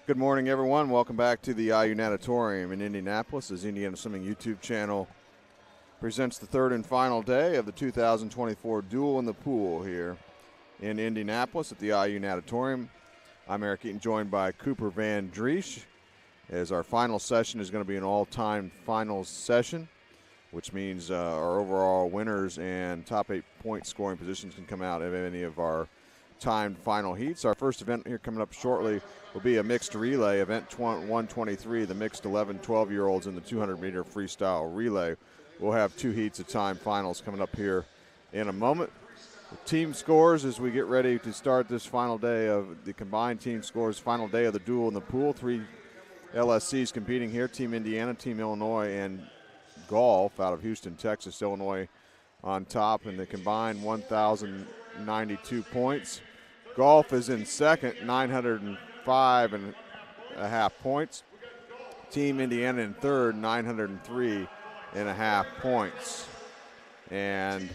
Good morning, everyone. Welcome back to the IU Natatorium in Indianapolis as Indiana Swimming YouTube channel presents the third and final day of the 2024 Duel in the Pool here in Indianapolis at the IU Natatorium. I'm Eric Eaton, joined by Cooper Van Driesch, as our final session is going to be an all-time finals session, which means our overall winners and top 8 point scoring positions can come out of any of our timed final heats. Our first event here coming up shortly will be a mixed relay, event 123, the mixed 11-12-year-olds in the 200-meter freestyle relay. We'll have 2 heats of time finals coming up here in a moment. The team scores as we get ready to start this final day of the combined team scores, final day of the Duel in the Pool. 3 LSCs competing here, Team Indiana, Team Illinois, and Golf out of Houston, Texas. Illinois on top in the combined 1,092 points. Golf is in second, 905.5 points. Team Indiana in third, 903.5 points. And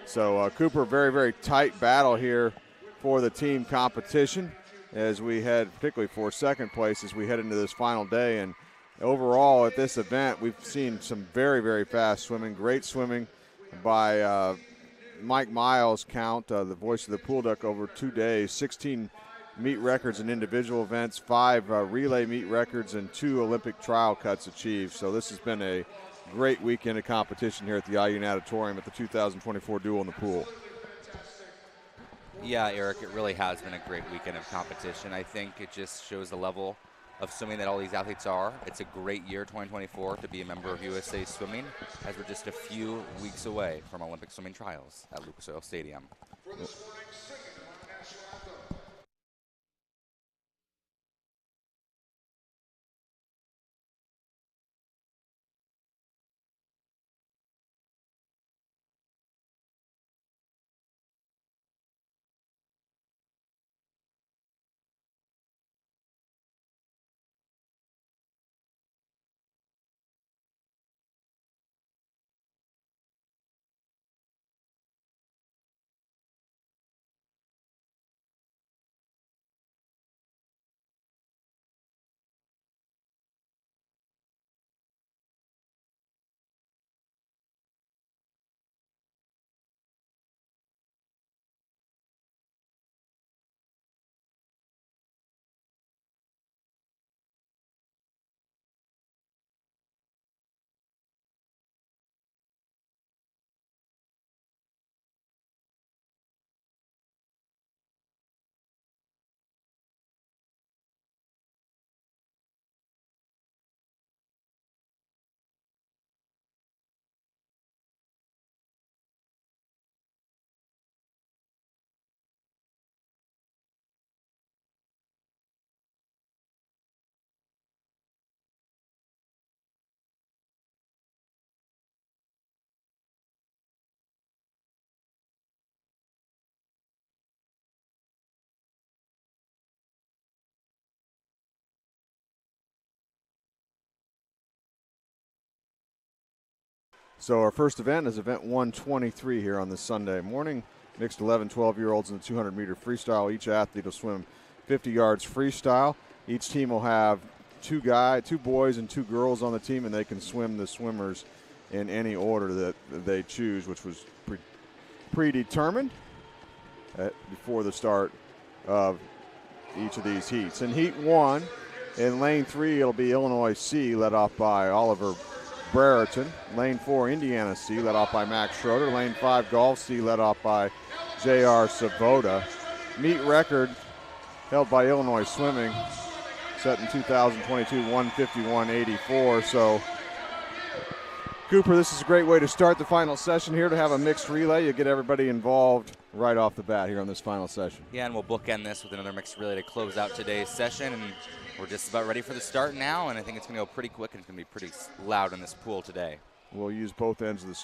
so Cooper, very, very tight battle here for the team competition as we head, particularly for second place, as we head into this final day. And overall at this event, we've seen some very, very fast swimming, great swimming by Mike Miles' count, the voice of the pool deck, over 2 days, 16 meet records in individual events, 5 relay meet records, and 2 Olympic trial cuts achieved. So this has been a great weekend of competition here at the IU Natatorium at the 2024 Duel in the Pool. Yeah, Eric, it really has been a great weekend of competition. I think it just shows the level of swimming that all these athletes are. It's a great year, 2024, to be a member of USA Swimming, as we're just a few weeks away from Olympic swimming trials at Lucas Oil Stadium. So our first event is event 123 here on this Sunday morning. Mixed 11-12-year-olds in the 200-meter freestyle. Each athlete will swim 50 yards freestyle. Each team will have 2 boys and 2 girls on the team, and they can swim the swimmers in any order that they choose, which was predetermined before the start of each of these heats. In heat 1, in lane 3, it'll be Illinois C, led off by Oliver Brereton. Lane 4, Indiana C, led off by Max Schroeder. Lane 5, Golf C, led off by J.R. Savoda. Meet record held by Illinois Swimming, set in 2022, 151.84. So, Cooper, this is a great way to start the final session here, to have a mixed relay. You get everybody involved right off the bat here on this final session. Yeah, and we'll bookend this with another mixed relay to close out today's session. And we're just about ready for the start now, and I think it's going to go pretty quick, and it's going to be pretty loud in this pool today. We'll use both ends of the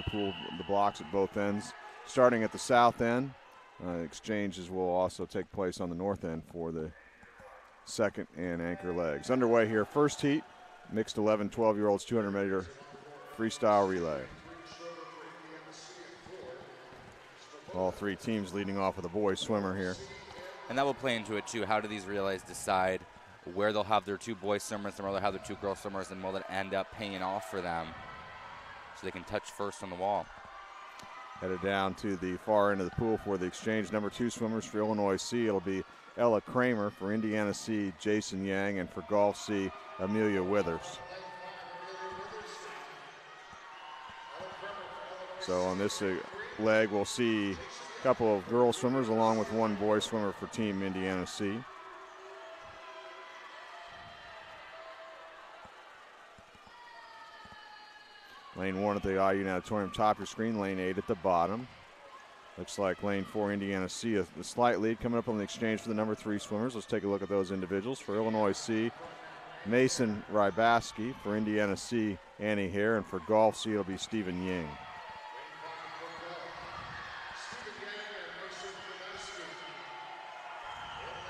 pool, the blocks at both ends. Starting at the south end, exchanges will also take place on the north end for the second and anchor legs. Underway here, first heat, mixed 11-12-year-olds 200-meter freestyle relay. All 3 teams leading off with a boys swimmer here. And that will play into it too. How do these relays decide where they'll have their two boys swimmers and where they'll have their two girl swimmers, and will it end up paying off for them so they can touch first on the wall? Headed down to the far end of the pool for the exchange. Number 2 swimmers for Illinois C. It'll be Ella Kramer. For Indiana C, Jason Yang. And for Golf C, Amelia Withers. So on this leg, we'll see a couple of girl swimmers along with one boy swimmer for Team Indiana C. Lane 1 at the IU Natatorium, top of your screen. Lane 8 at the bottom. Looks like lane 4, Indiana C, a slight lead coming up on the exchange for the number 3 swimmers. Let's take a look at those individuals. For Illinois C, Mason Rybaski. For Indiana C, Annie Hare. And for Golf C, it'll be Stephen Ying.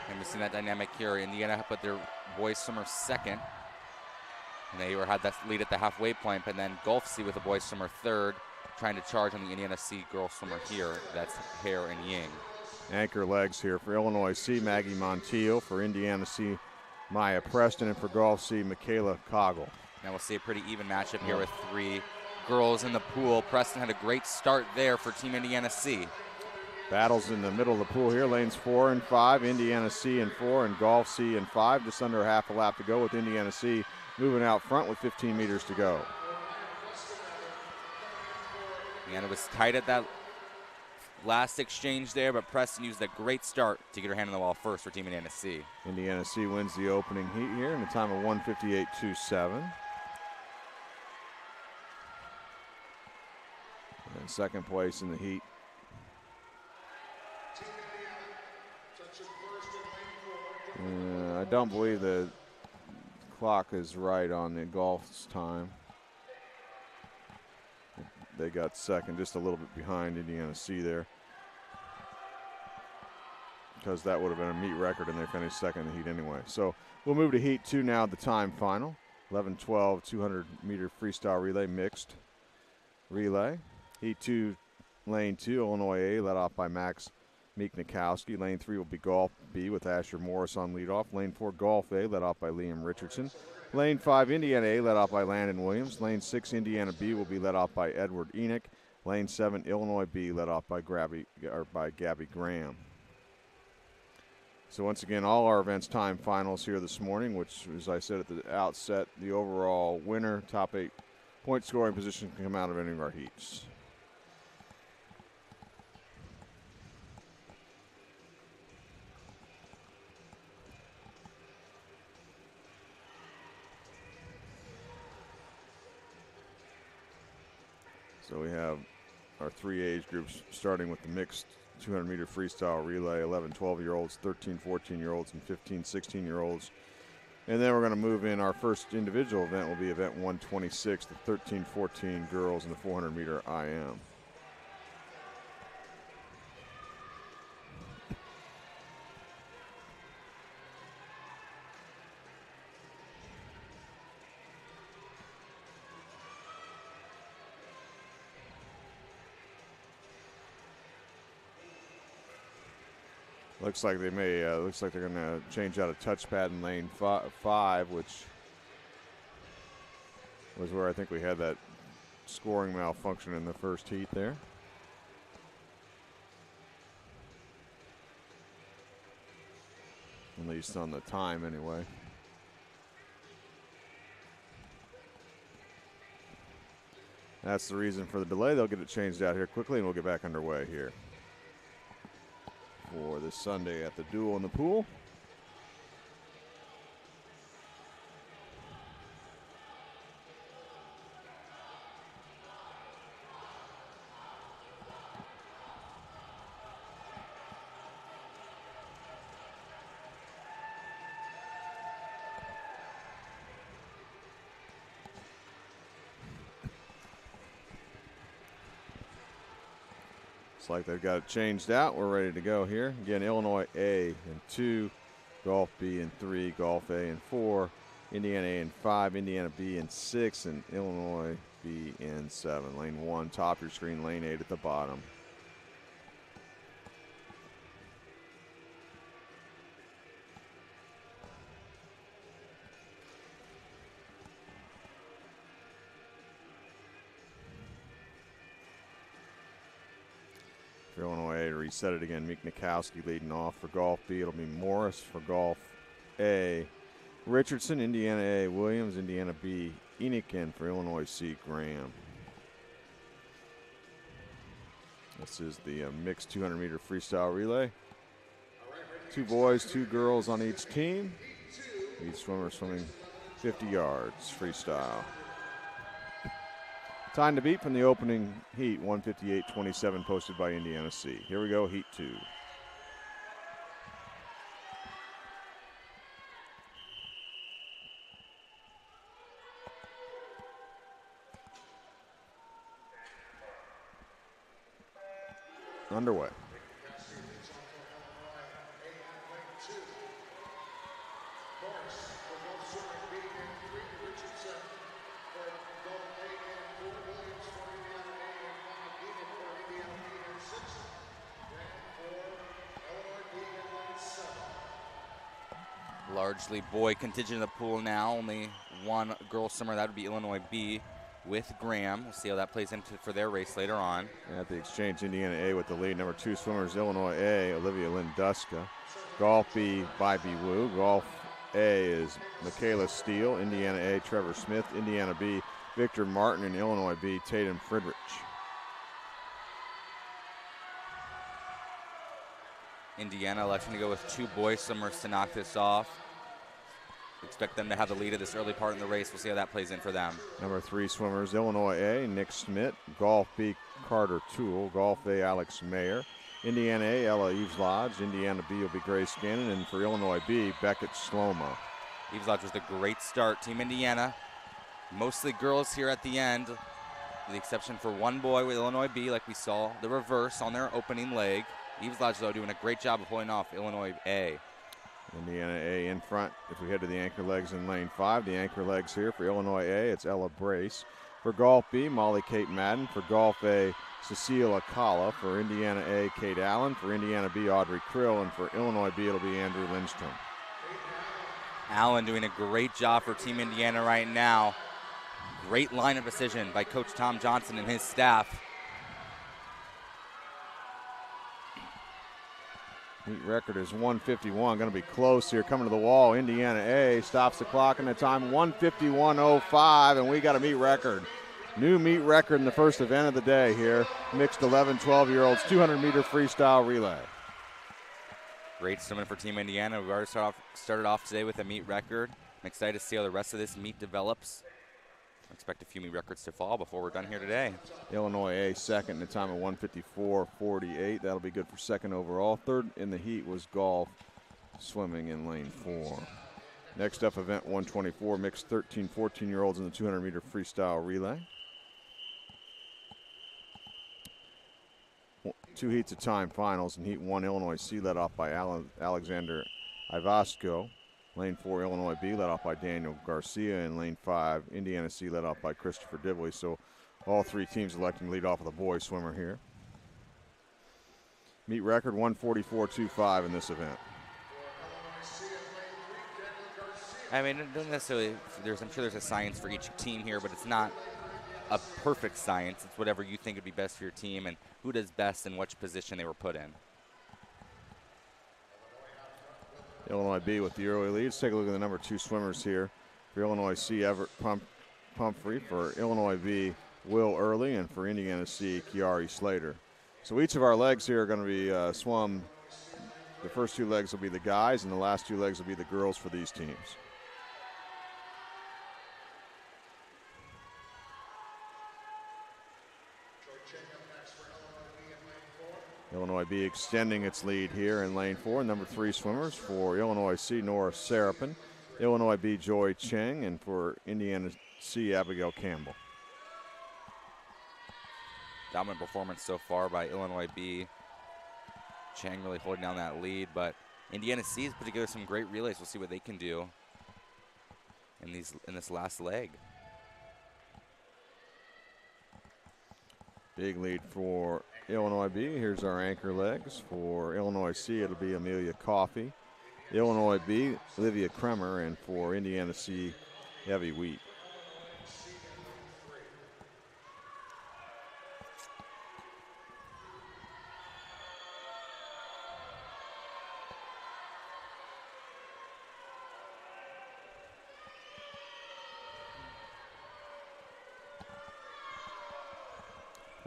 And we've seen that dynamic here. Indiana put their boys swimmer second, and they had that lead at the halfway point. And then Golf C with the boys swimmer third, trying to charge on the Indiana C girl swimmer here. That's Hare and Ying. Anchor legs here for Illinois C, Maggie Montiel. For Indiana C, Maya Preston. And for Golf C, Michaela Coggle. Now we'll see a pretty even matchup here with 3 girls in the pool. Preston had a great start there for Team Indiana C. Battles in the middle of the pool here. Lanes 4 and 5, Indiana C in 4 and Golf C in 5. Just under a half a lap to go with Indiana C moving out front with 15 meters to go. And it was tight at that last exchange there, but Preston used a great start to get her hand on the wall first for Team Indiana C. Indiana C wins the opening heat here in a time of 1:58.27. And second place in the heat. I don't believe the clock is right on the Golf's time. They got second, just a little bit behind Indiana C there, because that would have been a meet record, and they finished second in the heat anyway. So we'll move to heat 2 now, the time final. 11-12 200-meter freestyle relay, mixed relay. Heat 2, lane 2, Illinois A, led off by Max Meeknikowski. Lane 3 will be Golf B with Asher Morris on leadoff. Lane 4, Golf A, led off by Liam Richardson. Lane 5, Indiana A, led off by Landon Williams. Lane 6, Indiana B, will be led off by Edward Enoch. Lane 7, Illinois B, led off by Gabby Graham. So once again, all our events time finals here this morning, which, as I said at the outset, the overall winner, top 8 point scoring position can come out of any of our heats. So we have our 3 age groups, starting with the mixed 200-meter freestyle relay, 11, 12-year-olds, 13, 14-year-olds, and 15, 16-year-olds. And then we're going to move in. Our first individual event will be event 126, the 13, 14 girls in the 400-meter IM. Looks like they may. Looks like they're going to change out a touchpad in lane 5, which was where I think we had that scoring malfunction in the first heat there. At least on the time, anyway. That's the reason for the delay. They'll get it changed out here quickly, and we'll get back underway here for this Sunday at the Duel in the Pool. Like they've got it changed out. We're ready to go here. Again, Illinois A in 2, Golf B in 3, Golf A in 4, Indiana A in 5, Indiana B in 6, and Illinois B in 7. Lane 1, top of your screen, lane 8 at the bottom. For Illinois A to reset it again, Meek Nikowski leading off. For Golf B, it'll be Morris. For Golf A, Richardson. Indiana A, Williams. Indiana B, Enikin. For Illinois C, Graham. This is the mixed 200-meter freestyle relay. 2 boys, 2 girls on each team. Each swimmer swimming 50 yards freestyle. Time to beat from the opening heat, 1:58.27, posted by Indiana C. Here we go, heat 2. Underway. Largely boy contingent in the pool now. Only one girl swimmer. That would be Illinois B with Graham. We'll see how that plays into for their race later on. At the exchange, Indiana A with the lead. Number 2 swimmers, Illinois A, Olivia Linduska. Golf B, Bybee Wu. Golf A is Michaela Steele. Indiana A, Trevor Smith. Indiana B, Victor Martin. And Illinois B, Tatum Friedrich. Indiana electing to go with 2 boy swimmers to knock this off. Expect them to have the lead of this early part in the race. We'll see how that plays in for them. Number 3 swimmers, Illinois A, Nick Schmidt. Golf B, Carter Toole. Golf A, Alex Mayer. Indiana A, Ella Eves Lodge. Indiana B will be Grace Gannon. And for Illinois B, Beckett Slomo. Eves Lodge was a great start. Team Indiana, mostly girls here at the end, with the exception for 1 boy with Illinois B, like we saw the reverse on their opening leg. Eves Lodge, though, doing a great job of pulling off Illinois A. Indiana A in front. If we head to the anchor legs in lane 5, the anchor legs here for Illinois A, it's Ella Brace. For Golf B, Molly Kate Madden. For Golf A, Cecile Akala. For Indiana A, Kate Allen. For Indiana B, Audrey Krill. And for Illinois B, it'll be Andrew Lindstrom. Allen doing a great job for Team Indiana right now. Great line of decision by Coach Tom Johnson and his staff. Heat record is 151, going to be close here, coming to the wall. Indiana A stops the clock in the time, 151.05, and we got a meet record. New meet record in the first event of the day here. Mixed 11, 12-year-olds, 200-meter freestyle relay. Great swimming for Team Indiana. We've already started off today with a meet record. I'm excited to see how the rest of this meet develops. I expect a few meet records to fall before we're done here today. Illinois A second in the time of 154.48. That'll be good for second overall. Third in the heat was Golf swimming in lane 4. Next up, event 124, mixed 13, 14-year-olds in the 200-meter freestyle relay. 2 heats of time finals. In heat 1, Illinois C led off by Alexander Ivasco. Lane 4, Illinois B led off by Daniel Garcia. And lane 5, Indiana C led off by Christopher Dibley. So all 3 teams electing to lead off with a boy swimmer here. Meet record 144.25 in this event. I mean, it doesn't necessarily, I'm sure there's a science for each team here, but it's not a perfect science. It's whatever you think would be best for your team and who does best in which position they were put in. Illinois B with the early lead. Let's take a look at the number 2 swimmers here. For Illinois C, Everett Pumphrey. For Illinois B, Will Early. And for Indiana C, Kiari Slater. So each of our legs here are going to be swum. The first 2 legs will be the guys, and the last 2 legs will be the girls for these teams. Illinois B extending its lead here in lane 4. Number 3 swimmers for Illinois C, Nora Serapin. Illinois B, Joy Cheng. And for Indiana C, Abigail Campbell. Dominant performance so far by Illinois B. Cheng really holding down that lead, but Indiana C has put together some great relays. We'll see what they can do in this last leg. Big lead for Illinois B. Here's our anchor legs. For Illinois C, it'll be Amelia Coffey. Illinois B, Olivia Kremer. And for Indiana C, Evie Wheat.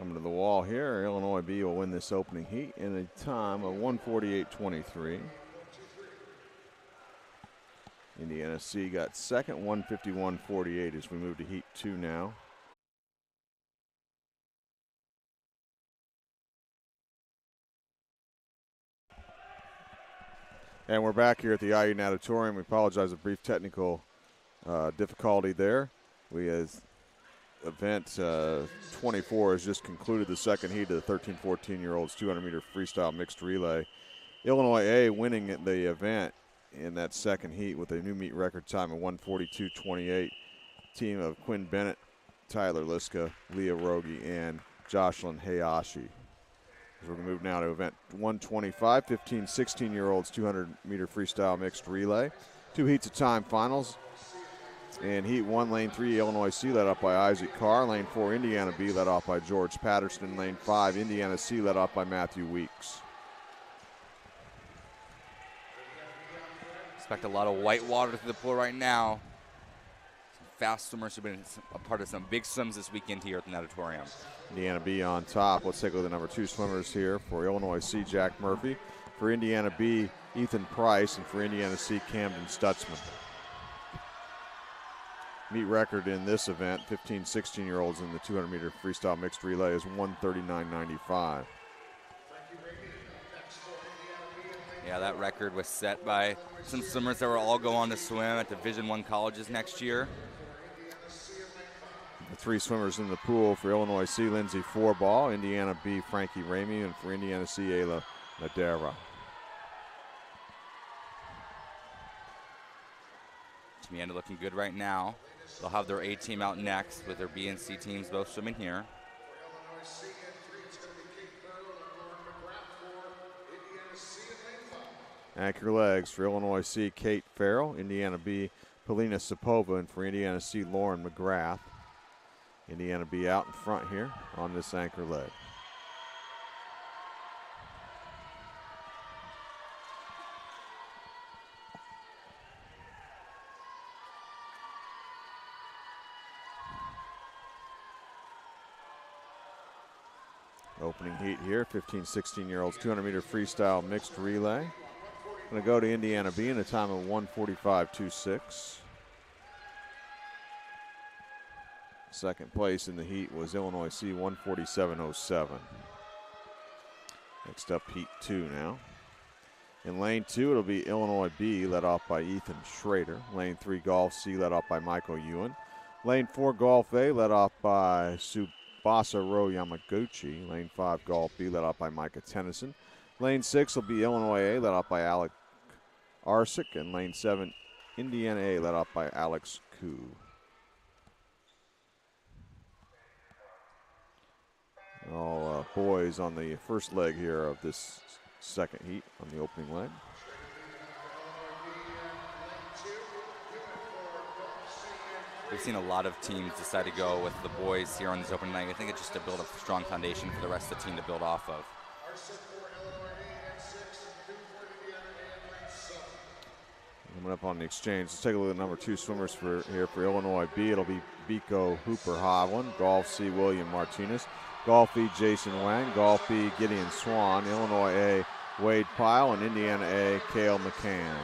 Coming to the wall here, Illinois B will win this opening heat in a time of 148.23. Indiana C got second, 151.48 as we move to heat 2 now. And we're back here at the IU Natatorium. We apologize for a brief technical difficulty there. We as event 24 has just concluded the second heat of the 13-14-year-olds 200-meter freestyle mixed relay. Illinois A winning the event in that second heat with a new meet record time of 142.28. Team of Quinn Bennett, Tyler Liska, Leah Rogi, and Jocelyn Hayashi. We're going to move now to event 125, 15, 16-year-olds 200-meter freestyle mixed relay. 2 heats of time finals. In heat 1, lane 3, Illinois C led off by Isaac Carr. Lane 4, Indiana B led off by George Patterson. Lane 5, Indiana C led off by Matthew Weeks. Expect a lot of white water through the pool right now. Some fast swimmers who've been a part of some big swims this weekend here at the Natatorium. Indiana B on top. Let's take a look at the number 2 swimmers here. For Illinois C, Jack Murphy. For Indiana B, Ethan Price. And for Indiana C, Camden Stutzman. Meet record in this event, 15, 16-year-olds in the 200-meter freestyle mixed relay is 139.95. Yeah, that record was set by some swimmers that will all go on to swim at Division I colleges next year. The 3 swimmers in the pool for Illinois C, Lindsay Forball, Indiana B, Frankie Ramey, and for Indiana C, Ayla Nadera. Team Indiana looking good right now. They'll have their A team out next with their B and C teams both swimming here. Anchor legs for Illinois C, Kate Farrell, Indiana B, Polina Sapova, and for Indiana C, Lauren McGrath. Indiana B out in front here on this anchor leg. Opening heat here, 15, 16-year-olds, 200-meter freestyle mixed relay. Going to go to Indiana B in a time of 1:45.26. Second place in the heat was Illinois C, 1:47.07. Next up, heat 2 now. In lane 2, it'll be Illinois B, led off by Ethan Schrader. Lane 3, Golf C, led off by Michael Ewan. Lane 4, Golf A, led off by Basaro Yamaguchi. Lane 5, Golf B, led off by Micah Tennyson. Lane 6 will be Illinois A, led off by Alec Arsick. And lane 7, Indiana A, led off by Alex Koo. All boys on the first leg here of this second heat on the opening leg. We've seen a lot of teams decide to go with the boys here on this opening night. I think it's just to build a strong foundation for the rest of the team to build off of. Coming up on the exchange, let's take a look at number 2 swimmers for Illinois B. It'll be Biko Hooper Hovland, Golf C, William Martinez, Golf B, Jason Wang, Golf B, Gideon Swan, Illinois A, Wade Pyle, and Indiana A, Cale McCann.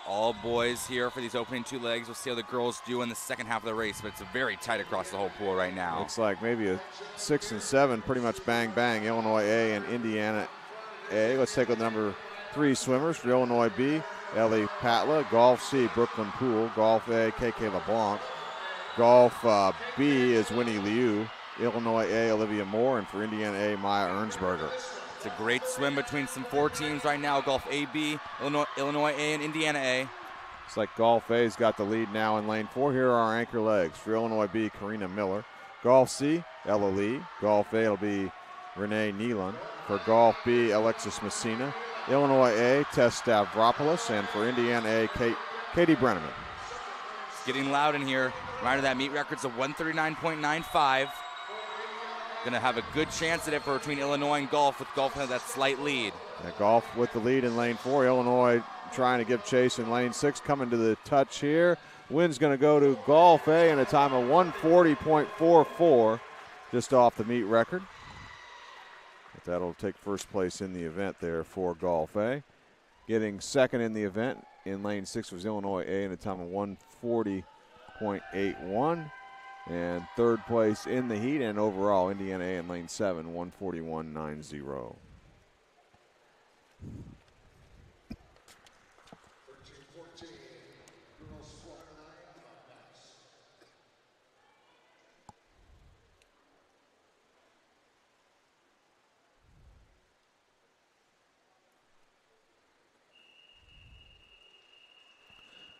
All boys here for these opening 2 legs. We'll see how the girls do in the second half of the race, but it's very tight across the whole pool right now. Looks like maybe a 6 and 7, pretty much bang bang. Illinois A and Indiana A. Let's take a look at number 3 swimmers for Illinois B. Ellie Patla, Golf C, Brooklyn Poole, Golf A, KK LeBlanc, Golf B is Winnie Liu, Illinois A, Olivia Moore, and for Indiana A, Maya Ernsberger. It's a great swim between some 4 teams right now. Golf AB, Illinois A, and Indiana A. It's like Golf A's got the lead now in lane 4. Here are our anchor legs. For Illinois B, Karina Miller. Golf C, Ella Lee. Golf A will be Renee Nealon. For Golf B, Alexis Messina. Illinois A, Tess Stavropoulos. And for Indiana A, Katie Brenneman. It's getting loud in here. Reminder that meet record's of 139.95. Going to have a good chance at it for between Illinois and Golf, with Golf having that slight lead. Yeah, Golf with the lead in lane 4. Illinois trying to give chase in lane 6. Coming to the touch here. Wind's going to go to Golf A in a time of 140.44. just off the meet record. But that'll take first place in the event there for Golf A. Getting second in the event in lane 6 was Illinois A in a time of 140.81. And third place in the heat and overall, Indiana A in lane 7, 141.90.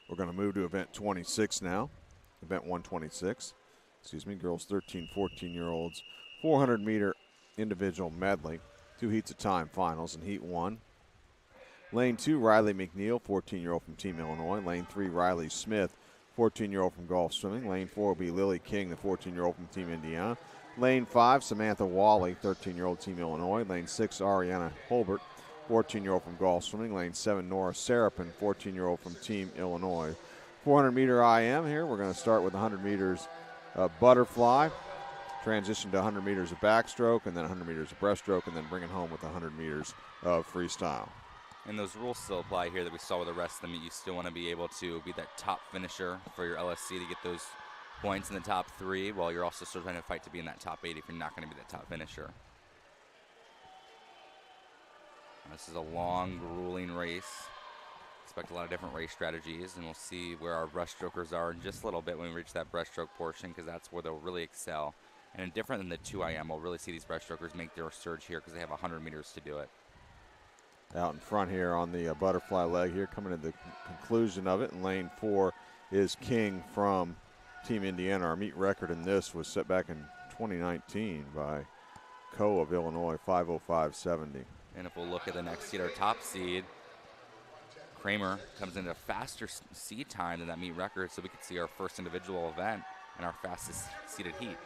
We're going to move to event 26 now, event 126. Excuse me, girls 13, 14-year-olds, 400-meter individual medley, 2 heats of time finals in heat 1. Lane 2, Riley McNeil, 14-year-old from Team Illinois. Lane 3, Riley Smith, 14-year-old from golf swimming. Lane 4 will be Lily King, the 14-year-old from Team Indiana. Lane 5, Samantha Wally, 13-year-old Team Illinois. Lane 6, Ariana Holbert, 14-year-old from golf swimming. Lane 7, Nora Serapin, 14-year-old from Team Illinois. 400-meter IM here. We're going to start with 100 meters butterfly, transition to 100 meters of backstroke, and then 100 meters of breaststroke, and then bring it home with 100 meters of freestyle. And those rules still apply here that we saw with the rest of the meet. You still want to be able to be that top finisher for your LSC to get those points in the top 3, while you're also still trying to fight to be in that top 8 if you're not going to be that top finisher. This is a long, grueling race. Expect a lot of different race strategies, and we'll see where our breaststrokers are in just a little bit when we reach that breaststroke portion, because that's where they'll really excel. And different than the 2IM, we'll really see these breaststrokers make their surge here because they have 100 meters to do it. Out in front here on the butterfly leg here, coming to the conclusion of it. In lane 4 is King from Team Indiana. Our meet record in this was set back in 2019 by Coe of Illinois, 5:05.70. And if we'll look at the next seed, our top seed, Kramer comes into a faster seed time than that meet record, so we could see our first individual event and our fastest seeded heat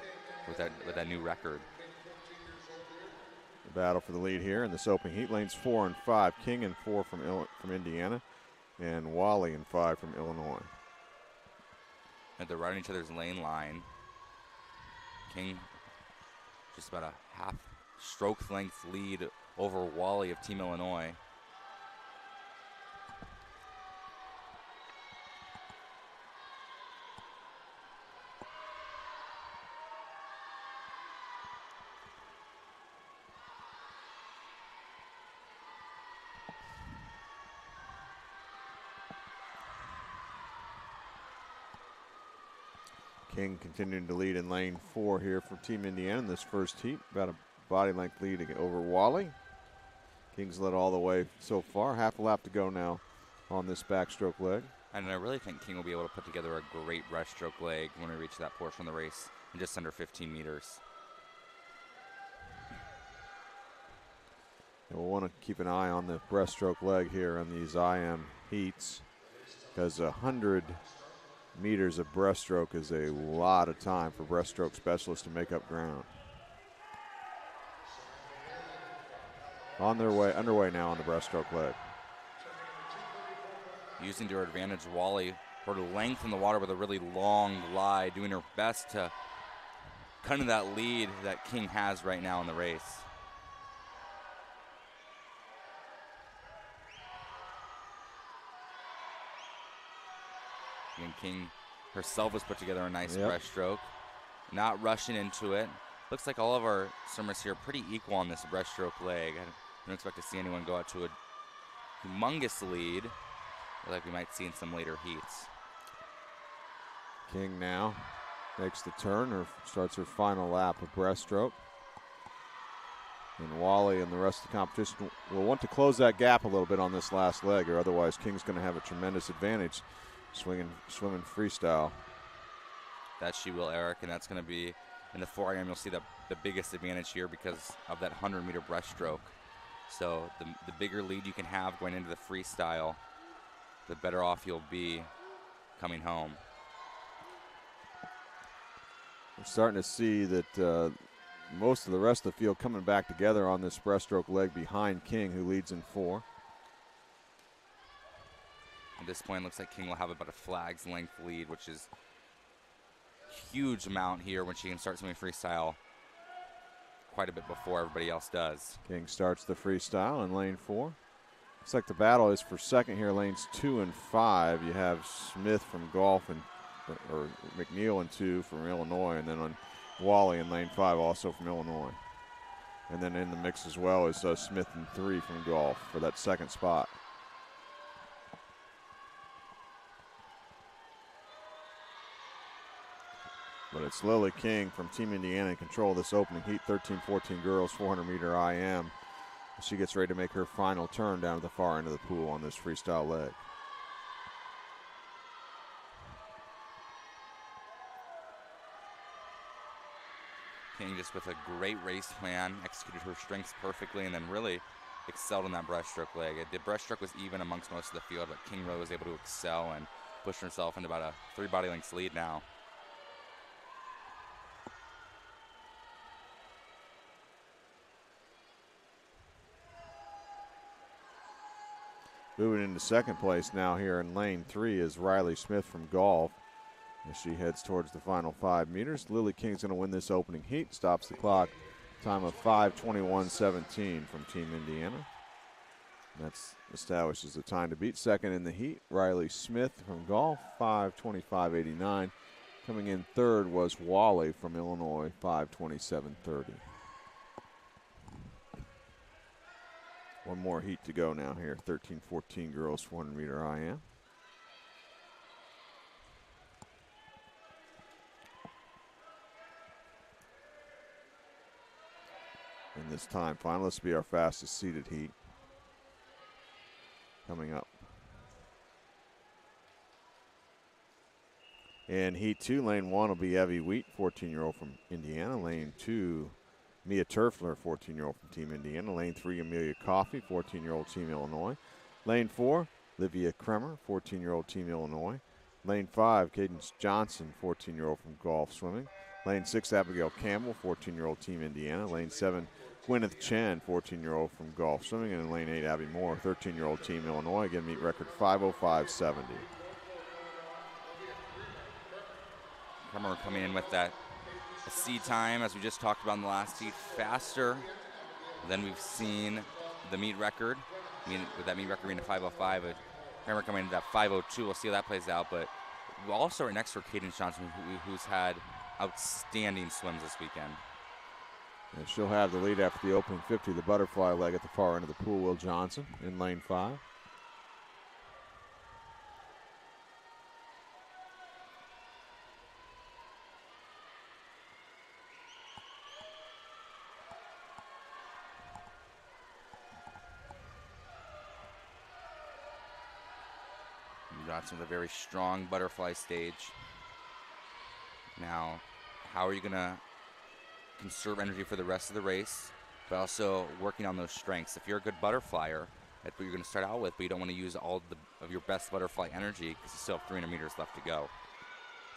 with that new record. The battle for the lead here in this opening heat. Lanes 4 and 5, King and 4 from Indiana, and Wally and 5 from Illinois. And they're right on each other's lane line. King just about a half stroke length lead over Wally of Team Illinois. King continuing to lead in lane 4 here for Team Indiana in this first heat. About a body length lead over Wally. King's led all the way so far. Half a lap to go now on this backstroke leg. And I really think King will be able to put together a great breaststroke leg when we reach that portion of the race in just under 15 meters. And we'll want to keep an eye on the breaststroke leg here on these IM heats, because 100 meters of breaststroke is a lot of time for breaststroke specialists to make up ground. Underway now on the breaststroke leg. Using to her advantage, Wally, her length in the water with a really long glide, doing her best to cut into that lead that King has right now in the race. And King herself has put together a nice breaststroke, not rushing into it. Looks like all of our swimmers here are pretty equal on this breaststroke leg. I don't expect to see anyone go out to a humongous lead like we might see in some later heats. King now makes the turn, starts her final lap of breaststroke. And Wally and the rest of the competition will want to close that gap a little bit on this last leg, or otherwise King's going to have a tremendous advantage swimming freestyle. That she will, Eric, and that's going to be in the 4IM. You'll see the biggest advantage here because of that 100-meter breaststroke. So the bigger lead you can have going into the freestyle, the better off you'll be coming home. We're starting to see that most of the rest of the field coming back together on this breaststroke leg behind King, who leads in 4. At this point, it looks like King will have about a flag's length lead, which is a huge amount here when she can start swimming freestyle. quite a bit before everybody else does. King starts the freestyle in lane 4. Looks like the battle is for second here, lanes 2 and 5. You have Smith from Golf or McNeil in 2 from Illinois, and then on Wally in lane 5 also from Illinois. And then in the mix as well is Smith in 3 from Golf for that second spot. But it's Lily King from Team Indiana in control of this opening heat, 13-14 girls, 400-meter IM. She gets ready to make her final turn down to the far end of the pool on this freestyle leg. King just with a great race plan, executed her strengths perfectly, and then really excelled in that breaststroke leg. The breaststroke was even amongst most of the field, but King really was able to excel and push herself into about a 3 body lengths lead now. Moving into second place now here in lane 3 is Riley Smith from Golf as she heads towards the final 5 meters. Lily King's going to win this opening heat, stops the clock, time of 5:21.17 from Team Indiana. And that's establishes the time to beat. Second in the heat, Riley Smith from Golf, 5:25.89. Coming in third was Wally from Illinois, 5:27.30. One more heat to go now here, 13-14 girls, 400-meter IM. And this time final, this will be our fastest seated heat coming up. In heat 2, lane 1 will be Evie Wheat, 14-year-old from Indiana. Lane 2, Mia Turfler, 14-year-old from Team Indiana. Lane 3, Amelia Coffey, 14-year-old Team Illinois. Lane 4, Livia Kremer, 14-year-old Team Illinois. Lane 5, Cadence Johnson, 14-year-old from Golf Swimming. Lane 6, Abigail Campbell, 14-year-old Team Indiana. Lane 7, Gwyneth Chen, 14-year-old from Golf Swimming. And in lane 8, Abby Moore, 13-year-old Team Illinois. Again, meet record 5:05.70. Kremer coming in with that seed time, as we just talked about in the last heat, faster than we've seen the meet record. I mean, with that meet record being a 5:05, Kremer coming into that 5:02. We'll see how that plays out. But we're also right next to Cadence Johnson, who's had outstanding swims this weekend. And she'll have the lead after the opening 50, the butterfly leg at the far end of the pool, Will Johnson in lane 5. Johnson with a very strong butterfly stage. Now, how are you going to conserve energy for the rest of the race, but also working on those strengths? If you're a good butterflyer, that's what you're going to start out with, but you don't want to use all of your best butterfly energy because you still have 300 meters left to go.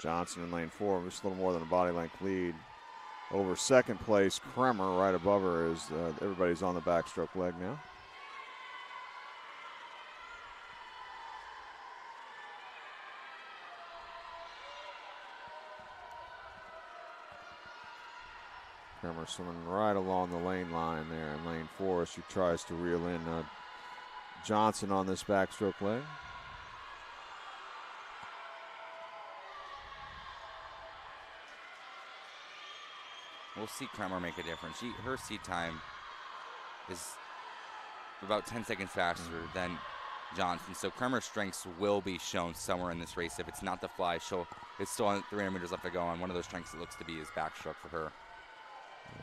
Johnson in lane 4, just a little more than a body length lead. Over second place, Kremer right above her as everybody's on the backstroke leg now. Kremer swimming right along the lane line there in lane 4 as she tries to reel in Johnson on this backstroke leg. We'll see Kremer make a difference. Her seed time is about 10 seconds faster than Johnson, so Kremer's strengths will be shown somewhere in this race. If it's not the fly, it's still on 300 meters left to go, and one of those strengths it looks to be is backstroke for her.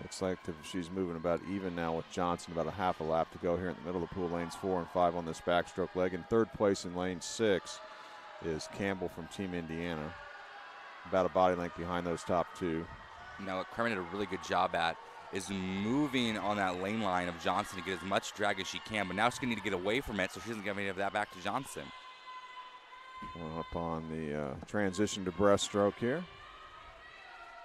Looks like she's moving about even now with Johnson, about a half a lap to go here in the middle of the pool, lanes 4 and 5 on this backstroke leg. In third place in lane 6 is Campbell from Team Indiana, about a body length behind those top two. Now, what Kremer did a really good job at is moving on that lane line of Johnson to get as much drag as she can, but now she's going to need to get away from it so she doesn't give any of that back to Johnson. Well, up on the transition to breaststroke here.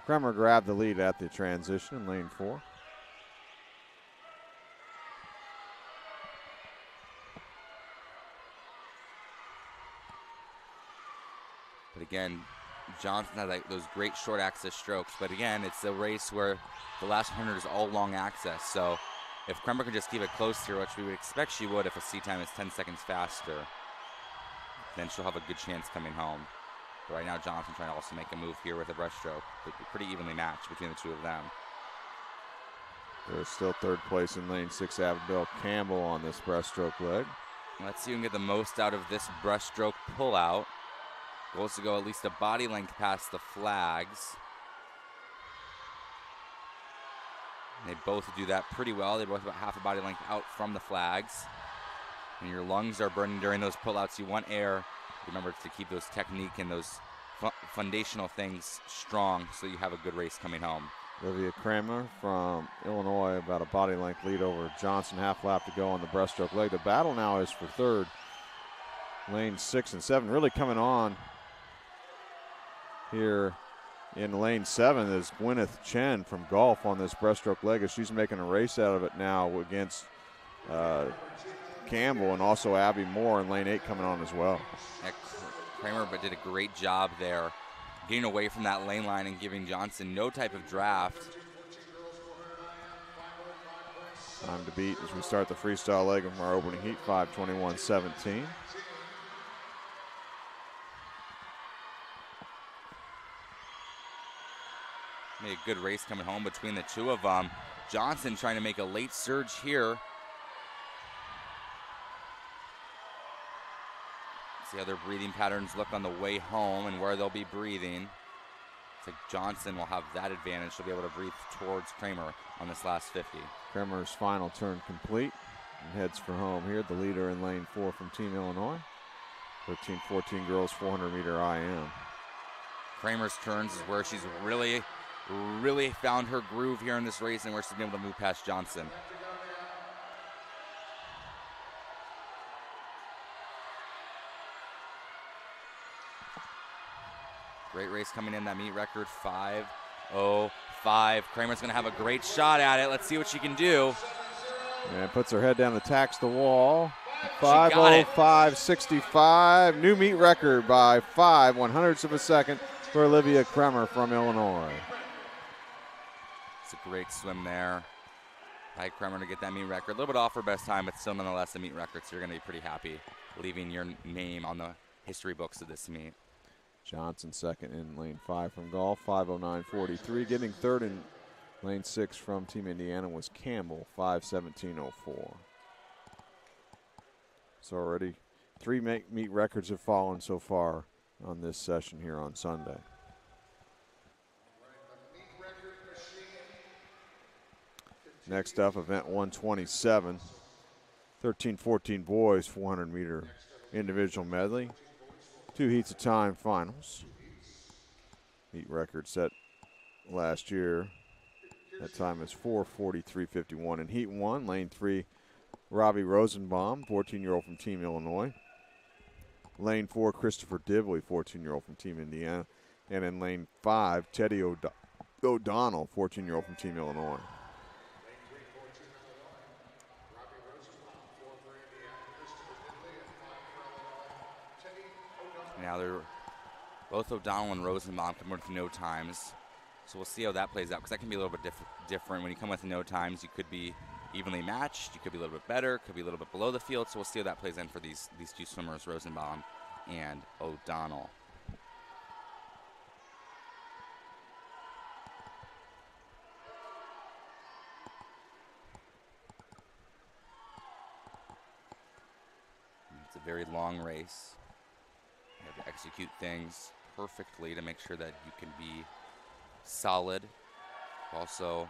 Kremer grabbed the lead at the transition in lane 4. But again, Johnson has those great short access strokes, but again, it's a race where the last 100 is all long access. So if Kremer can just keep it close here, which we would expect she would if a seat time is 10 seconds faster, then she'll have a good chance coming home. But right now, Johnson trying to also make a move here with a breaststroke. They're pretty evenly matched between the two of them. There's still third place in lane 6, Abigail Campbell on this breaststroke leg. Let's see who can get the most out of this breaststroke pullout. Goals to go at least a body length past the flags. They both do that pretty well. They're both about half a body length out from the flags. And your lungs are burning during those pullouts. You want air. Remember to keep those technique and those foundational things strong so you have a good race coming home. Olivia Kramer from Illinois, about a body length lead over Johnson, half lap to go on the breaststroke leg. The battle now is for third. Lane 6 and 7 really coming on here in lane 7 is Gwyneth Chen from Golf on this breaststroke leg as she's making a race out of it now against Campbell, and also Abby Moore in lane 8 coming on as well. Kramer but did a great job there getting away from that lane line and giving Johnson no type of draft. Time to beat as we start the freestyle leg of our opening heat, 5:21.17. Made a good race coming home between the two of them. Johnson trying to make a late surge here. See how their breathing patterns look on the way home and where they'll be breathing. It's like Johnson will have that advantage. She'll be able to breathe towards Kramer on this last 50. Kramer's final turn complete and heads for home here. The leader in lane 4 from Team Illinois. 13-14 girls 400-meter IM. Kramer's turns is where she's really found her groove here in this race and where she's been able to move past Johnson. Great race coming in, that meet record 5:05. Kramer's gonna have a great shot at it. Let's see what she can do. And puts her head down, attacks the wall. 5:05.65, new meet record by 5/100ths of a second for Olivia Kramer from Illinois. It's a great swim there by Kramer to get that meet record. A little bit off her best time, but still nonetheless a meet record, so you're gonna be pretty happy leaving your name on the history books of this meet. Johnson second in lane 5 from Golf, 5:09.43. Getting third in lane 6 from Team Indiana was Campbell, 5:17.04. So already 3 meet records have fallen so far on this session here on Sunday. Next up, event 127, 13-14 boys 400-meter individual medley. 2 heats of time finals. Heat record set last year. That time is 4:43.51 in heat 1. Lane 3, Robbie Rosenbaum, 14-year-old from Team Illinois. Lane 4, Christopher Dibley, 14-year-old from Team Indiana. And in lane 5, Teddy O'Donnell, 14-year-old from Team Illinois. Now they're both O'Donnell and Rosenbaum come with no times. So we'll see how that plays out, because that can be a little bit different. When you come with no times, you could be evenly matched, you could be a little bit better, could be a little bit below the field. So we'll see how that plays in for these two swimmers, Rosenbaum and O'Donnell. It's a very long race. You have to execute things perfectly to make sure that you can be solid, also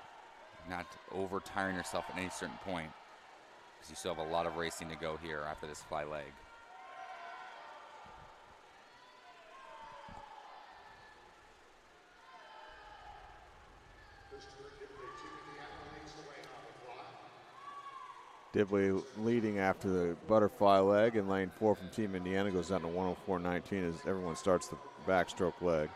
not over tiring yourself at any certain point, because you still have a lot of racing to go here after this fly leg. Dibley leading after the butterfly leg, and lane 4 from Team Indiana goes down to 104.19 as everyone starts the backstroke leg.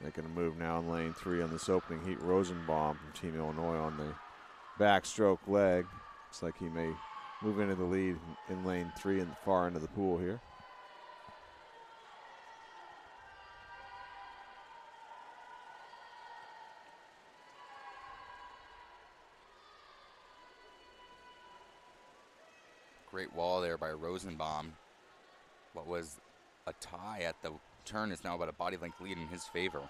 Making a move now in lane 3 on this opening heat. Rosenbaum from Team Illinois on the backstroke leg. Looks like he may move into the lead in lane 3 in the far end of the pool here. Great wall there by Rosenbaum. What was a tie at the turn is now about a body length lead in his favor.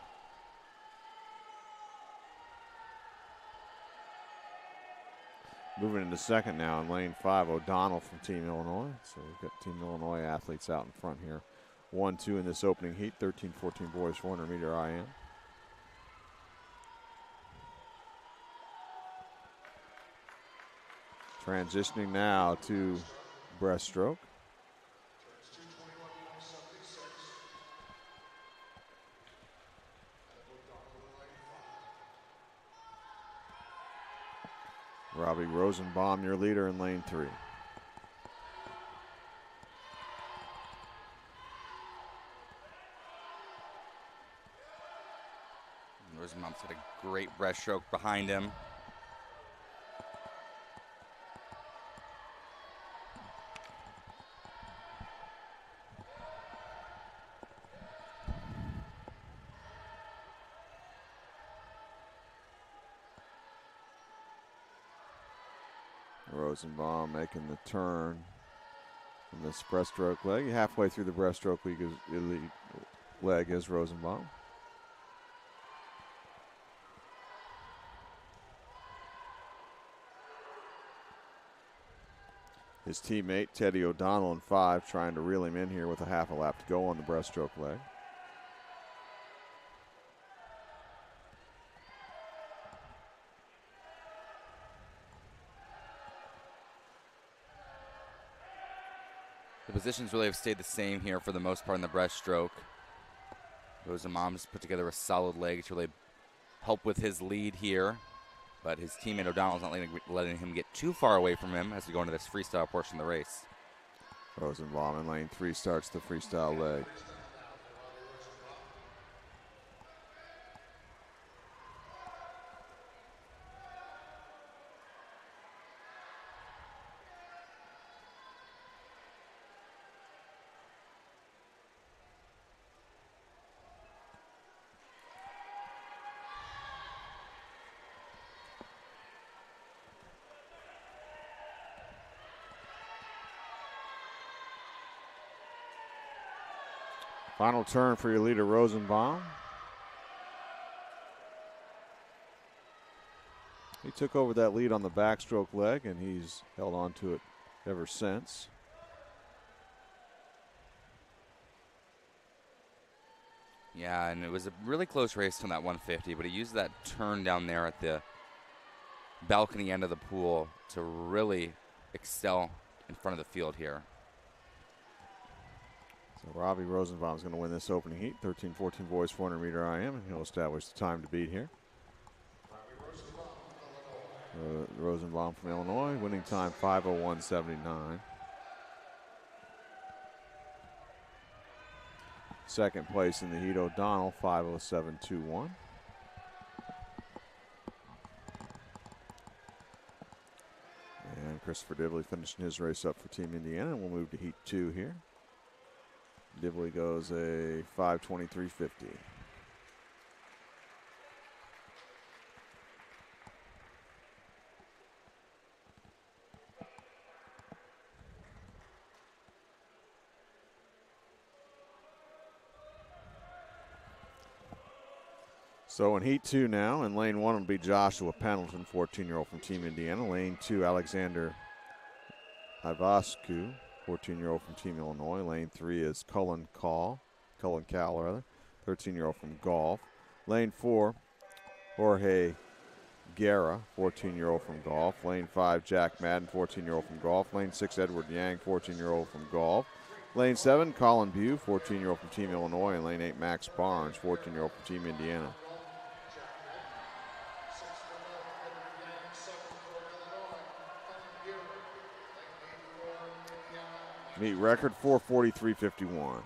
Moving into second now in lane 5, O'Donnell from Team Illinois. So we've got Team Illinois athletes out in front here. 1-2 in this opening heat, 13-14 boys, 400 meter IM. Transitioning now to breaststroke. Robbie Rosenbaum, your leader in lane 3. Rosenbaum's had a great breaststroke behind him. Rosenbaum making the turn from this breaststroke leg. Halfway through the breaststroke leg is Rosenbaum. His teammate, Teddy O'Donnell, in 5, trying to reel him in here with a half a lap to go on the breaststroke leg. The positions really have stayed the same here for the most part in the breaststroke. Rosenbaum's put together a solid leg to really help with his lead here. But his teammate O'Donnell's not letting him get too far away from him as we go into this freestyle portion of the race. Rosenbaum in lane 3 starts the freestyle leg. Final turn for your leader, Rosenbaum. He took over that lead on the backstroke leg, and he's held on to it ever since. Yeah, and it was a really close race on that 150, but he used that turn down there at the balcony end of the pool to really excel in front of the field here. So Robbie Rosenbaum is going to win this opening heat, 13-14 boys, 400 meter IM, and he'll establish the time to beat here. Rosenbaum from Illinois, winning time 5:01.79. Second place in the heat, O'Donnell, 5:07.21. And Christopher Dibley finishing his race up for Team Indiana, and we'll move to heat 2 here. Dibley goes a 5:23.50. So in heat 2 now, in lane 1 will be Joshua Pendleton, 14-year-old from Team Indiana. Lane 2, Alexander Ivascu, 14-year-old from Team Illinois. Lane 3 is Cullen Cowell, 13-year-old from Golf. Lane 4, Jorge Guerra, 14-year-old from Golf. Lane 5, Jack Madden, 14-year-old from Golf. Lane 6, Edward Yang, 14-year-old from Golf. Lane 7, Colin Bew, 14-year-old from Team Illinois. And lane 8, Max Barnes, 14-year-old from Team Indiana. Meet record 4:43.51.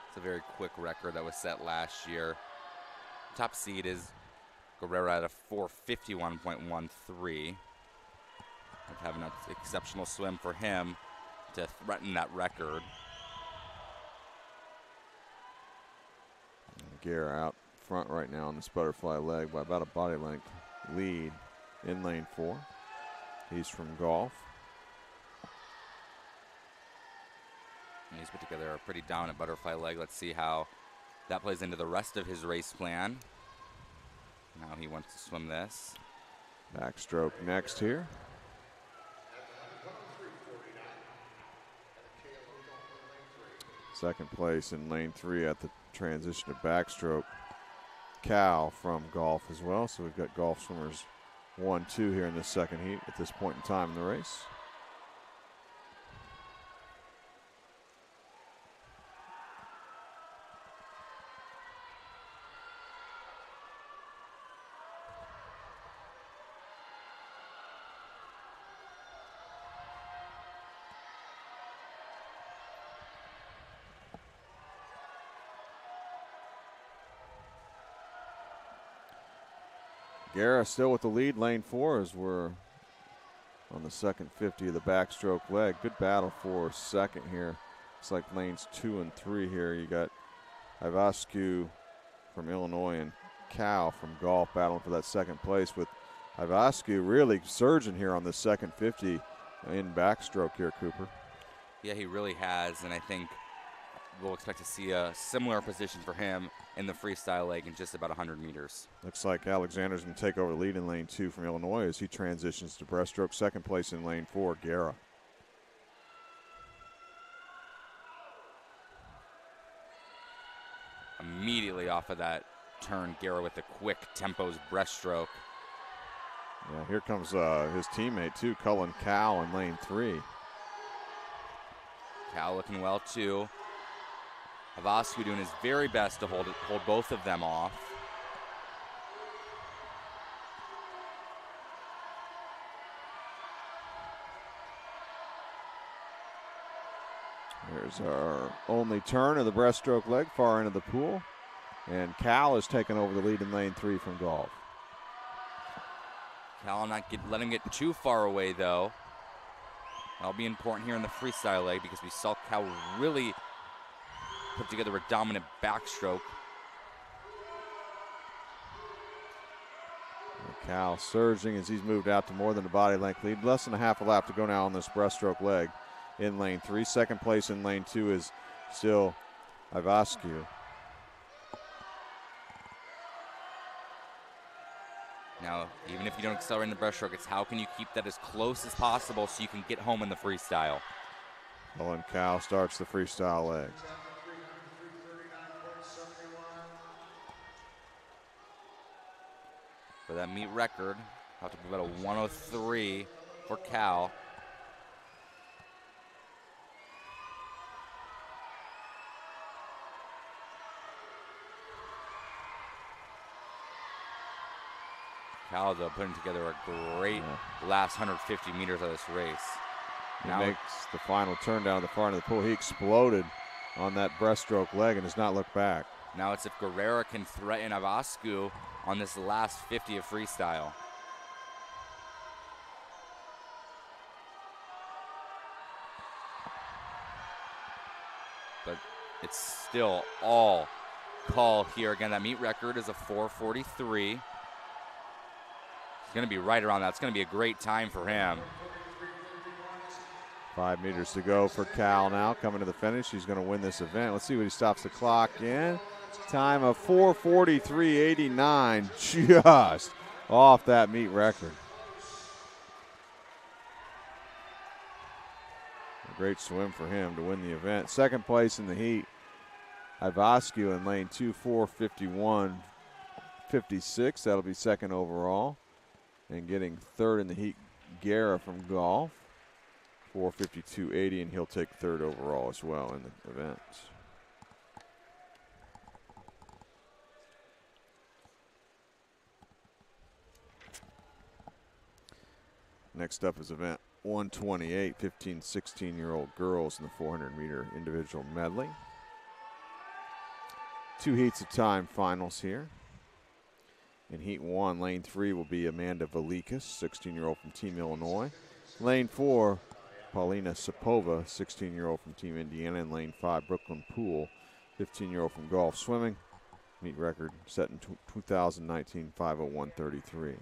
It's a very quick record that was set last year. Top seed is Guerrero at a 4:51.13. Having an exceptional swim for him to threaten that record. Guerra out front right now on this butterfly leg by about a body length lead in lane 4. He's from golf. And he's put together a pretty dominant butterfly leg. Let's see how that plays into the rest of his race plan. Now he wants to swim this. Backstroke next here. Second place in lane 3 at the transition to backstroke. Cal from golf as well. So we've got golf swimmers 1, 2 here in this second heat at this point in time in the race. Guerra still with the lead, lane 4, as we're on the second 50 of the backstroke leg. Good battle for second here. It's like lanes 2 and 3 here. You got Ivascu from Illinois and Cal from golf battling for that second place, with Ivascu really surging here on the second 50 in backstroke here, Cooper. Yeah, he really has, and I think we'll expect to see a similar position for him in the freestyle leg in just about 100 meters. Looks like Alexander's going to take over the lead in lane 2 from Illinois as he transitions to breaststroke. Second place in lane 4, Guerra. Immediately off of that turn, Guerra with a quick tempo's breaststroke. Yeah, here comes his teammate too, Cullen Cal in lane 3. Cal looking well too. Ivascu doing his very best to hold both of them off. Here's our only turn of the breaststroke leg, far into the pool. And Cal is taking over the lead in lane 3 from golf. Cal not let him get too far away though. That'll be important here in the freestyle leg because we saw Cal really put together a dominant backstroke. Cal surging as he's moved out to more than a body length lead. Less than a half a lap to go now on this breaststroke leg in lane 3. Second place in lane 2 is still Ivascu. Now, even if you don't accelerate in the breaststroke, it's how can you keep that as close as possible so you can get home in the freestyle. Cullen Cal starts the freestyle leg. For that meet record, have to be about a 103 for Cal. Cal, though, putting together a great last 150 meters of this race. He Now makes the final turn down to the far end of the pool. He exploded on that breaststroke leg and has not looked back. Now it's if Guerrera can threaten Ivascu on this last 50 of freestyle. But it's still all call here. Again, that meet record is a 4:43. It's going to be right around that. It's going to be a great time for him. 5 meters to go for Cal now, coming to the finish. He's going to win this event. Let's see what he stops the clock in. Time of 4:43.89, just off that meet record. A great swim for him to win the event. Second place in the heat, Ivascu in lane 2, 4:51.56. That'll be second overall. And getting third in the heat, Guerra from golf, 4:52.80, and he'll take third overall as well in the event. Next up is event 128, 15, 16-year-old girls in the 400-meter individual medley. 2 heats of time finals here. In heat 1, lane 3 will be Amanda Velikas, 16-year-old from Team Illinois. Lane 4, Paulina Sapova, 16-year-old from Team Indiana. And lane 5, Brooklyn Poole, 15-year-old from golf swimming. Meet record set in 2019, 5:01:33.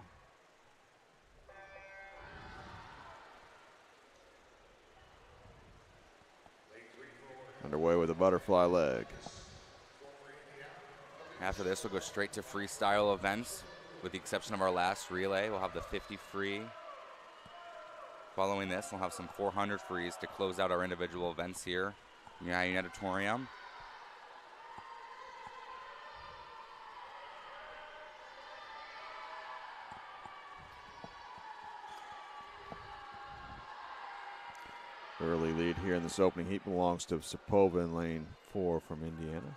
Underway with a butterfly leg. After this, we'll go straight to freestyle events. With the exception of our last relay, we'll have the 50 free. Following this, we'll have some 400 frees to close out our individual events here in the IU Auditorium. Early lead here in this opening heat belongs to Sapova in lane 4 from Indiana.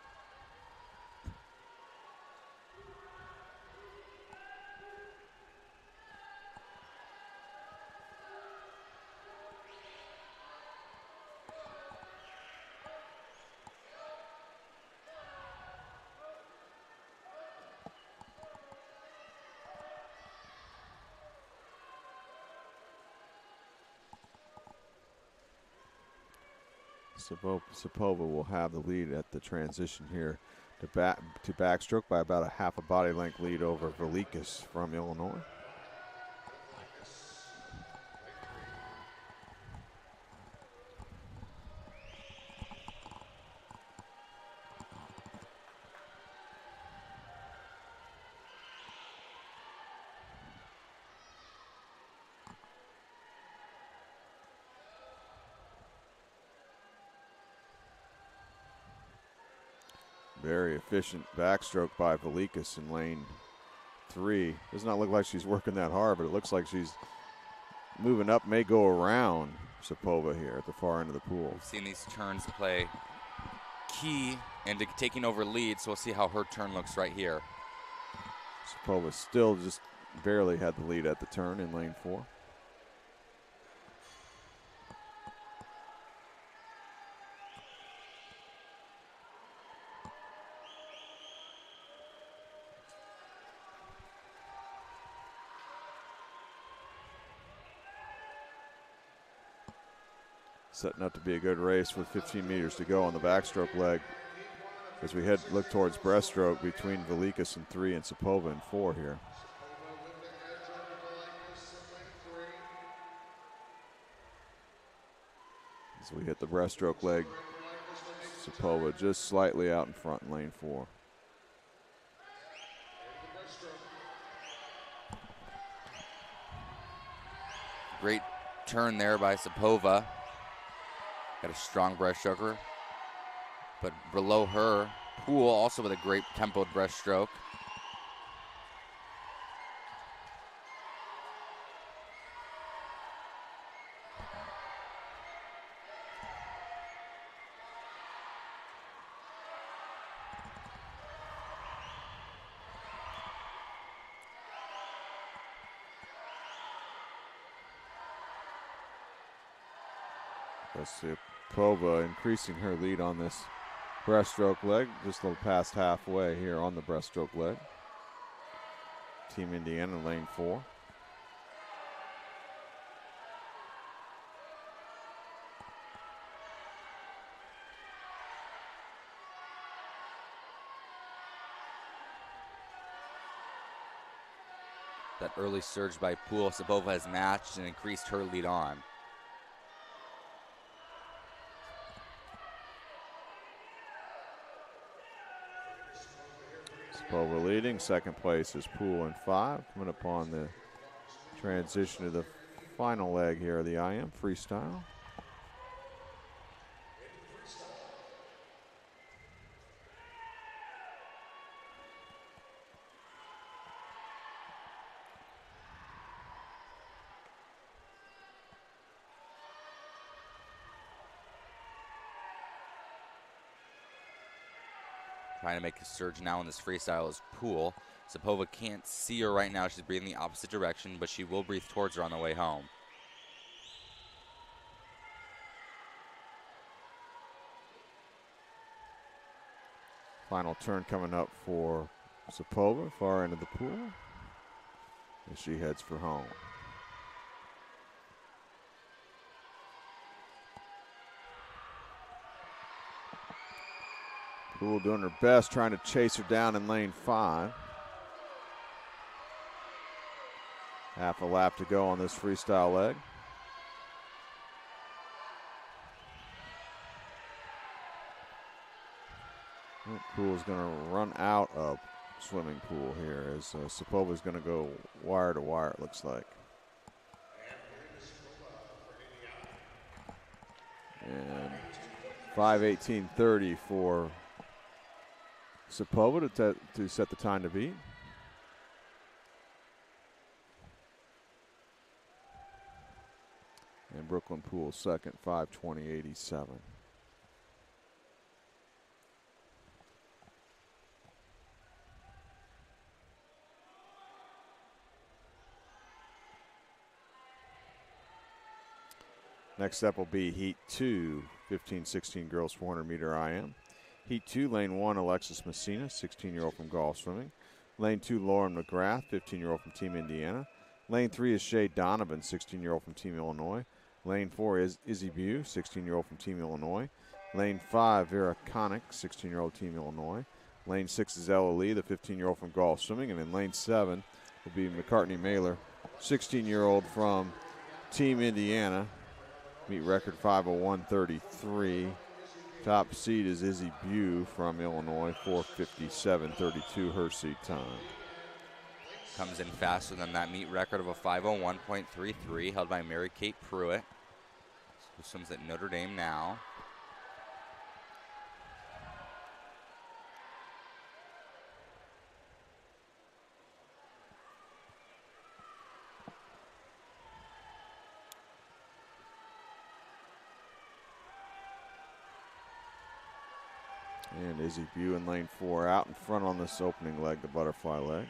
Sapova will have the lead at the transition here to backstroke by about a half a body length lead over Velikas from Illinois. Very efficient backstroke by Velikas in lane 3. Does not look like she's working that hard, but it looks like she's moving up, may go around Sapova here at the far end of the pool. We've seen these turns play key into taking over lead, so we'll see how her turn looks right here. Sapova still just barely had the lead at the turn in lane 4. Setting up to be a good race with 15 meters to go on the backstroke leg as we look towards breaststroke between Velikas in 3 and Sapova in 4 here. As we hit the breaststroke leg, Sapova just slightly out in front in lane 4. Great turn there by Sapova. Got a strong breaststroker. But below her, Poole also with a great tempoed breaststroke. Sapova increasing her lead on this breaststroke leg, just a little past halfway here on the breaststroke leg. Team Indiana lane 4. That early surge by Poole, Sapova has matched and increased her lead on. Sapova leading. Second place is Poole in 5. Coming upon the transition to the final leg here of the IM freestyle. Trying to make a surge now in this freestyle is Poole. Sapova can't see her right now. She's breathing the opposite direction, but she will breathe towards her on the way home. Final turn coming up for Sapova, far end of the pool, as she heads for home. Poole doing her best, trying to chase her down in lane 5. Half a lap to go on this freestyle leg. Poole's going to run out of swimming pool here as Sapova's going to go wire to wire, it looks like. And 5:18:30 for Sapova to set the time to beat. And Brooklyn Poole second, 5:20.87. Next up will be Heat 2, 15-16 girls 400 meter IM. Heat 2, lane 1, Alexis Messina, 16-year-old from golf swimming. Lane 2, Lauren McGrath, 15-year-old from Team Indiana. Lane 3 is Shay Donovan, 16-year-old from Team Illinois. Lane 4 is Izzy Bew, 16-year-old from Team Illinois. Lane 5, Vera Connick, 16-year-old Team Illinois. Lane 6 is Ella Lee, the 15-year-old from golf swimming. And in lane 7 will be McCartney Mailer, 16-year-old from Team Indiana. Meet record 5:01.33. Top seed is Izzy Bew from Illinois, 4:57.32 her seed time. Comes in faster than that meet record of a 5:01.33, held by Mary Kate Pruitt, who swims at Notre Dame now. And Izzy Bew in lane 4 out in front on this opening leg, the butterfly leg.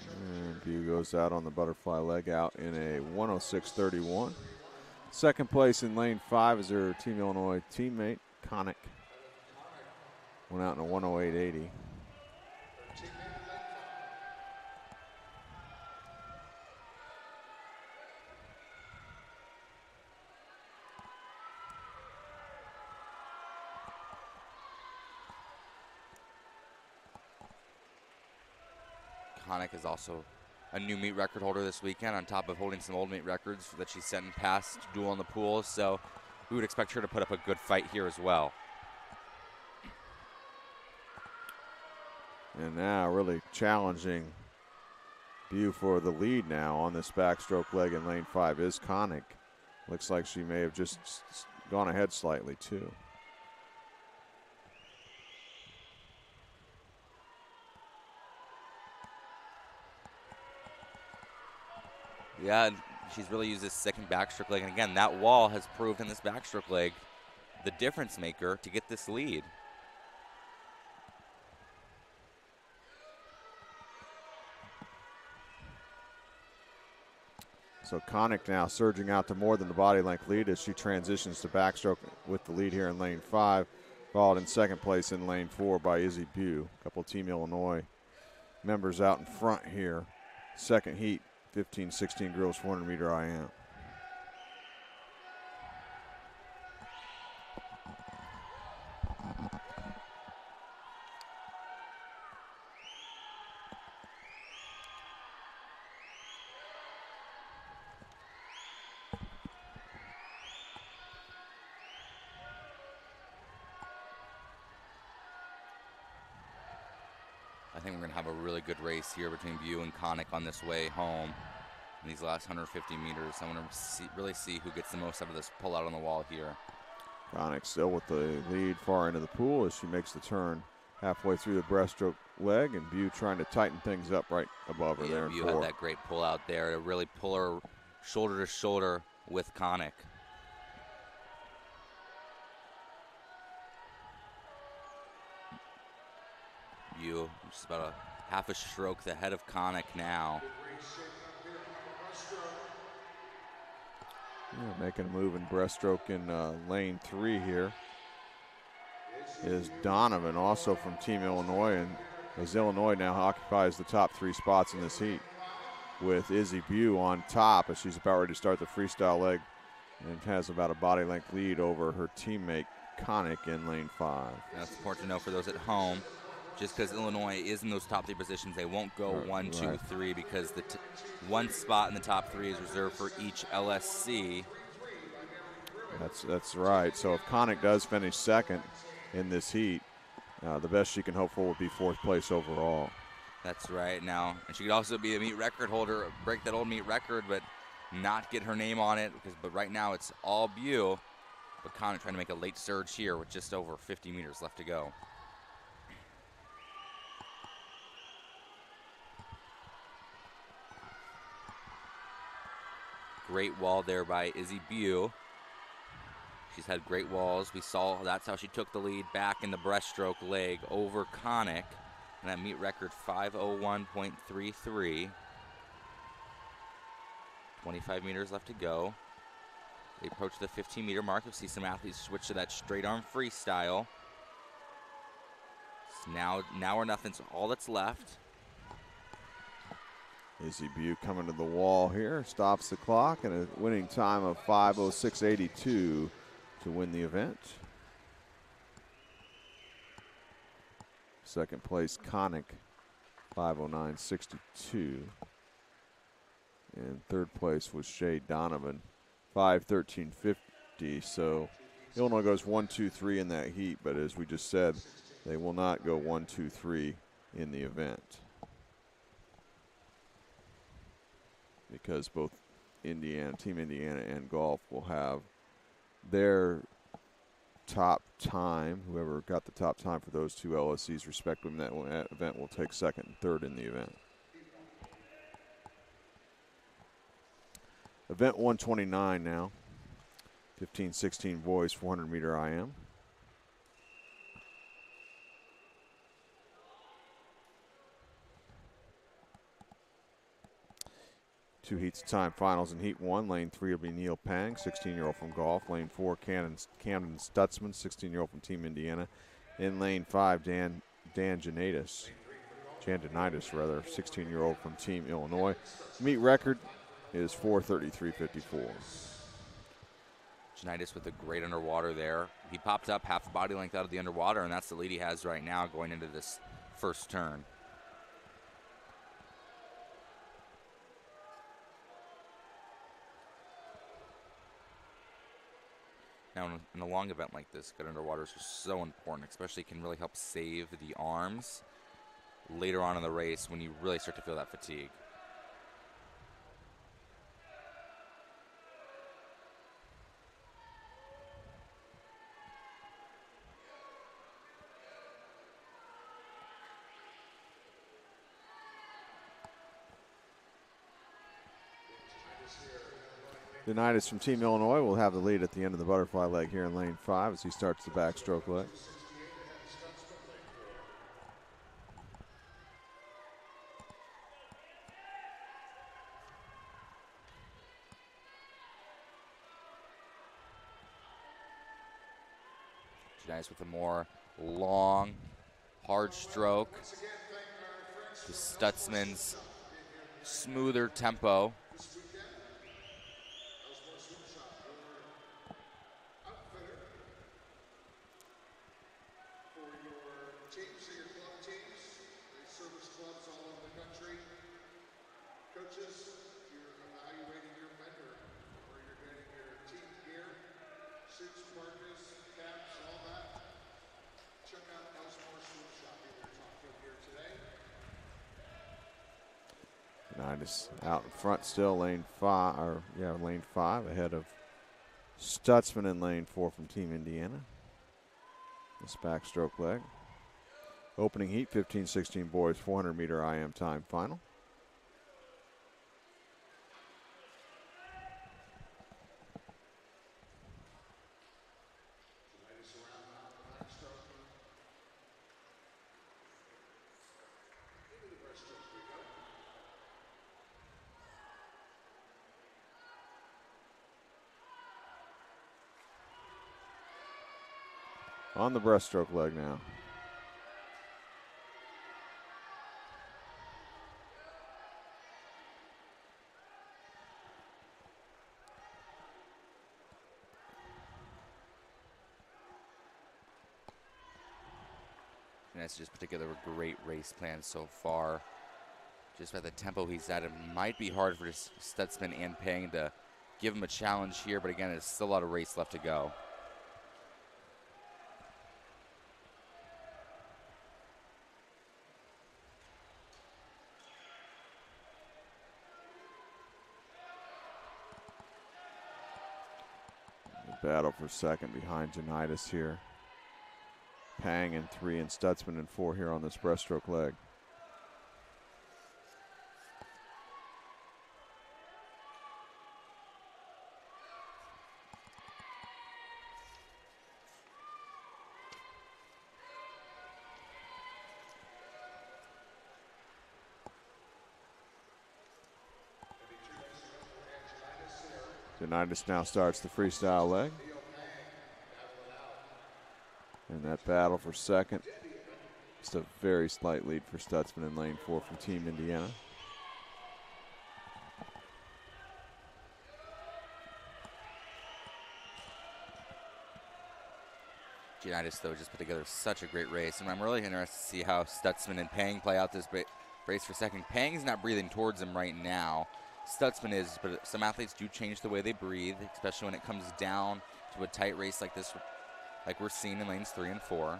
And Bew goes out on the butterfly leg out in a 106.31. Second place in lane 5 is her Team Illinois teammate, Connick. Went out in a 108.80. Connick is also a new meet record holder this weekend, on top of holding some old meet records that she's set in past Duel in the Pool. So we would expect her to put up a good fight here as well. And now really challenging Bew for the lead now on this backstroke leg in lane 5 is Connick. Looks like she may have just gone ahead slightly too. Yeah, and she's really used this second backstroke leg. And again, that wall has proved in this backstroke leg the difference maker to get this lead. So Connick now surging out to more than the body length lead as she transitions to backstroke with the lead here in lane 5. Followed in second place in lane 4 by Izzy Bew. A couple Team Illinois members out in front here. Second heat, 15-16 girls 400 meter IM. I think we're going to have a really good race here between Bew and Connick on this way home in these last 150 meters. I want to really see who gets the most out of this pull out on the wall here. Connick still with the lead far into the pool as she makes the turn halfway through the breaststroke leg, and Bew trying to tighten things up right above her there in Bew 4. had that great pull out there to really pull her shoulder to shoulder with Connick. Bew just about a half a stroke the head of Connick now. Yeah, making a move in breaststroke in lane 3 here is Donovan, also from Team Illinois, and as Illinois now occupies the top 3 spots in this heat, with Izzy Bew on top as she's about ready to start the freestyle leg and has about a body length lead over her teammate Connick in lane 5. That's important to know for those at home. Just because Illinois is in those top 3 positions, they won't go 1, 2, 3 because the one spot in the top 3 is reserved for each LSC. That's right. So if Connick does finish second in this heat, the best she can hope for would be 4th place overall. That's right. Now, and she could also be a meet record holder, break that old meet record, but not get her name on it. But right now it's all Bew. But Connick trying to make a late surge here with just over 50 meters left to go. Great wall there by Izzy Bew. She's had great walls. We saw that's how she took the lead back in the breaststroke leg over Connick. And that meet record 5:01.33. 25 meters left to go. They approach the 15-meter mark. You'll see some athletes switch to that straight arm freestyle. So now or nothing's all that's left. Izzy Bew coming to the wall here, stops the clock, and a winning time of 5:06.82 to win the event. Second place, Connick, 5:09.62. And third place was Shay Donovan, 5:13.50. So Illinois goes 1, 2, 3 in that heat, but as we just said, they will not go 1, 2, 3 in the event, because both Team Indiana and Golf will have their top time. Whoever got the top time for those 2 LSCs respectively in that event will take second and third in the event. Event 129 now. 15-16 boys, 400-meter IM. Two heats of time finals in heat 1. Lane 3 will be Neil Pang, 16-year-old from Golf. Lane 4, Camden Stutzman, 16-year-old from Team Indiana. In lane 5, Dan Janitis, 16-year-old from Team Illinois. Meet record is 4:33.54. Janitis with a great underwater there. He popped up half a body length out of the underwater, and that's the lead he has right now going into this first turn. Now, in a long event like this, good underwater is just so important, especially can really help save the arms later on in the race when you really start to feel that fatigue. Janitis from Team Illinois will have the lead at the end of the butterfly leg here in lane 5 as he starts the backstroke leg. Janitis with a more long, hard stroke. To Stutzman's smoother tempo. Janitis out in front still, lane 5 ahead of Stutzman in lane 4 from Team Indiana. This backstroke leg. Opening heat, 15-16 boys, 400-meter IM time final. On the breaststroke leg now. And that's just particular great race plan so far. Just by the tempo he's at, it might be hard for Stutzman and Pang to give him a challenge here, but again, there's still a lot of race left to go. The battle for second behind Janitas here. Pang in 3 and Stutzman in 4 here on this breaststroke leg. Janitas now starts the freestyle leg. And that battle for second. Just a very slight lead for Stutzman in lane 4 from Team Indiana. Janitas, though, just put together such a great race, and I'm really interested to see how Stutzman and Pang play out this race for second. Pang's not breathing towards him right now. Stutzman is, but some athletes do change the way they breathe, especially when it comes down to a tight race like this, like we're seeing in lanes 3 and 4.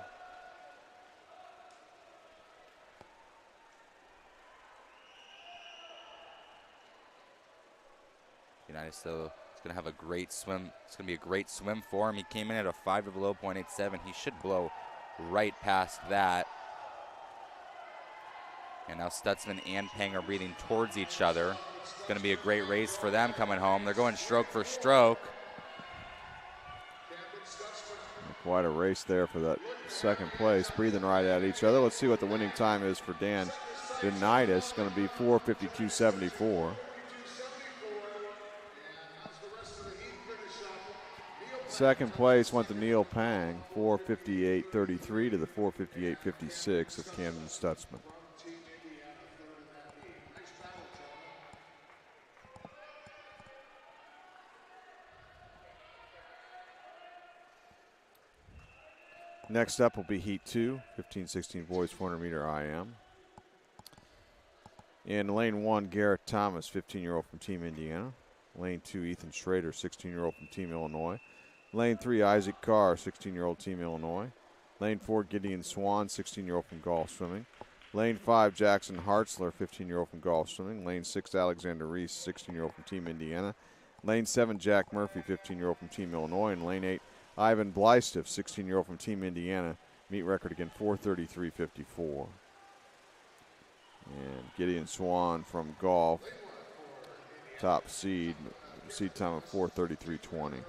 Janitas, though, is going to have a great swim. It's going to be a great swim for him. He came in at a 5 or below 0.87. He should blow right past that. And now Stutzman and Pang are breathing towards each other. It's going to be a great race for them coming home. They're going stroke for stroke. Quite a race there for that second place, breathing right at each other. Let's see what the winning time is for Dan Janitas. Going to be 4:52.74. Second place went to Neil Pang, 4:58.33 to the 4:58.56 of Camden Stutzman. Next up will be Heat 2, 15-16 boys 400-meter IM. In lane 1, Garrett Thomas, 15-year-old from Team Indiana. Lane 2, Ethan Schrader, 16-year-old from Team Illinois. Lane 3, Isaac Carr, 16-year-old Team Illinois. Lane 4, Gideon Swan, 16-year-old from golf swimming. Lane 5, Jackson Hartzler, 15-year-old from golf swimming. Lane 6, Alexander Reese, 16-year-old from Team Indiana. Lane 7, Jack Murphy, 15-year-old from Team Illinois. And Lane 8, Ivan Blystiff, 16-year-old from Team Indiana. Meet record again, 4:33.54. And Gideon Swan from golf, top seed time of 4:33.20.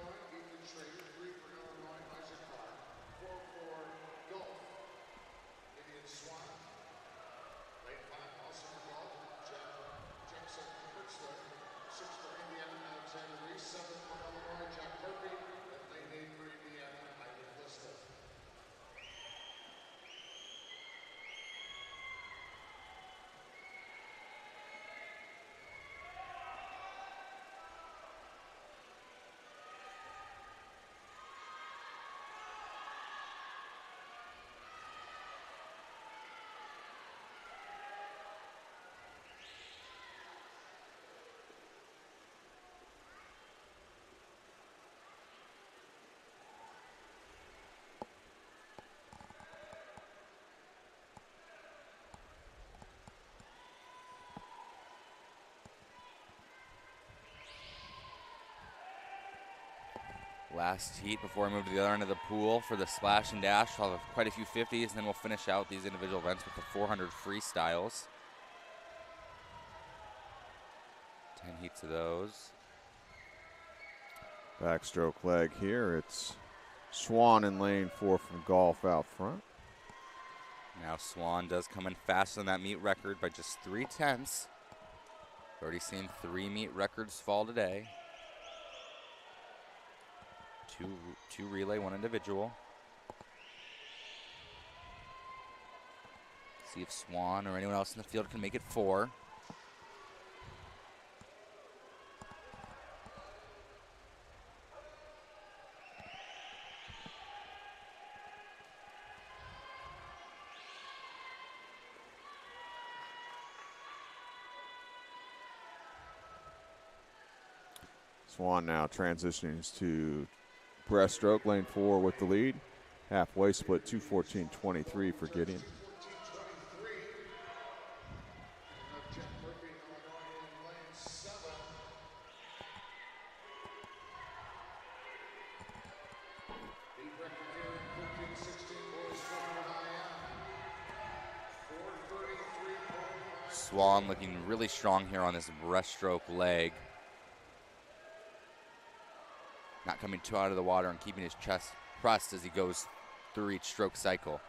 Last heat before we move to the other end of the pool for the splash and dash. I'll have quite a few 50s, and then we'll finish out these individual events with the 400 freestyles. 10 heats of those. Backstroke leg here. It's Swan in lane 4 from golf out front. Now Swan does come in faster than that meet record by just 0.3. Already seen 3 meet records fall today. Two relay, 1 individual. See if Swan or anyone else in the field can make it 4. Swan now transitioning to breaststroke, lane 4 with the lead. Halfway split, 2:14.23 for Gideon. Swan looking really strong here on this breaststroke leg. Not coming too out of the water and keeping his chest pressed as he goes through each stroke cycle.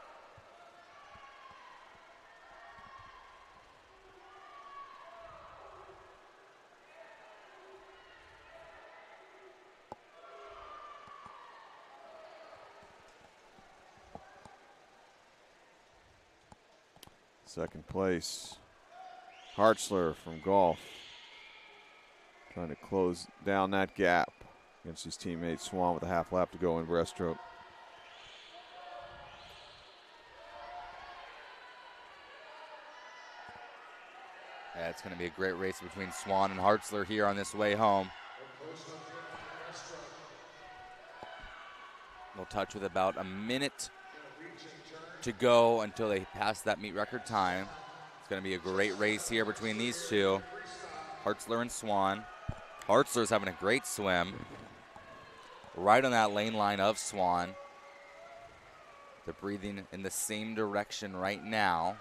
Second place, Hartzler from golf. Trying to close down that gap against his teammate Swan with a half lap to go in breaststroke. Yeah, it's going to be a great race between Swan and Hartzler here on this way home. They'll touch with about a minute to go until they pass that meet record time. It's going to be a great race here between these two, Hartzler and Swan. Hartzler's having a great swim, right on that lane line of Swan. They're breathing in the same direction right now.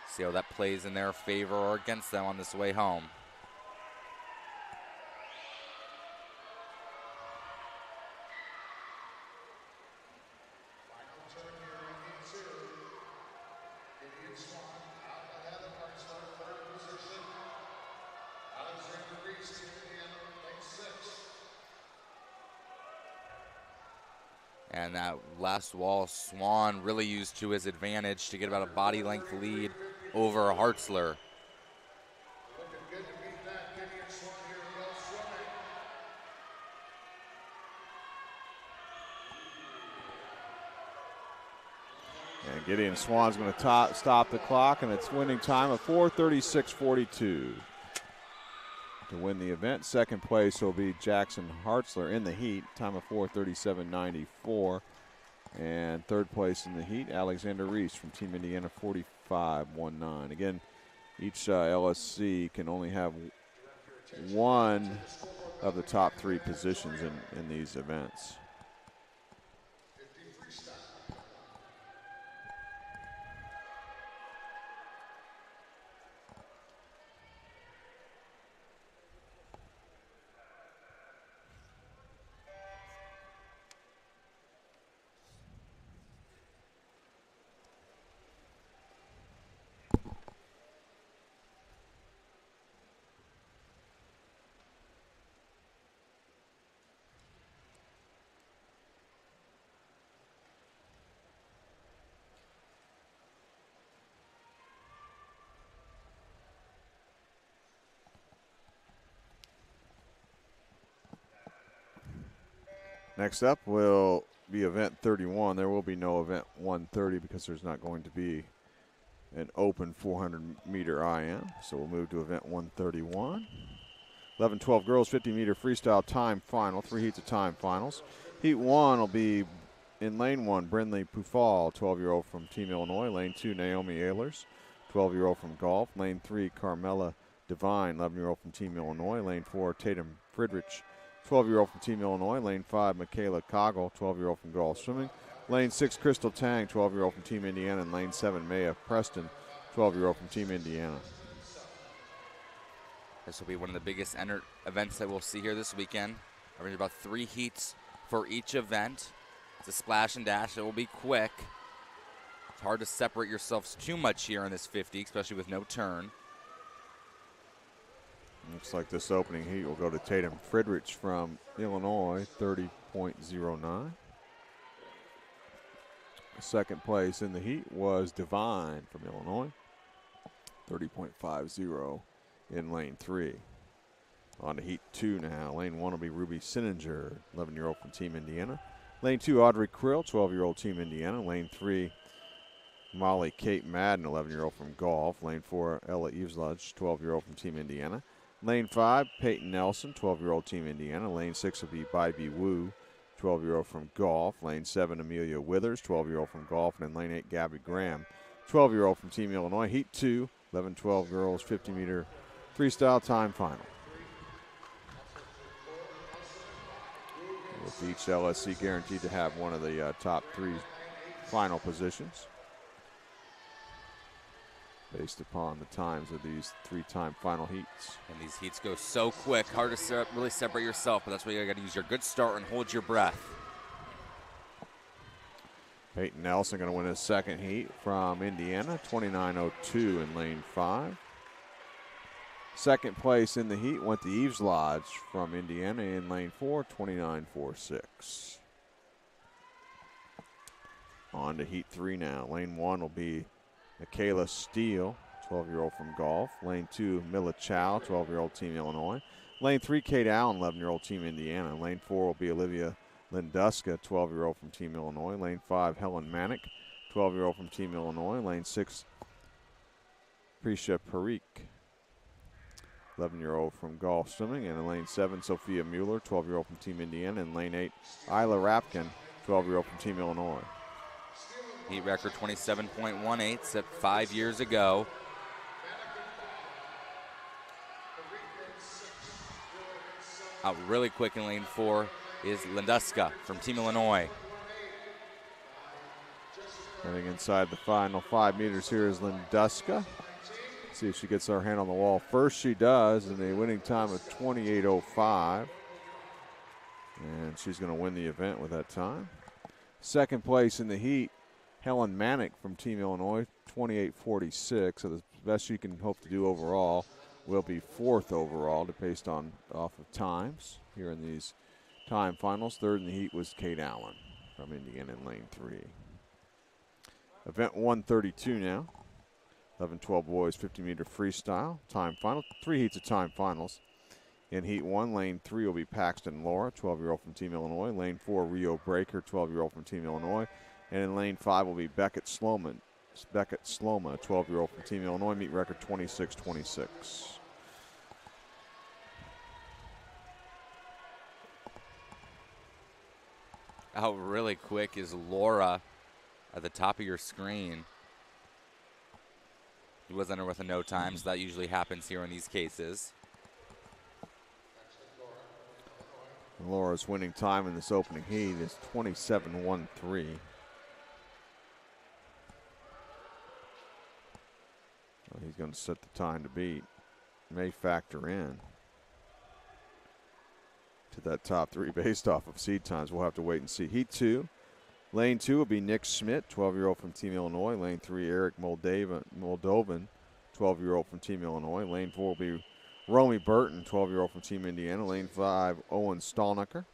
See how that plays in their favor or against them on this way home. And that last wall, Swan really used to his advantage to get about a body length lead over Hartzler. And Gideon Swan's going to stop the clock, and it's winning time of 4:36.42 to win the event. Second place will be Jackson Hartzler in the heat, time of 4:37.94. And third place in the heat, Alexander Reese from Team Indiana, 45.19. Again, each LSC can only have one of the top 3 positions in these events. Next up will be event 31. There will be no event 130 because there's not going to be an open 400-meter IM. So we'll move to event 131. 11-12 girls 50-meter freestyle time final. 3 heats of time finals. Heat 1 will be in lane 1, Brindley Pufal, 12-year-old from Team Illinois. Lane 2, Naomi Ehlers, 12-year-old from golf. Lane 3, Carmela Devine, 11-year-old from Team Illinois. Lane 4, Tatum Friedrich, 12-year-old from Team Illinois. Lane 5, Michaela Coggle, 12-year-old from golf swimming. Lane 6, Crystal Tang, 12-year-old from Team Indiana. And lane 7, Maya Preston, 12-year-old from Team Indiana. This will be one of the biggest events that we'll see here this weekend. There's about 3 heats for each event. It's a splash and dash. It will be quick. It's hard to separate yourselves too much here in this 50, especially with no turn. Looks like this opening heat will go to Tatum Friedrich from Illinois, 30.09. Second place in the heat was Divine from Illinois, 30.50 in lane 3. On to heat 2 now. Lane 1 will be Ruby Sinninger, 11-year-old from Team Indiana. Lane 2, Audrey Krill, 12-year-old Team Indiana. Lane 3, Molly Kate Madden, 11-year-old from golf. Lane 4, Ella Evesludge, 12-year-old from Team Indiana. Lane 5, Peyton Nelson, 12-year-old Team Indiana. Lane 6 will be Baibi Wu, 12-year-old from golf. Lane 7, Amelia Withers, 12-year-old from golf. And then lane 8, Gabby Graham, 12-year-old from Team Illinois. Heat 2, 11-12 girls, 50-meter freestyle time final. With each LSC guaranteed to have one of the top 3 final positions based upon the times of these 3-time final heats. And these heats go so quick, hard to really separate yourself, but that's why you got to use your good start and hold your breath. Peyton Nelson going to win his second heat from Indiana, 29.02 in lane 5. Second place in the heat went to Eves Lodge from Indiana in lane 4, 29.46. On to heat 3 now. Lane 1 will be Michaela Steele, 12-year-old from golf. Lane 2, Mila Chow, 12-year-old Team Illinois. Lane 3, Kate Allen, 11-year-old Team Indiana. Lane 4 will be Olivia Linduska, 12-year-old from Team Illinois. Lane 5, Helen Manick, 12-year-old from Team Illinois. Lane 6, Prisha Parikh, 11-year-old from golf swimming. And in lane 7, Sophia Mueller, 12-year-old from Team Indiana. And lane 8, Isla Rapkin, 12-year-old from Team Illinois. Heat record 27.18, set 5 years ago. Out really quick in lane 4 is Linduska from Team Illinois. Heading inside the final 5 meters here is Linduska. See if she gets her hand on the wall. First she does, and a winning time of 28.05. And she's going to win the event with that time. Second place in the heat, Helen Manick from Team Illinois, 28.46. So the best she can hope to do overall will be 4th overall, based on off of times here in these time finals. Third in the heat was Kate Allen from Indiana in lane 3. Event 132 now. 11-12 boys, 50-meter freestyle time final. 3 heats of time finals. In heat 1, lane 3 will be Paxton Laura, 12-year-old from Team Illinois. Lane 4, Rio Breaker, 12-year-old from Team Illinois. And in lane 5 will be Beckett Sloma, 12-year-old from Team Illinois. Meet record 26.26. Out really quick is Laura at the top of your screen. He was under with a no time, so that usually happens here in these cases. Laura's winning time in this opening heat is 27.13. Well, he's going to set the time to beat. May factor in to that top 3 based off of seed times. We'll have to wait and see. Heat 2. Lane 2 will be Nick Schmidt, 12-year-old from Team Illinois. Lane 3, Eric Moldovan, 12-year-old from Team Illinois. Lane 4 will be Romy Burton, 12-year-old from Team Indiana. Lane 5, Owen Stallnacher,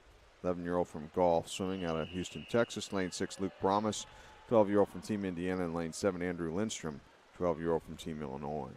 11-year-old from golf swimming out of Houston, Texas. Lane 6, Luke Bromus, 12-year-old from Team Indiana. And lane 7, Andrew Lindstrom, 12-year-old from Team Illinois.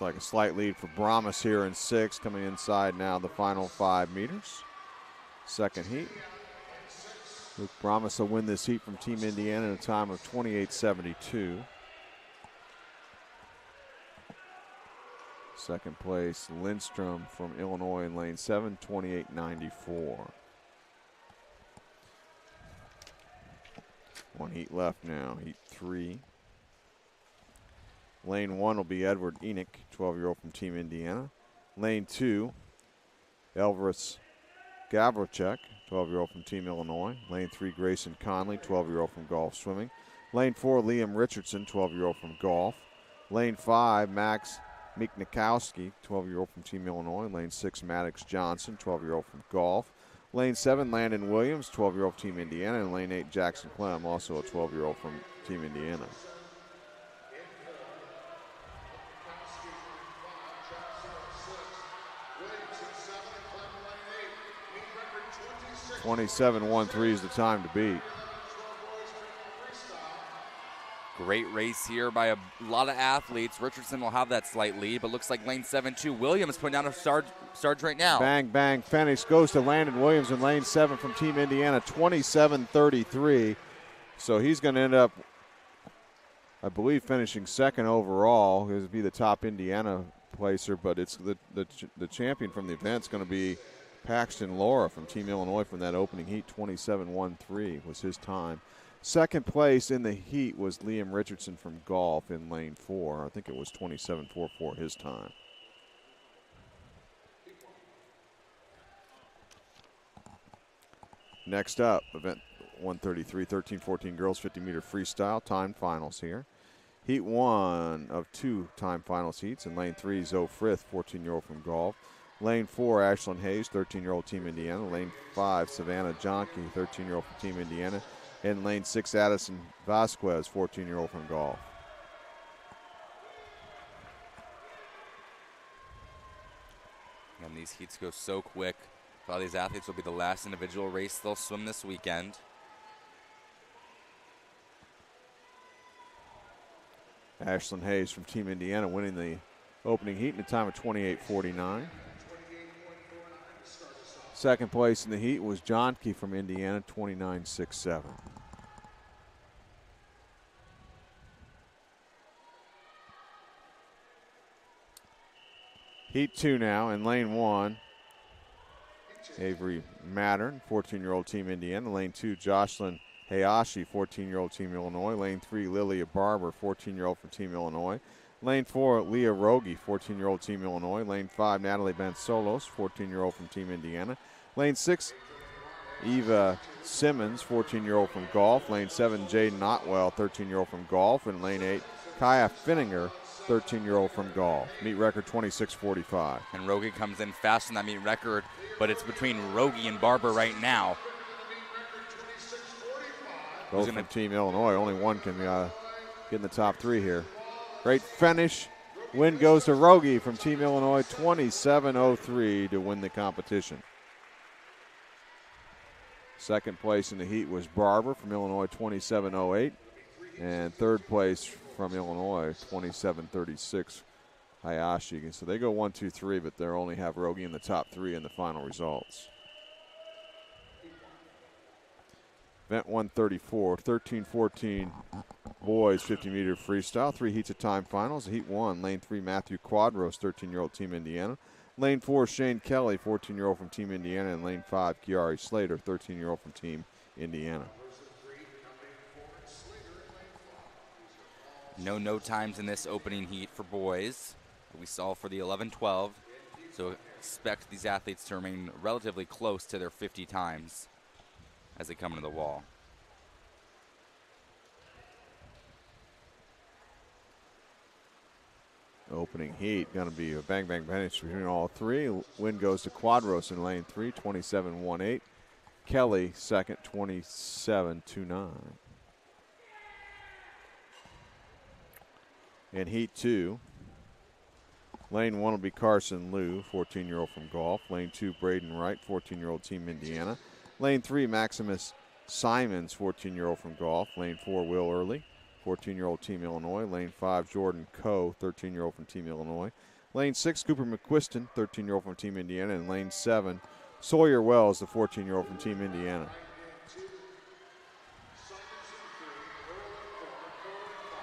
Like a slight lead for Bromus here in 6, coming inside now the final 5 meters. Second heat. Luke Bromus will win this heat from Team Indiana in a time of 28.72. Second place, Lindstrom from Illinois in lane 7, 28.94. One heat left now, heat 3. Lane 1 will be Edward Enoch, 12-year-old from Team Indiana. Lane 2, Elvis Gavrocek, 12-year-old from Team Illinois. Lane 3, Grayson Conley, 12-year-old from golf swimming. Lane 4, Liam Richardson, 12-year-old from golf. Lane 5, Max Meek Nikowski, 12-year-old from Team Illinois. Lane 6, Maddox Johnson, 12-year-old from golf. Lane 7, Landon Williams, 12-year-old from Team Indiana. And lane 8, Jackson Clem, also a 12-year-old from Team Indiana. .27.13 is the time to beat. Great race here by a lot of athletes. Richardson will have that slight lead, but looks like lane 7 too. Williams putting down a Sarge right now. Bang, bang, finish goes to Landon Williams in lane 7 from Team Indiana, 27.33. So he's going to end up, I believe, finishing second overall. He'll be the top Indiana placer, but it's the champion from the event is going to be Paxton Laura from Team Illinois from that opening heat. 27.13 was his time. Second place in the heat was Liam Richardson from golf in lane 4. I think it was 27.44 his time. Next up, event 133, 13-14 girls 50-meter freestyle time finals here. Heat 1 of 2 time finals heats. In lane 3, Zoe Frith, 14-year-old from golf. Lane 4, Ashlyn Hayes, 13-year-old Team Indiana. Lane 5, Savannah Johnke, 13-year-old from Team Indiana. And lane 6, Addison Vasquez, 14-year-old from golf. And these heats go so quick. A lot of these athletes will be the last individual race they'll swim this weekend. Ashlyn Hayes from Team Indiana winning the opening heat in a time of 28.49. Second place in the heat was Johnke from Indiana, 29.67. Heat 2 now in lane 1. Avery Mattern, 14-year-old Team Indiana. Lane 2, Jocelyn Hayashi, 14-year-old Team Illinois. Lane 3, Lilia Barber, 14-year-old from Team Illinois. Lane 4, Leah Rogie, 14-year-old Team Illinois. Lane 5, Natalie Bansolos, 14-year-old from Team Indiana. Lane 6, Eva Simmons, 14-year-old from golf. Lane 7, Jaden Otwell, 13-year-old from golf. And lane 8, Kaya Finninger, 13-year-old from golf. Meet record 26.45. And Rogie comes in fast on that meet record, but it's between Rogie and Barber right now. Both from Team Illinois. Only one can get in the top 3 here. Great finish. Win goes to Rogie from Team Illinois, 27.03 to win the competition. Second place in the heat was Barber from Illinois, 27.08. And third place from Illinois, 27.36, Hayashi. So they go 1, 2, 3, but they only have Rogie in the top 3 in the final results. Event 134, 13-14 boys 50-meter freestyle. 3 heats of time finals. Heat 1, lane 3, Matthew Quadros, 13-year-old Team Indiana. Lane 4, Shane Kelly, 14-year-old from Team Indiana. And lane 5, Kiari Slater, 13-year-old from Team Indiana. No times in this opening heat for boys. We saw for the 11-12. So expect these athletes to remain relatively close to their 50 times as they come into the wall. Opening heat, going to be a bang-bang finish between all 3. Win goes to Quadros in lane 3, 27.18. Kelly second, 27.29. In heat 2, lane 1 will be Carson Liu, 14-year-old from golf. Lane 2, Braden Wright, 14-year-old Team Indiana. Lane 3, Maximus Simons, 14-year-old from golf. Lane 4, Will Early, 14-year-old Team Illinois. Lane 5, Jordan Coe, 13-year-old from Team Illinois. Lane 6, Cooper McQuiston, 13-year-old from Team Indiana. And lane 7, Sawyer Wells, the 14-year-old from Team Indiana.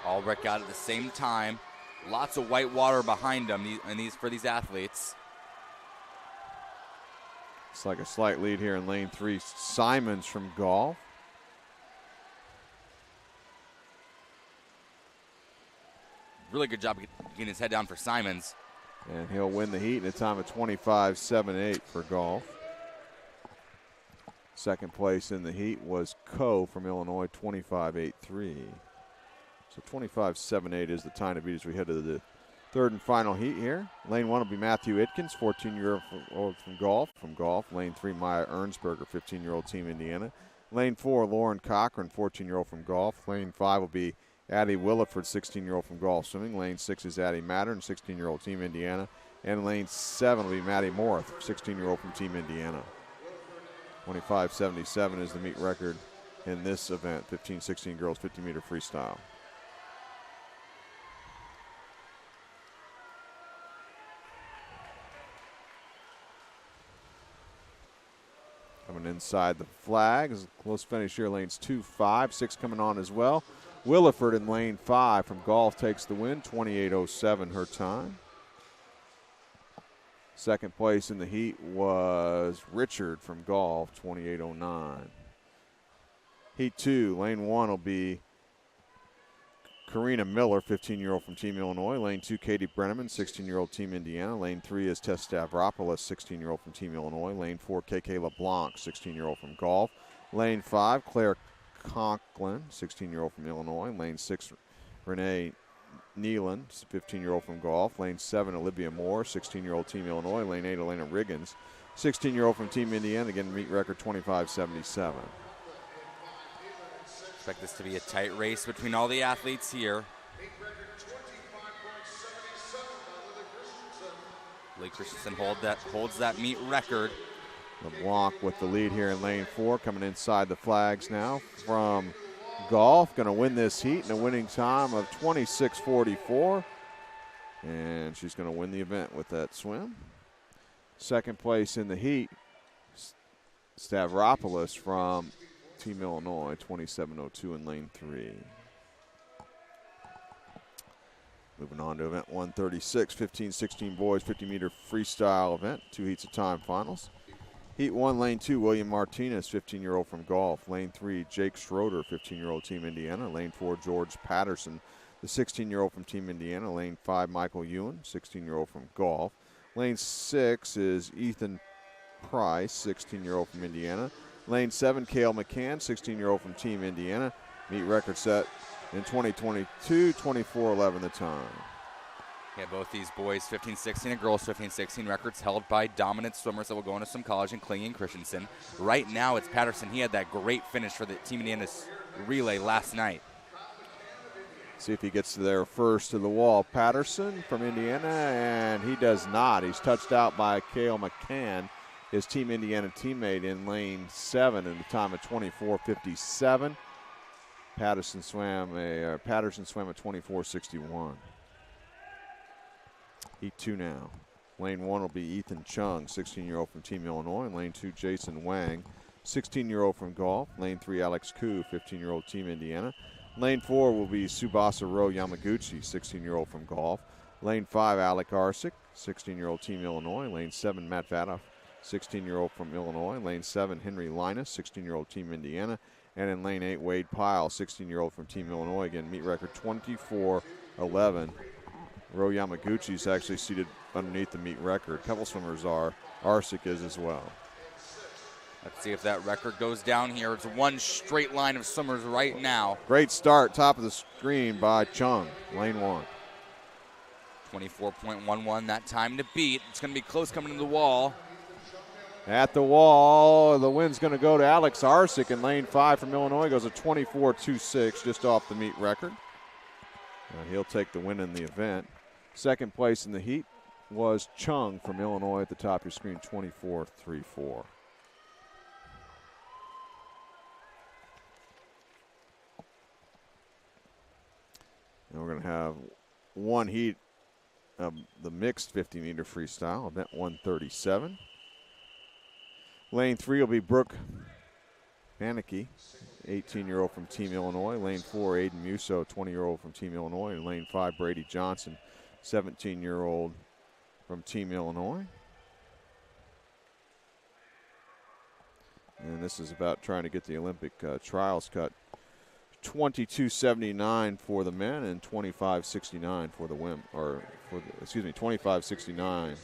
All wreck out at the same time. Lots of white water behind them for these athletes. It's like a slight lead here in lane 3. Simons from golf. Really good job getting his head down for Simons. And he'll win the heat in a time of 25.78 for golf. Second place in the heat was Coe from Illinois, 25.83. So 25.78 is the time to beat as we head to the Third and final heat here. Lane 1 will be Matthew Itkins, 14-year-old from golf. Lane 3, Maya Ernsberger, 15-year-old Team Indiana. Lane 4, Lauren Cochran, 14-year-old from golf. Lane 5 will be Addie Williford, 16-year-old from golf swimming. Lane 6 is Addie Mattern, 16-year-old Team Indiana. And lane 7 will be Maddie Morth, 16-year-old from Team Indiana. 25.77 is the meet record in this event, 15-16 girls 50-meter freestyle. Coming inside the flag is a close finish here. Lanes 2, 5, 6 coming on as well. Williford in lane 5 from golf takes the win, 28.07 her time. Second place in the heat was Richard from golf, 28.09. Heat 2, lane 1 will be Karina Miller, 15-year-old from Team Illinois. Lane 2, Katie Brenneman, 16-year-old Team Indiana. Lane 3 is Tess Stavropoulos, 16-year-old from Team Illinois. Lane 4, KK LeBlanc, 16-year-old from golf. Lane 5, Claire Conklin, 16-year-old from Illinois. Lane 6, Renee Nealon, 15-year-old from golf. Lane 7, Olivia Moore, 16-year-old Team Illinois. Lane 8, Elena Riggins, 16-year-old from Team Indiana. Again, meet record 25.77. Expect this to be a tight race between all the athletes here. Lee Christensen holds that meet record. LeBlanc with the lead here in lane 4, coming inside the flags now from golf. Going to win this heat in a winning time of 26.44. And she's going to win the event with that swim. Second place in the heat, Stavropoulos from Team Illinois, 27.02 in lane 3. Moving on to event 136, 15-16 boys 50-meter freestyle event, 2 heats of time finals. Heat 1, lane 2, William Martinez, 15-year-old from golf. Lane 3, Jake Schroeder, 15-year-old Team Indiana. Lane 4, George Patterson, the 16-year-old from Team Indiana. Lane 5, Michael Ewan, 16-year-old from golf. Lane 6 is Ethan Price, 16-year-old from Indiana. Lane 7, Cale McCann, 16-year-old from Team Indiana. Meet record set in 2022, 24.11 the time. Yeah, both these boys, 15-16 and girls 15-16 records held by dominant swimmers that will go into some college, including and Christensen. Right now it's Patterson. He had that great finish for the Team Indiana's relay last night. See if he gets there first to the wall. Patterson from Indiana, and he does not. He's touched out by Cale McCann, his Team Indiana teammate, in lane 7 in the time of 24.57. Patterson swam at 24.61. Heat 2 now. Lane 1 will be Ethan Chung, 16-year-old from Team Illinois. And lane 2, Jason Wang, 16-year-old from golf. Lane 3, Alex Koo, 15-year-old Team Indiana. Lane 4 will be Tsubasa Ro Yamaguchi, 16-year-old from golf. Lane 5, Alec Arsick, 16-year-old Team Illinois. Lane 7, Matt Vadoff, 16-year-old from Illinois. Lane 7, Henry Linus, 16-year-old Team Indiana. And in lane 8, Wade Pyle, 16-year-old from Team Illinois. Again, meet record 24.11. Ro Yamaguchi's actually seated underneath the meet record. A couple swimmers are. Arsick is as well. Let's see if that record goes down here. It's one straight line of swimmers right now. Great start, top of the screen by Chung, lane 1. 24.11, that time to beat. It's going to be close coming to the wall. At the wall, the win's going to go to Alex Arsick in lane 5 from Illinois. Goes a 24.26, just off the meet record. He'll take the win in the event. Second place in the heat was Chung from Illinois at the top of your screen, 24.34. And we're going to have one heat of the mixed 50-meter freestyle, event 137. Lane 3 will be Brooke Manicki, 18-year-old from Team Illinois. Lane 4, Aiden Musso, 20-year-old from Team Illinois. And lane 5, Brady Johnson, 17-year-old from Team Illinois. And this is about trying to get the Olympic trials cut. 22.79 for the men and 25.69 for the women, 25.69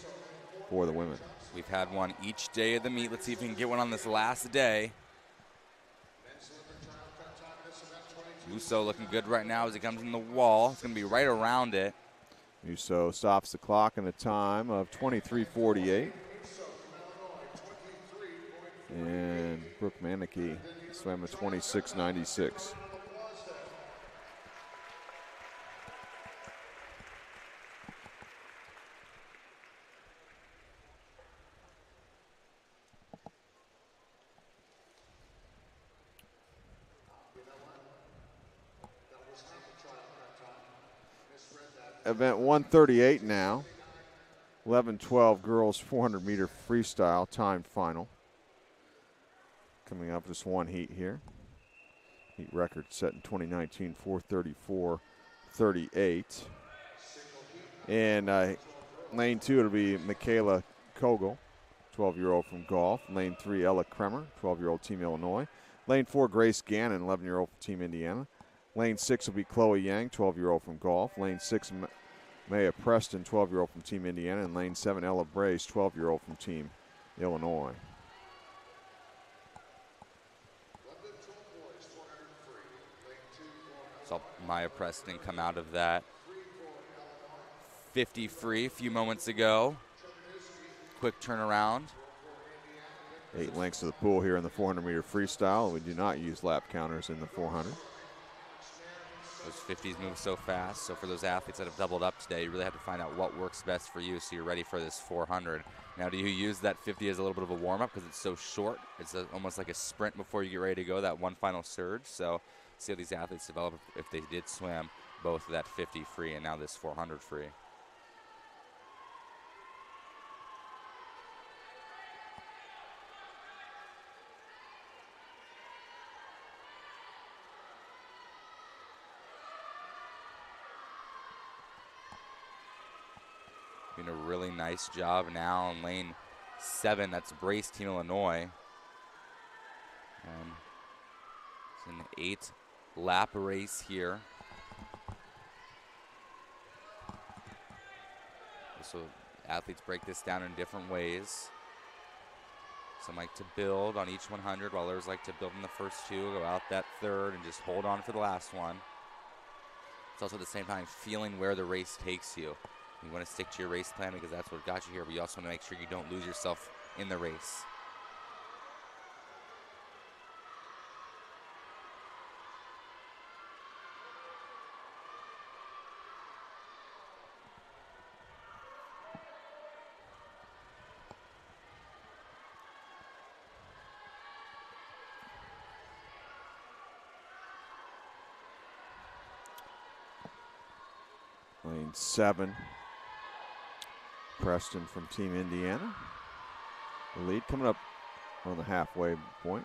for the women. We've had one each day of the meet. Let's see if we can get one on this last day. Musso looking good right now as he comes in the wall. It's going to be right around it. Musso stops the clock in a time of 23:48. And Brooke Manicky swam a 26:96. Event 138 now. 11-12 girls 400-meter freestyle time final. Coming up, just one heat here. Heat record set in 2019, 4:34.38. And lane 2, it'll be Michaela Kogel, 12-year-old from golf. Lane 3, Ella Kremer, 12-year-old Team Illinois. Lane 4, Grace Gannon, 11-year-old from Team Indiana. Lane 6 will be Chloe Yang, 12-year-old from golf. Lane 6, Maya Preston, 12-year-old from Team Indiana. And lane 7, Ella Brace, 12-year-old from Team Illinois. Saw Maya Preston come out of that 50 free a few moments ago. Quick turnaround. 8 lengths to the pool here in the 400-meter freestyle. We do not use lap counters in the 400. Those 50s move so fast, so for those athletes that have doubled up today, you really have to find out what works best for you so you're ready for this 400. Now, do you use that 50 as a little bit of a warm-up because it's so short? It's almost like a sprint before you get ready to go, that one final surge. So see how these athletes develop if they did swim both that 50 free and now this 400 free. Doing a really nice job now in lane 7. That's Brace, Team Illinois. And it's an 8-lap race here. So athletes break this down in different ways. Some like to build on each 100, while others like to build in the first 2, go out that 3rd, and just hold on for the last one. It's also at the same time feeling where the race takes you. You want to stick to your race plan because that's what got you here, but you also want to make sure you don't lose yourself in the race. Lane 7. Preston from Team Indiana. The lead coming up on the halfway point.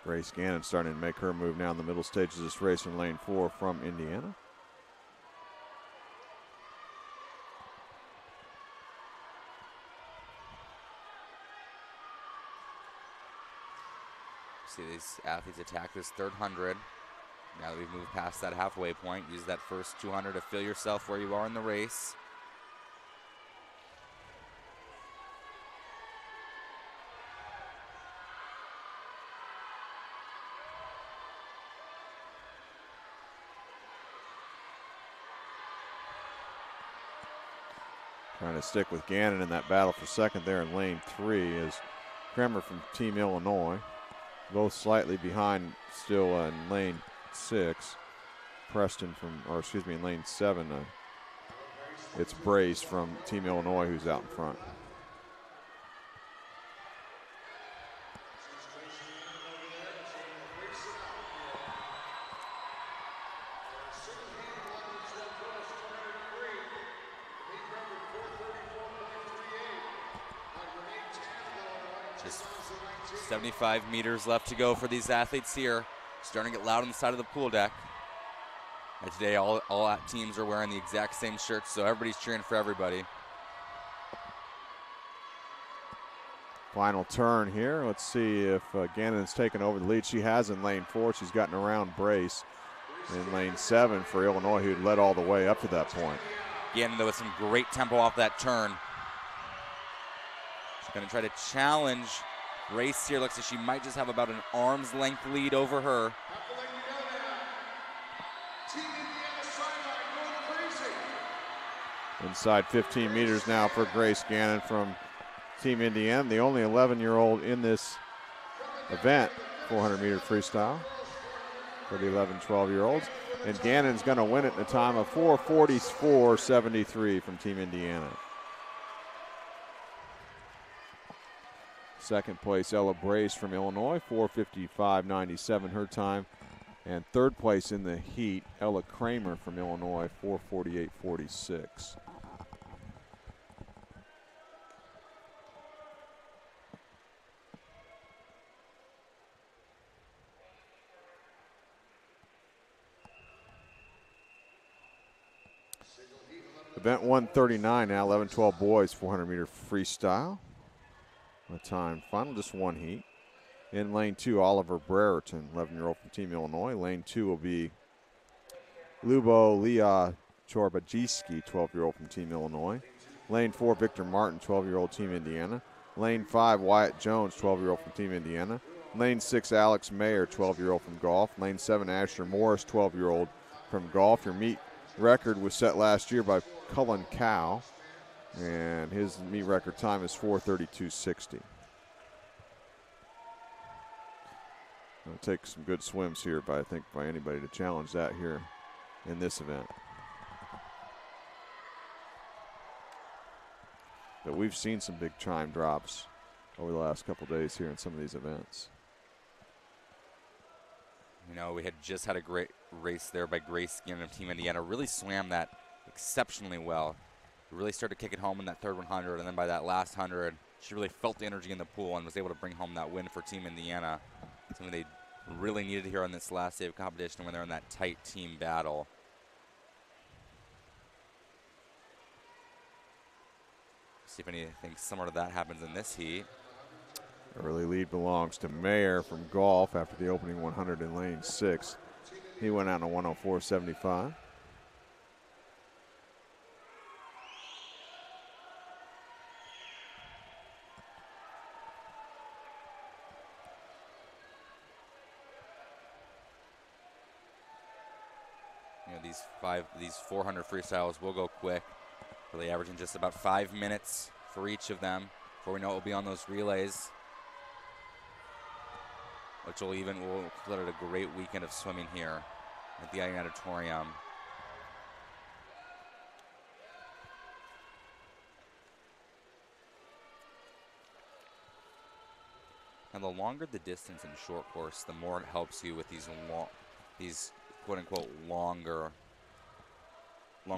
Grace Gannon starting to make her move now in the middle stages of this race in lane 4 from Indiana. See these athletes attack this 3rd 100. Now that we've moved past that halfway point, use that first 200 to feel yourself where you are in the race. Trying to stick with Gannon in that battle for second there in lane 3 is Kremer from Team Illinois. Both slightly behind still in lane 6. Preston in lane 7. It's Brace from Team Illinois who's out in front. Just 75 meters left to go for these athletes here. Starting to get loud on the side of the pool deck. And today, all teams are wearing the exact same shirts, so everybody's cheering for everybody. Final turn here. Let's see if Gannon's taken over the lead. She has in lane 4. She's gotten around Brace in lane 7 for Illinois, who'd led all the way up to that point. Gannon, though, with some great tempo off that turn. She's going to try to challenge Brace here. Looks like she might just have about an arm's length lead over her. Inside 15 meters now for Grace Gannon from Team Indiana, the only 11-year-old in this event, 400-meter freestyle for the 11, 12-year-olds. And Gannon's going to win it in a time of 4:44.73 from Team Indiana. Second place, Ella Brace from Illinois, 4:55.97 her time. And third place in the heat, Ella Kramer from Illinois, 4:48.46. Event 139 now, 11-12 boys, 400-meter freestyle. A time final, just one heat. In lane 2, Oliver Brereton, 11-year-old from Team Illinois. Lane 2 will be Lubo Leah Chorbajiski, 12-year-old from Team Illinois. Lane 4, Victor Martin, 12-year-old Team Indiana. Lane 5, Wyatt Jones, 12-year-old from Team Indiana. Lane 6, Alex Mayer, 12-year-old from golf. Lane 7, Asher Morris, 12-year-old from golf. Your meet record was set last year by Cullen Cow, and his meet record time is 4:32.60. It'll take some good swims here, but I think by anybody to challenge that here in this event. But we've seen some big time drops over the last couple days here in some of these events. You know, we had just had a great race there by Grace Gannon of Team Indiana. Really swam that exceptionally well. Really started to kick it home in that third 100, and then by that last 100, she really felt the energy in the pool and was able to bring home that win for Team Indiana. Something they really needed here on this last day of competition when they're in that tight team battle. See if anything similar to that happens in this heat. Early lead belongs to Mayer from golf after the opening 100 in lane 6. He went out on 104.75. You know, these 400 freestyles will go quick. Really averaging just about 5 minutes for each of them before we know it will be on those relays, which will put it a great weekend of swimming here at the IU Auditorium. And the longer the distance in short course, the more it helps you with these quote-unquote long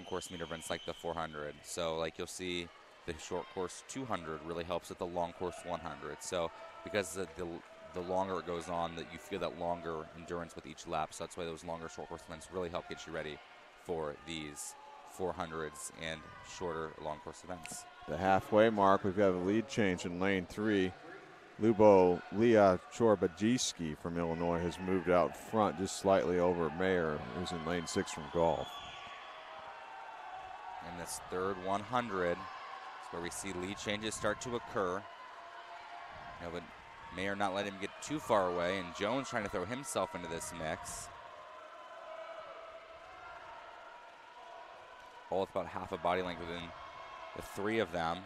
course meter events like the 400. So like you'll see the short course 200 really helps with the long course 100. So because the longer it goes on, that you feel that longer endurance with each lap. So that's why those longer short course events really help get you ready for these 400s and shorter long course events. The halfway mark, we've got a lead change in lane 3. Lubo Leah Chorbajiski from Illinois has moved out front just slightly over Mayer, who's in lane 6 from golf. In this third 100 is where we see lead changes start to occur. You know, but Mayer not letting him get too far away, and Jones trying to throw himself into this mix. All with about half a body length within the three of them.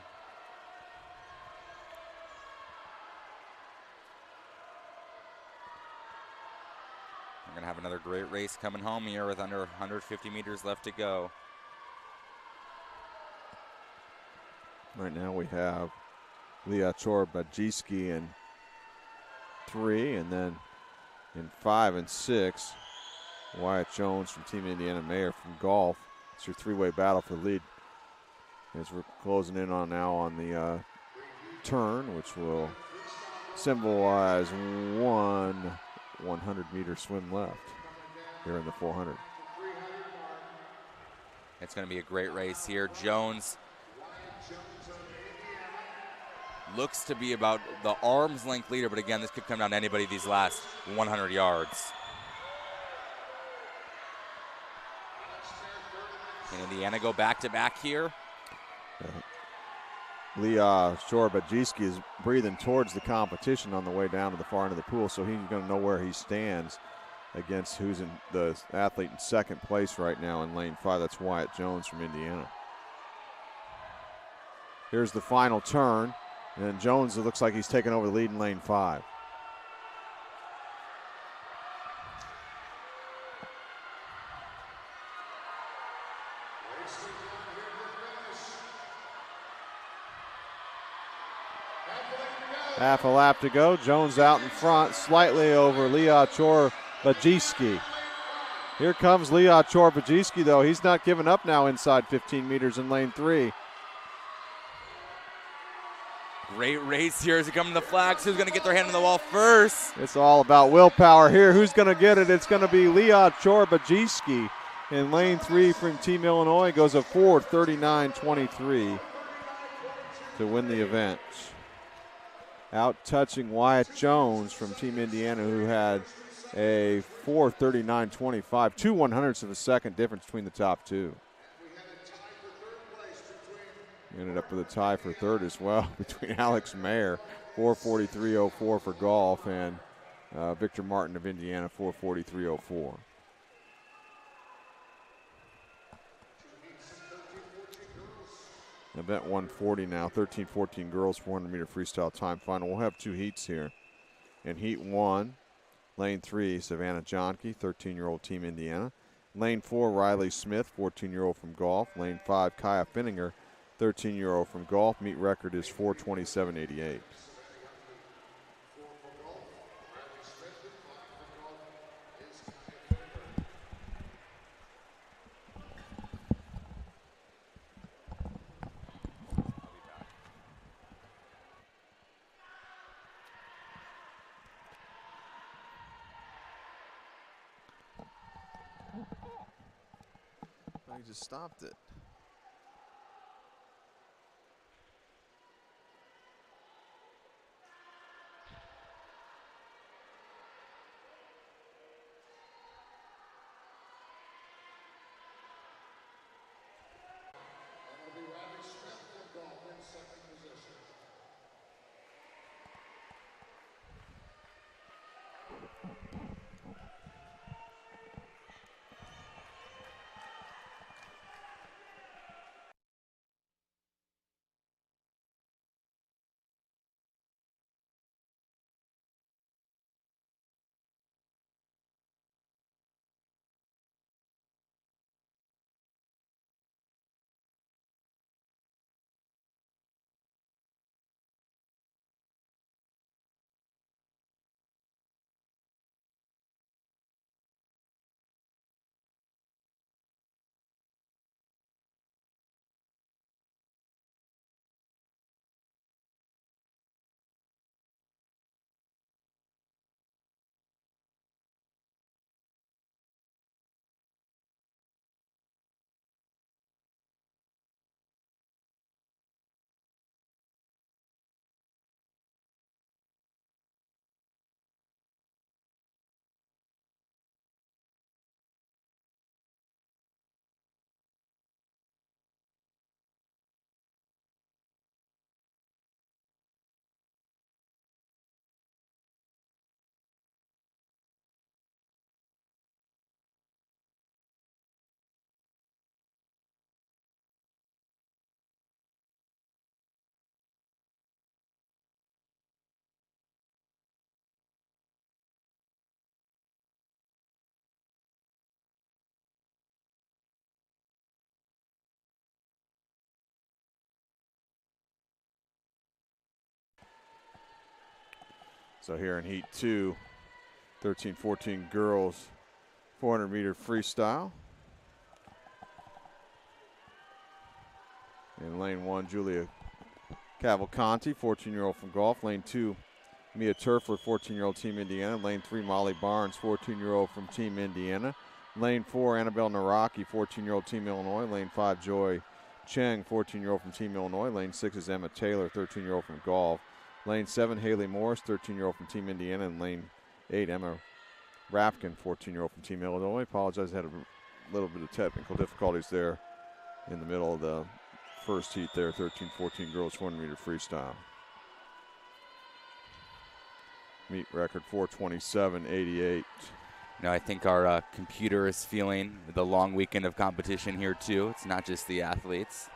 We're going to have another great race coming home here with under 150 meters left to go. Right now we have Leah Chorbajiski in 3, and then in 5 and 6, Wyatt Jones from Team Indiana, Mayer from golf. It's your three-way battle for the lead as we're closing in on the turn, which will symbolize one 100-meter swim left here in the 400. It's going to be a great race here. Jones looks to be about the arm's length leader, but again, this could come down to anybody these last 100 yards. Can Indiana go back-to-back here? Leah Shorbajiski is breathing towards the competition on the way down to the far end of the pool, so he's going to know where he stands against who's in the athlete in second place right now in lane 5. That's Wyatt Jones from Indiana. Here's the final turn, and Jones, it looks like he's taking over the lead in lane 5. Half a lap to go. Jones out in front, slightly over Leah Chorbajiski. Here comes Leah Chorbajiski, though. He's not giving up now inside 15 meters in lane 3. Great race here as we come to the flags. Who's going to get their hand on the wall first? It's all about willpower here. Who's going to get it? It's going to be Leah Chorbajiski in lane 3 from Team Illinois. Goes a 4:39.23 to win the event. Out touching Wyatt Jones from Team Indiana, who had a 4:39.25, 2/100ths of a second difference between the top two. We ended up with a tie for third as well between Alex Mayer, 4:43.04 for golf, and Victor Martin of Indiana, 4:43.04. Event 140 now, 13-14 girls 400-meter freestyle time final. We'll have two heats here. In heat 1, lane 3, Savannah Johnke, 13-year-old Team Indiana. Lane 4, Riley Smith, 14-year-old from golf. Lane 5, Kaya Finninger, 13-year-old from golf. Meet record is 4:27.88. He just stopped it. So here in heat 2, 13-14 girls 400-meter freestyle. In lane 1, Julia Cavalcanti, 14-year-old from golf. Lane 2, Mia Turfler, 14-year-old Team Indiana. Lane 3, Molly Barnes, 14-year-old from Team Indiana. Lane 4, Annabelle Naraki, 14-year-old Team Illinois. Lane 5, Joy Cheng, 14-year-old from Team Illinois. Lane 6 is Emma Taylor, 13-year-old from Golf. Lane 7, Haley Morris, 13-year-old from Team Indiana. And lane 8, Emma Rapkin, 14-year-old from Team Illinois. Apologize, had a little bit of technical difficulties there in the middle of the first heat there, 13-14 girls 100-meter freestyle. Meet record 4:27.88. I think our computer is feeling the long weekend of competition here too. It's not just the athletes.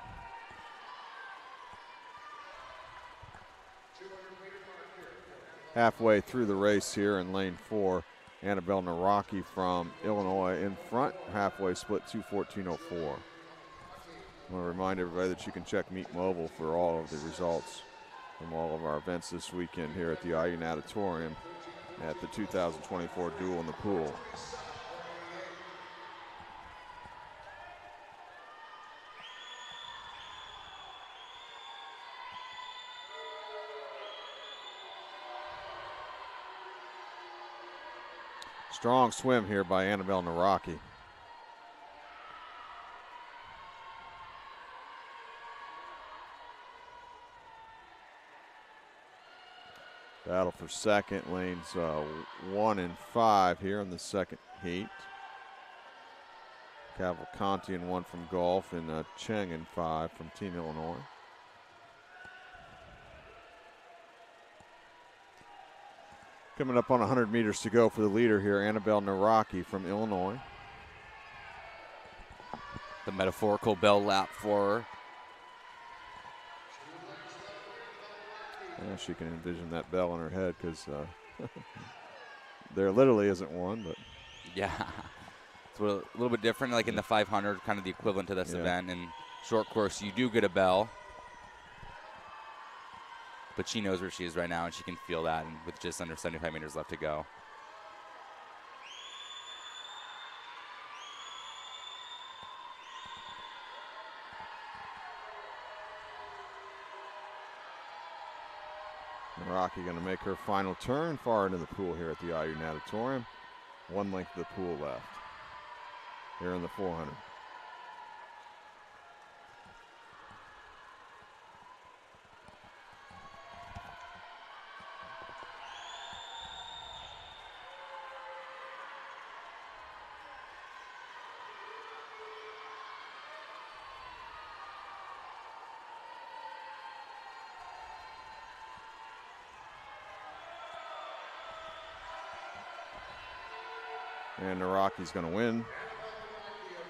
Halfway through the race here in lane 4, Annabelle Naraki from Illinois in front, halfway split 2:14.04. I want to remind everybody that you can check Meet Mobile for all of the results from all of our events this weekend here at the IU Natatorium at the 2024 Duel in the Pool. Strong swim here by Annabelle Naraki. Battle for second, lanes 1 and 5 here in the second heat. Cavalcanti in 1 from Golf, and Cheng in 5 from Team Illinois. Coming up on 100 meters to go for the leader here, Annabelle Naraki from Illinois. The metaphorical bell lap for her. Yeah, she can envision that bell in her head because there literally isn't one, but yeah, it's a little bit different. Like in the 500, kind of the equivalent to this event. In short course, you do get a bell, but she knows where she is right now, and she can feel that. And with just under 75 meters left to go. Naraki going to make her final turn far into the pool here at the IU Natatorium. 1 length of the pool left here in the 400. And Naraki's going to win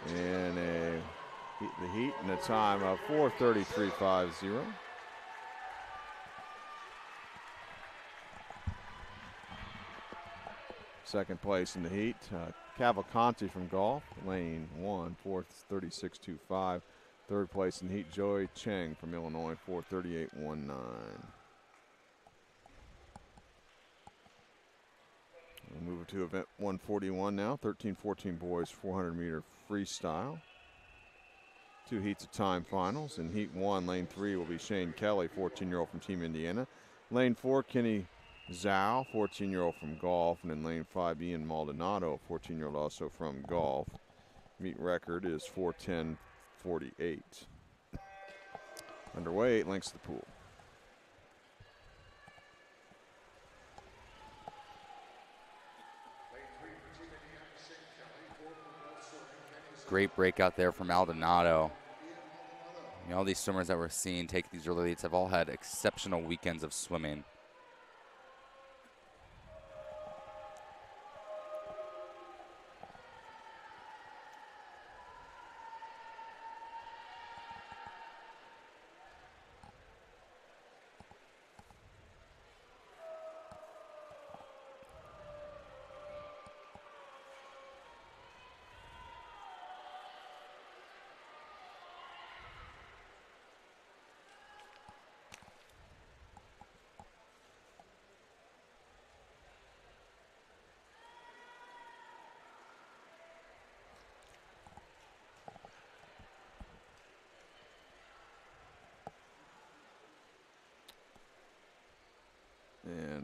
in the heat in a time of 4:33.50. Second place in the heat, Cavalcanti from Golf, lane 1, 4:36.25. Third place in the heat, Joy Cheng from Illinois, 4:38.19. We'll move to event 141 now, 13-14 boys 400-meter freestyle. 2 heats of time finals. In heat 1, lane 3 will be Shane Kelly, 14-year-old from Team Indiana. Lane 4, Kenny Zhao, 14-year-old from Golf. And in lane 5, Ian Maldonado, 14-year-old also from Golf. Meet record is 4:10.48. Underway, 8 lengths of the pool. Great breakout there from Maldonado. All these swimmers that we're seeing take these early leads have all had exceptional weekends of swimming.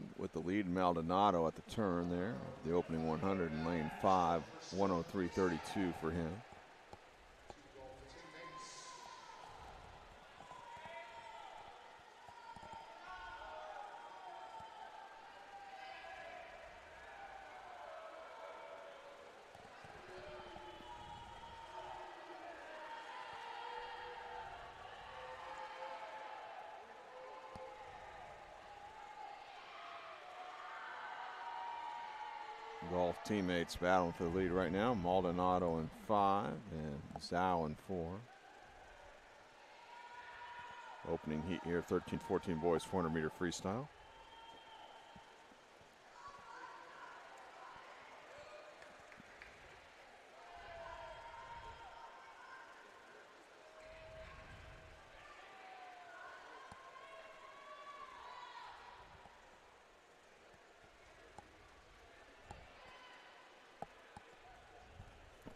And with the lead, Maldonado at the turn there, the opening 100 in lane 5, 103.32 for him. Golf teammates battling for the lead right now. Maldonado in 5 and Zhao in 4. Opening heat here, 13-14 boys 400-meter freestyle.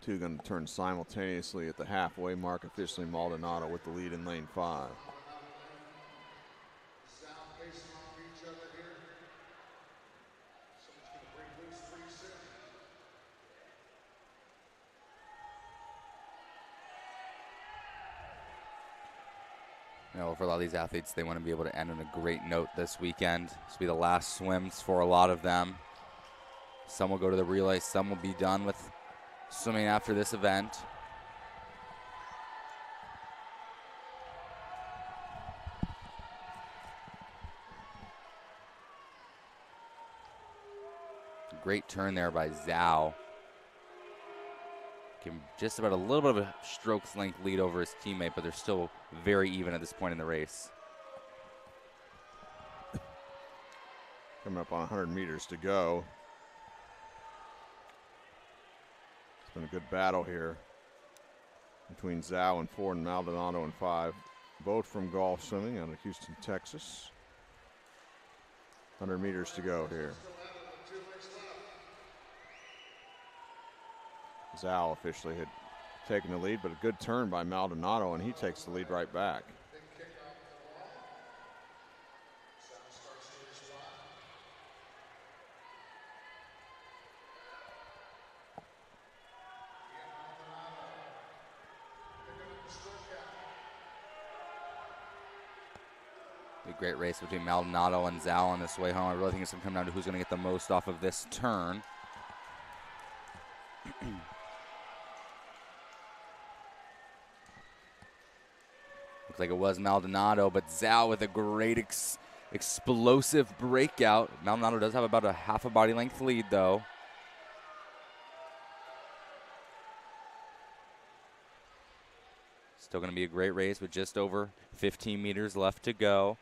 Two going to turn simultaneously at the halfway mark. Officially Maldonado with the lead in lane 5. You know, for a lot of these athletes, they want to be able to end on a great note this weekend. This will be the last swims for a lot of them. Some will go to the relay, some will be done with swimming after this event. Great turn there by Zhao. Give him just about a little bit of a strokes length lead over his teammate, but they're still very even at this point in the race. Coming up on 100 meters to go. It's been a good battle here between Zhao in 4 and Maldonado in 5. Both from golf swimming out of Houston, Texas. 100 meters to go here. Zhao officially had taken the lead, but a good turn by Maldonado, and he takes the lead right back. A great race between Maldonado and Zhao on this way home. I really think it's going to come down to who's going to get the most off of this turn. Looks like it was Maldonado, but Zhao with a great explosive breakout. Maldonado does have about a half a body length lead, though. Still going to be a great race with just over 15 meters left to go.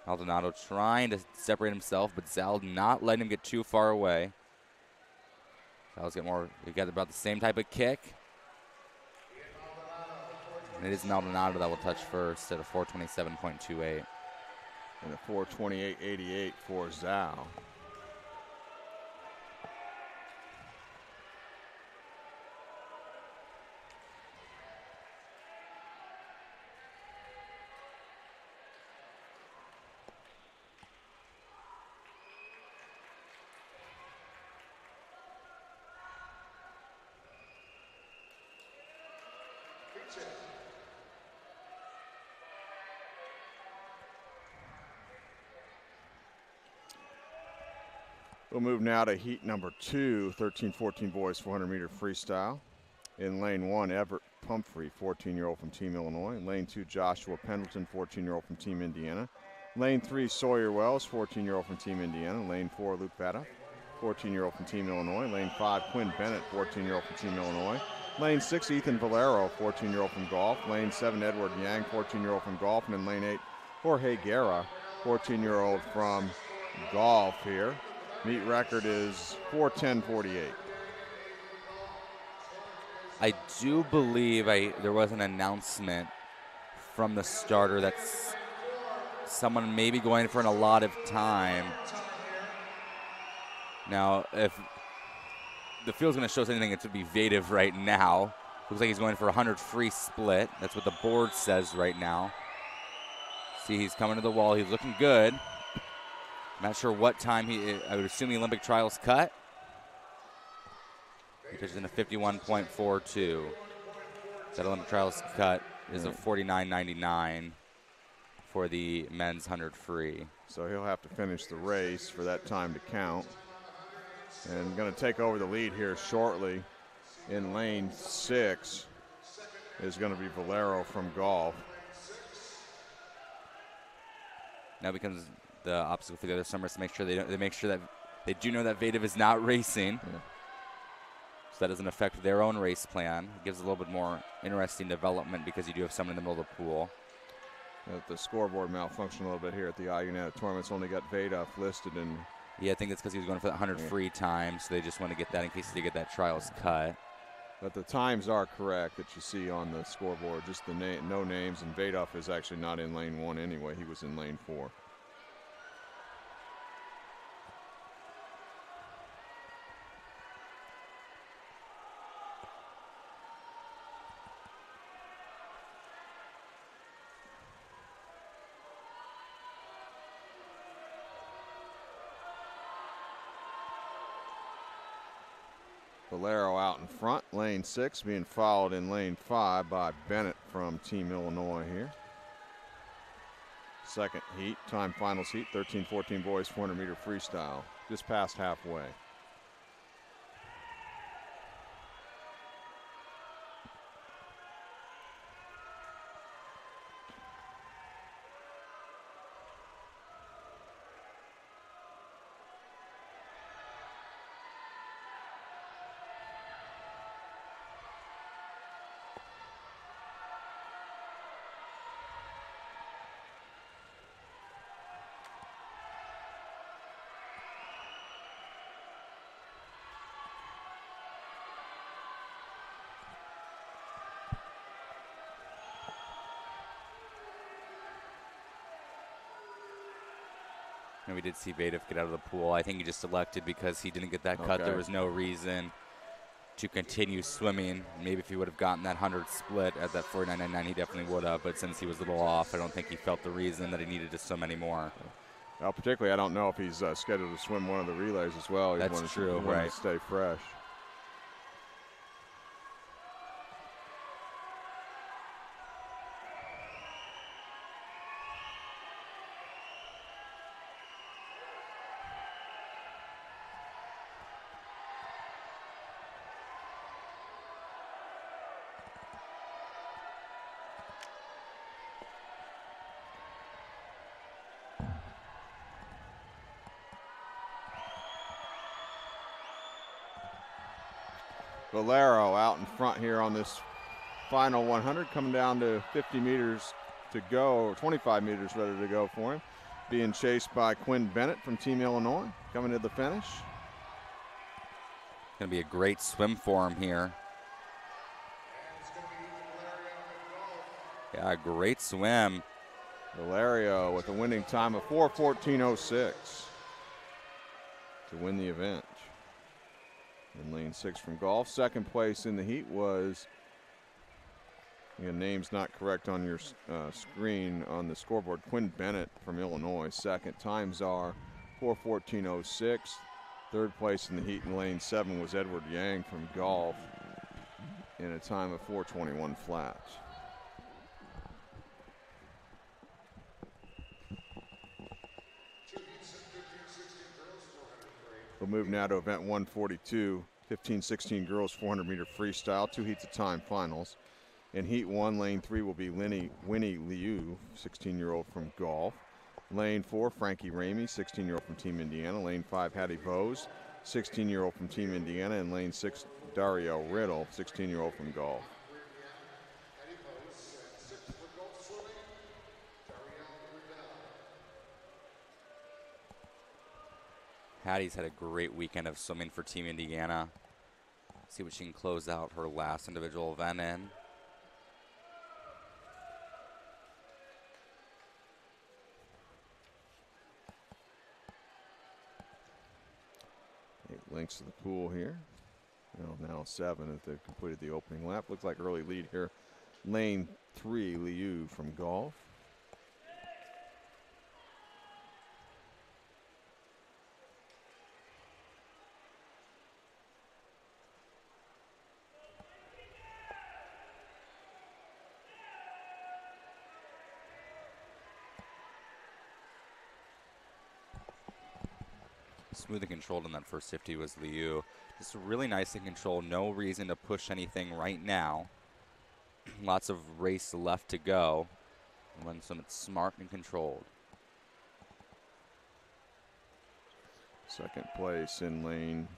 Maldonado trying to separate himself, but Zhao not letting him get too far away. Zhao's got more, we got about the same type of kick. And it is Maldonado that will touch first at a 427.28. And a 428.88 for Zhao. We'll move now to heat number 2, 13-14 boys 400-meter freestyle. In lane 1, Everett Pumphrey, 14-year-old from Team Illinois. In lane 2, Joshua Pendleton, 14-year-old from Team Indiana. Lane 3, Sawyer Wells, 14-year-old from Team Indiana. Lane 4, Luke Vetta, 14-year-old from Team Illinois. Lane 5, Quinn Bennett, 14-year-old from Team Illinois. Lane 6, Ethan Valero, 14-year-old from golf. Lane 7, Edward Yang, 14-year-old from golf. And in lane 8, Jorge Guerra, 14-year-old from golf here. Meet record is 4:10.48. I do believe there was an announcement from the starter that someone may be going for an allotted time. Now, if the field's going to show us anything, it's to be Vative right now. Looks like he's going for a 100 free split. That's what the board says right now. See, he's coming to the wall. He's looking good. Not sure what time I would assume the Olympic trials cut. He finished in a 51.42. That Olympic trials cut is a 49.99 for the men's 100 free. So he'll have to finish the race for that time to count. And going to take over the lead here shortly in lane 6 is going to be Valero from Golf. Now becomes the obstacle for the other swimmers to make sure they make sure that they do know that Vadev is not racing. Yeah. So that doesn't affect their own race plan. It gives a little bit more interesting development because you do have someone in the middle of the pool. The scoreboard malfunctioned a little bit here at the IUNATA tournament. It's only got Vadev listed in. Yeah, I think it's because he was going for that 100 free time, so they just want to get that in case they get that trials cut. But the times are correct that you see on the scoreboard. Just the no names, and Vadev is actually not in lane 1 anyway. He was in lane 4. Valero out in front, lane 6, being followed in lane 5 by Bennett from Team Illinois here. Second heat, time finals heat, 13-14 boys 400-meter freestyle, just past halfway. And we did see Vadev get out of the pool. I think he just elected because he didn't get that cut. Okay. There was no reason to continue swimming. Maybe if he would have gotten that 100 split at that 49.99, he definitely would have. But since he was a little off, I don't think he felt the reason that he needed to swim anymore. Well, particularly, I don't know if he's scheduled to swim one of the relays as well. That's true, right. To stay fresh. Valero out in front here on this final 100, coming down to 50 meters to go, or 25 meters ready to go for him. Being chased by Quinn Bennett from Team Illinois, coming to the finish. Going to be a great swim for him here. Yeah, great swim. Valerio with a winning time of 4:14.06 to win the event. In lane 6 from Golf. Second place in the heat was, again, name's not correct on your screen on the scoreboard, Quinn Bennett from Illinois. Second, times are 4:14.06. Third place in the heat in lane 7 was Edward Yang from Golf in a time of 4:21 flat. We'll move now to event 142, 15-16 girls 400-meter freestyle, 2 heats of time finals. In heat 1, lane 3 will be Winnie Liu, 16-year-old from Golf. Lane 4, Frankie Ramey, 16-year-old from Team Indiana. Lane 5, Hattie Bose, 16-year-old from Team Indiana. And lane 6, Dario Riddle, 16-year-old from Golf. Hattie's had a great weekend of swimming for Team Indiana. See what she can close out her last individual event in. Links to the pool here. Now 7 as they've completed the opening lap. Looks like early lead here. Lane 3, Liu from Golf. Smooth and controlled in that first 50 was Liu. Just really nice and controlled. No reason to push anything right now. Lots of race left to go. When some smart and controlled. Second place in lane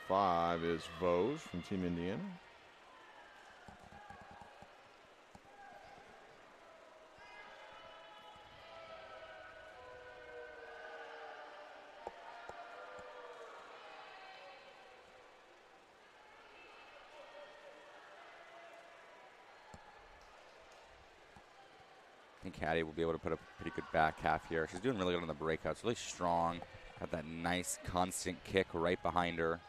5 is Vose from Team Indiana. I think Hattie will be able to put a pretty good back half here. She's doing really good on the breakouts, really strong. Got that nice constant kick right behind her.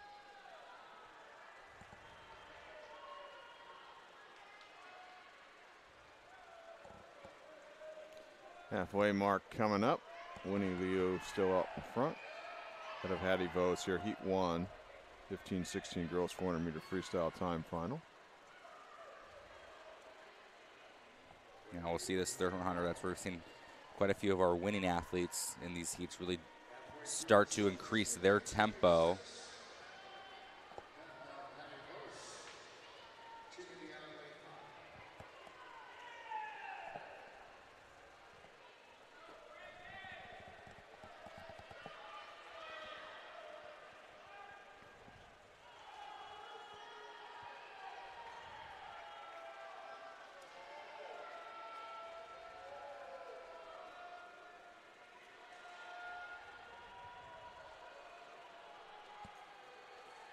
Halfway mark coming up. Winnie Liu still up in front. Head of Hattie Vose here, heat 1. 15-16 girls 400 meter freestyle time final. Now we'll see this third 100. That's where we've seen quite a few of our winning athletes in these heats really start to increase their tempo.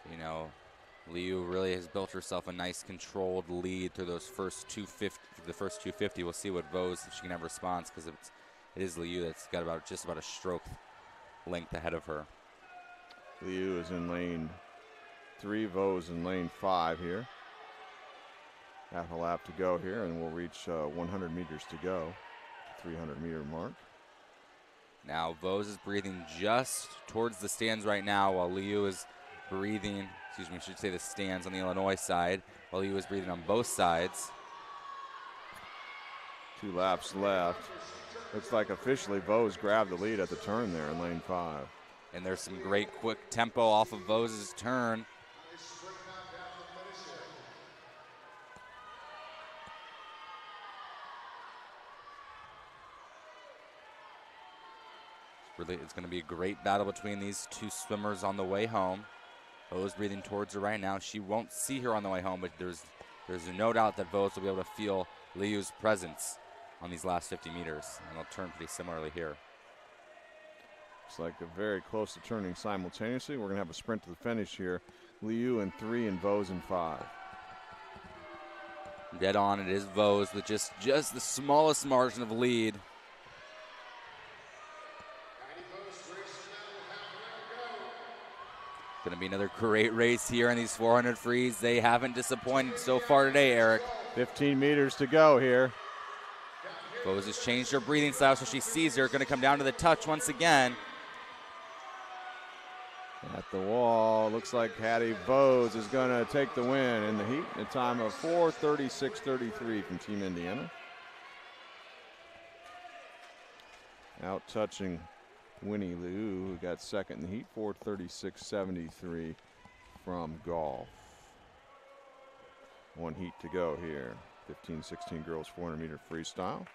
You know, Liu really has built herself a nice controlled lead through those first 250. The first 250. We'll see what Vose, if she can have response, because it is Liu that's got just about a stroke length ahead of her. Liu is in lane 3, Vose in lane 5 here. Half a lap to go here, and we'll reach 100 meters to go. 300 meter mark. Now Vose is breathing just towards the stands right now, while Liu is breathing, excuse me, I should say the stands on the Illinois side, while Liu is breathing on both sides. 2 laps left. Looks like officially Vose grabbed the lead at the turn there in lane 5. And there's some great quick tempo off of Vose's turn. It's going to be a great battle between these two swimmers on the way home. Vose breathing towards her right now. She won't see her on the way home, but there's no doubt that Vose will be able to feel Liu's presence on these last 50 meters, and they'll turn pretty similarly here. Looks like they're very close to turning simultaneously. We're going to have a sprint to the finish here. Liu in 3 and Vose in 5. Dead on, it is Vose with just the smallest margin of lead. Going to be another great race here in these 400 frees. They haven't disappointed so far today, Eric. 15 meters to go here. Vose has changed her breathing style, so she sees her. Going to come down to the touch once again. At the wall, looks like Hattie Vose is going to take the win in the heat. A time of 4:36.33 from Team Indiana. Out touching Winnie Liu, who got second in the heat, 4:36.73 from Golf. 1 heat to go here. 15-16 girls 400 meter freestyle.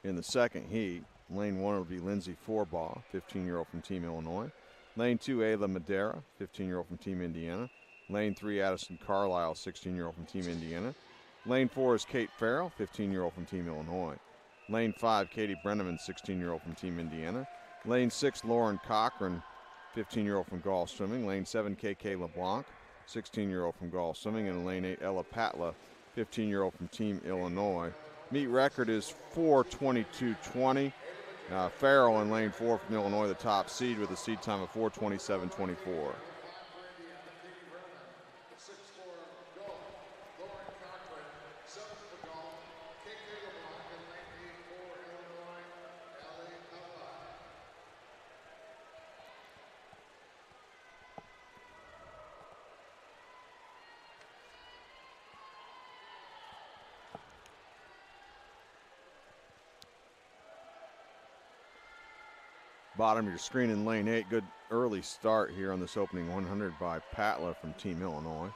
In the second heat, lane 1 will be Lindsay Forbaugh, 15-year-old from Team Illinois. Lane 2, Ayla Madera, 15-year-old from Team Indiana. Lane 3, Addison Carlisle, 16-year-old from Team Indiana. Lane 4 is Kate Farrell, 15-year-old from Team Illinois. Lane 5, Katie Brenneman, 16-year-old from Team Indiana. Lane 6, Lauren Cochran, 15-year-old from Golf Swimming. Lane 7, KK LeBlanc, 16-year-old from Golf Swimming. And Lane 8, Ella Patla, 15-year-old from Team Illinois. Meet record is 4:22.20. Farrell in lane 4 from Illinois, the top seed, with a seed time of 4:27.24. Bottom of your screen in lane 8. Good early start here on this opening 100 by Patla from Team Illinois.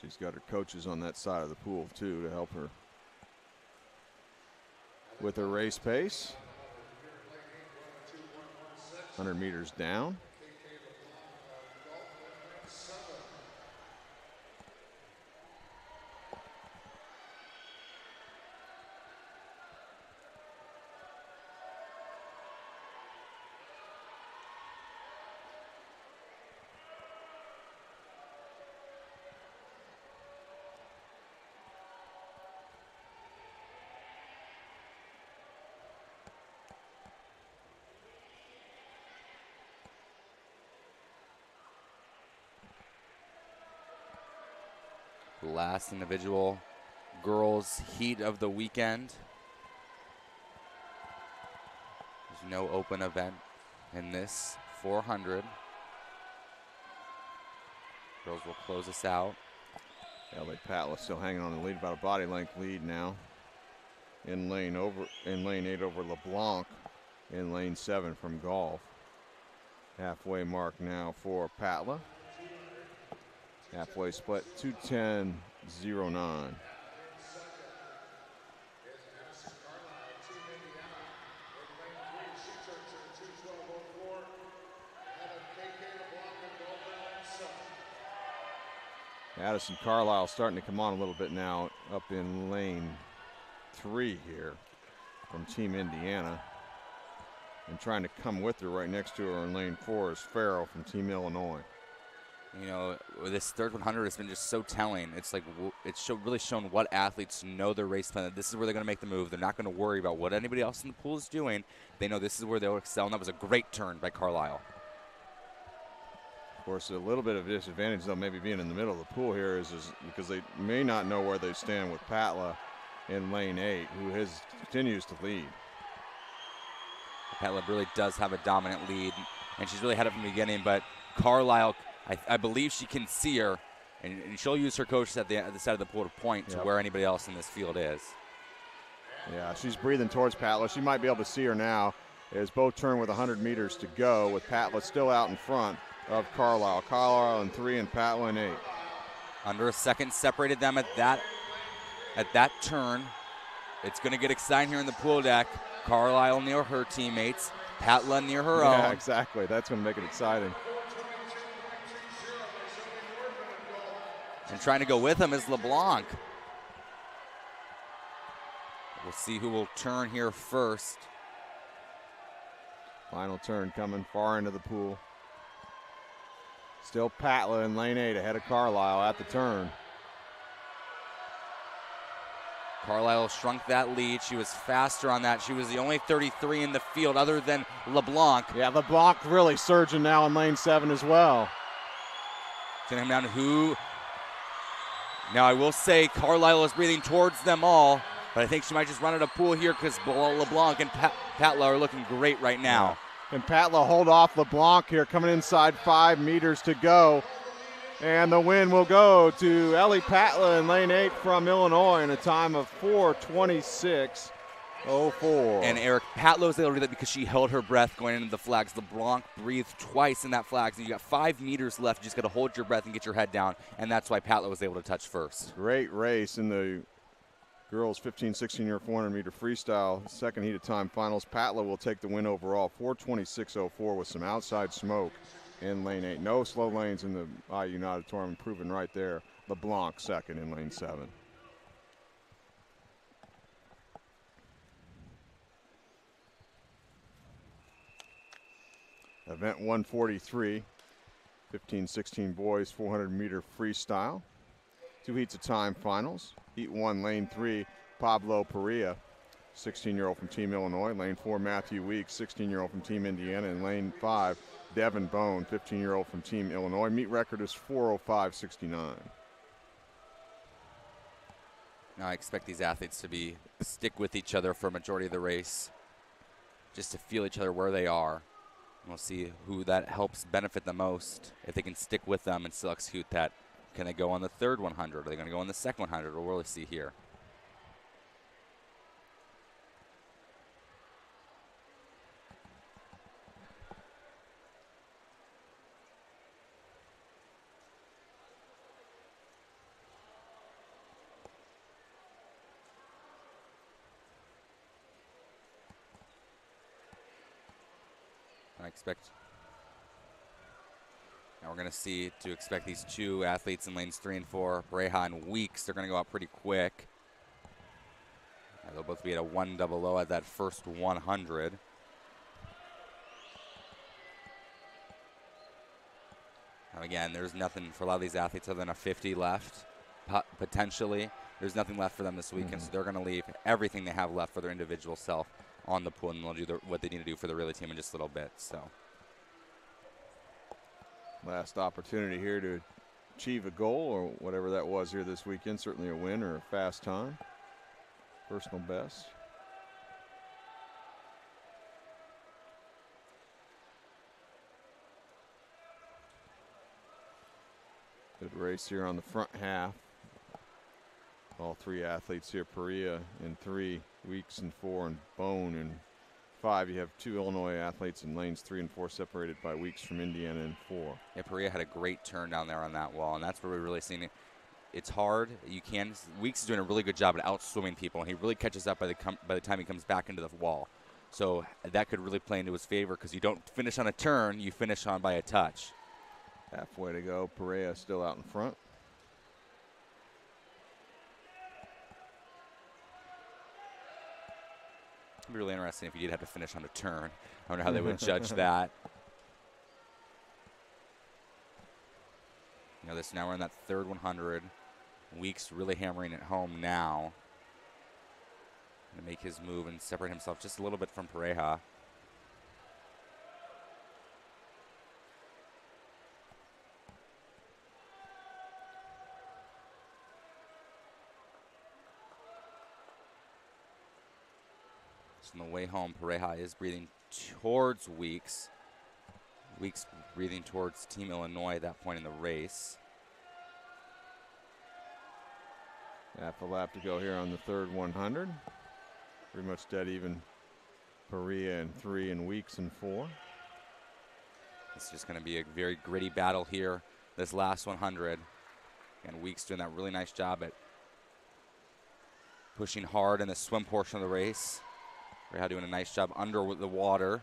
She's got her coaches on that side of the pool too to help her with her race pace. 100 meters down. Last individual girls heat of the weekend. There's no open event in this 400. Girls will close us out. LA Patla still hanging on the lead, about a body length lead now. In lane 8 over LeBlanc. In lane 7 from Golf. Halfway mark now for Patla. Halfway split, 2:10.09. Addison Carlisle starting to come on a little bit now up in lane 3 here from Team Indiana. And trying to come with her right next to her in lane 4 is Farrell from Team Illinois. You know, this third 100 has been just so telling. It's like it's really shown what athletes know their race plan. This is where they're going to make the move. They're not going to worry about what anybody else in the pool is doing. They know this is where they'll excel, and that was a great turn by Carlisle. Of course, a little bit of disadvantage, though, maybe being in the middle of the pool here is because they may not know where they stand with Patla in lane 8, who continues to lead. Patla really does have a dominant lead, and she's really had it from the beginning, but Carlisle, I believe she can see her, and she'll use her coaches at the side of the pool to point to where anybody else in this field is. Yeah, she's breathing towards Patla. She might be able to see her now as both turn with 100 meters to go, with Patla still out in front of Carlisle. Carlisle in 3 and Patla in 8. Under a second separated them at that turn. It's going to get exciting here in the pool deck. Carlisle near her teammates, Patla near her own. Yeah, exactly. That's going to make it exciting. And trying to go with him is LeBlanc. We'll see who will turn here first. Final turn coming far into the pool. Still Patla in lane 8 ahead of Carlisle at the turn. Carlisle shrunk that lead. She was faster on that. She was the only 33 in the field other than LeBlanc. Yeah, LeBlanc really surging now in lane 7 as well. Sending him down to who. Now I will say Carlisle is breathing towards them all, but I think she might just run out of pool here because LeBlanc and Patla are looking great right now. Yeah. And Patla hold off LeBlanc here, coming inside 5 meters to go. And the win will go to Ellie Patla in lane 8 from Illinois in a time of 4:26.04. And Eric, Patla was able to do that because she held her breath going into the flags. LeBlanc breathed twice in that flag. So you got 5 meters left. You just got to hold your breath and get your head down. And that's why Patla was able to touch first. Great race in the girls 15, 16-year 400-meter freestyle second heat of time finals. Patla will take the win overall, 4:26.04 with some outside smoke in lane 8. No slow lanes in the IU Auditorium, proven right there. LeBlanc second in lane 7. Event 143, 15-16 boys 400-meter freestyle. 2 heats of time finals. Heat 1, lane 3, Pablo Perea, 16-year-old from Team Illinois. Lane 4, Matthew Weeks, 16-year-old from Team Indiana. And lane 5, Devin Bone, 15-year-old from Team Illinois. Meet record is 4:05.69. Now I expect these athletes to stick with each other for a majority of the race, just to feel each other where they are. We'll see who that helps benefit the most. If they can stick with them and still execute that, can they go on the third 100? Are they going to go on the second 100? We'll really see here. I expect. Now we're going to expect these two athletes in lanes 3 and 4, Pareja and Weeks. They're going to go out pretty quick. They'll both be at a 100 at that first 100. Now again, there's nothing for a lot of these athletes other than a 50 left, potentially. There's nothing left for them this weekend, so they're going to leave everything they have left for their individual self on the pool, and they'll do what they need to do for the relay team in just a little bit. So, last opportunity here to achieve a goal or whatever that was here this weekend. Certainly a win or a fast time. Personal best. Good race here on the front half. All three athletes here, Perea in 3, Weeks in 4, and Bone in 5. You have 2 Illinois athletes in lanes 3 and 4 separated by Weeks from Indiana in 4. Yeah, Perea had a great turn down there on that wall, and that's where we're really seeing it. It's hard. Weeks is doing a really good job at outswimming people, and he really catches up by the time he comes back into the wall. So that could really play into his favor because you don't finish on a turn, you finish on by a touch. Halfway to go, Perea still out in front. It'd be really interesting if you did have to finish on a turn. I wonder how they would judge that. Now we're in that third 100. Weeks really hammering it home now. To make his move and separate himself just a little bit from Pareja. On the way home, Pareja is breathing towards Weeks. Weeks breathing towards Team Illinois at that point in the race. Half a lap to go here on the third 100. Pretty much dead even. Perea in 3 and Weeks in 4. It's just going to be a very gritty battle here, this last 100. And Weeks doing that really nice job at pushing hard in the swim portion of the race. Pareja doing a nice job under the water.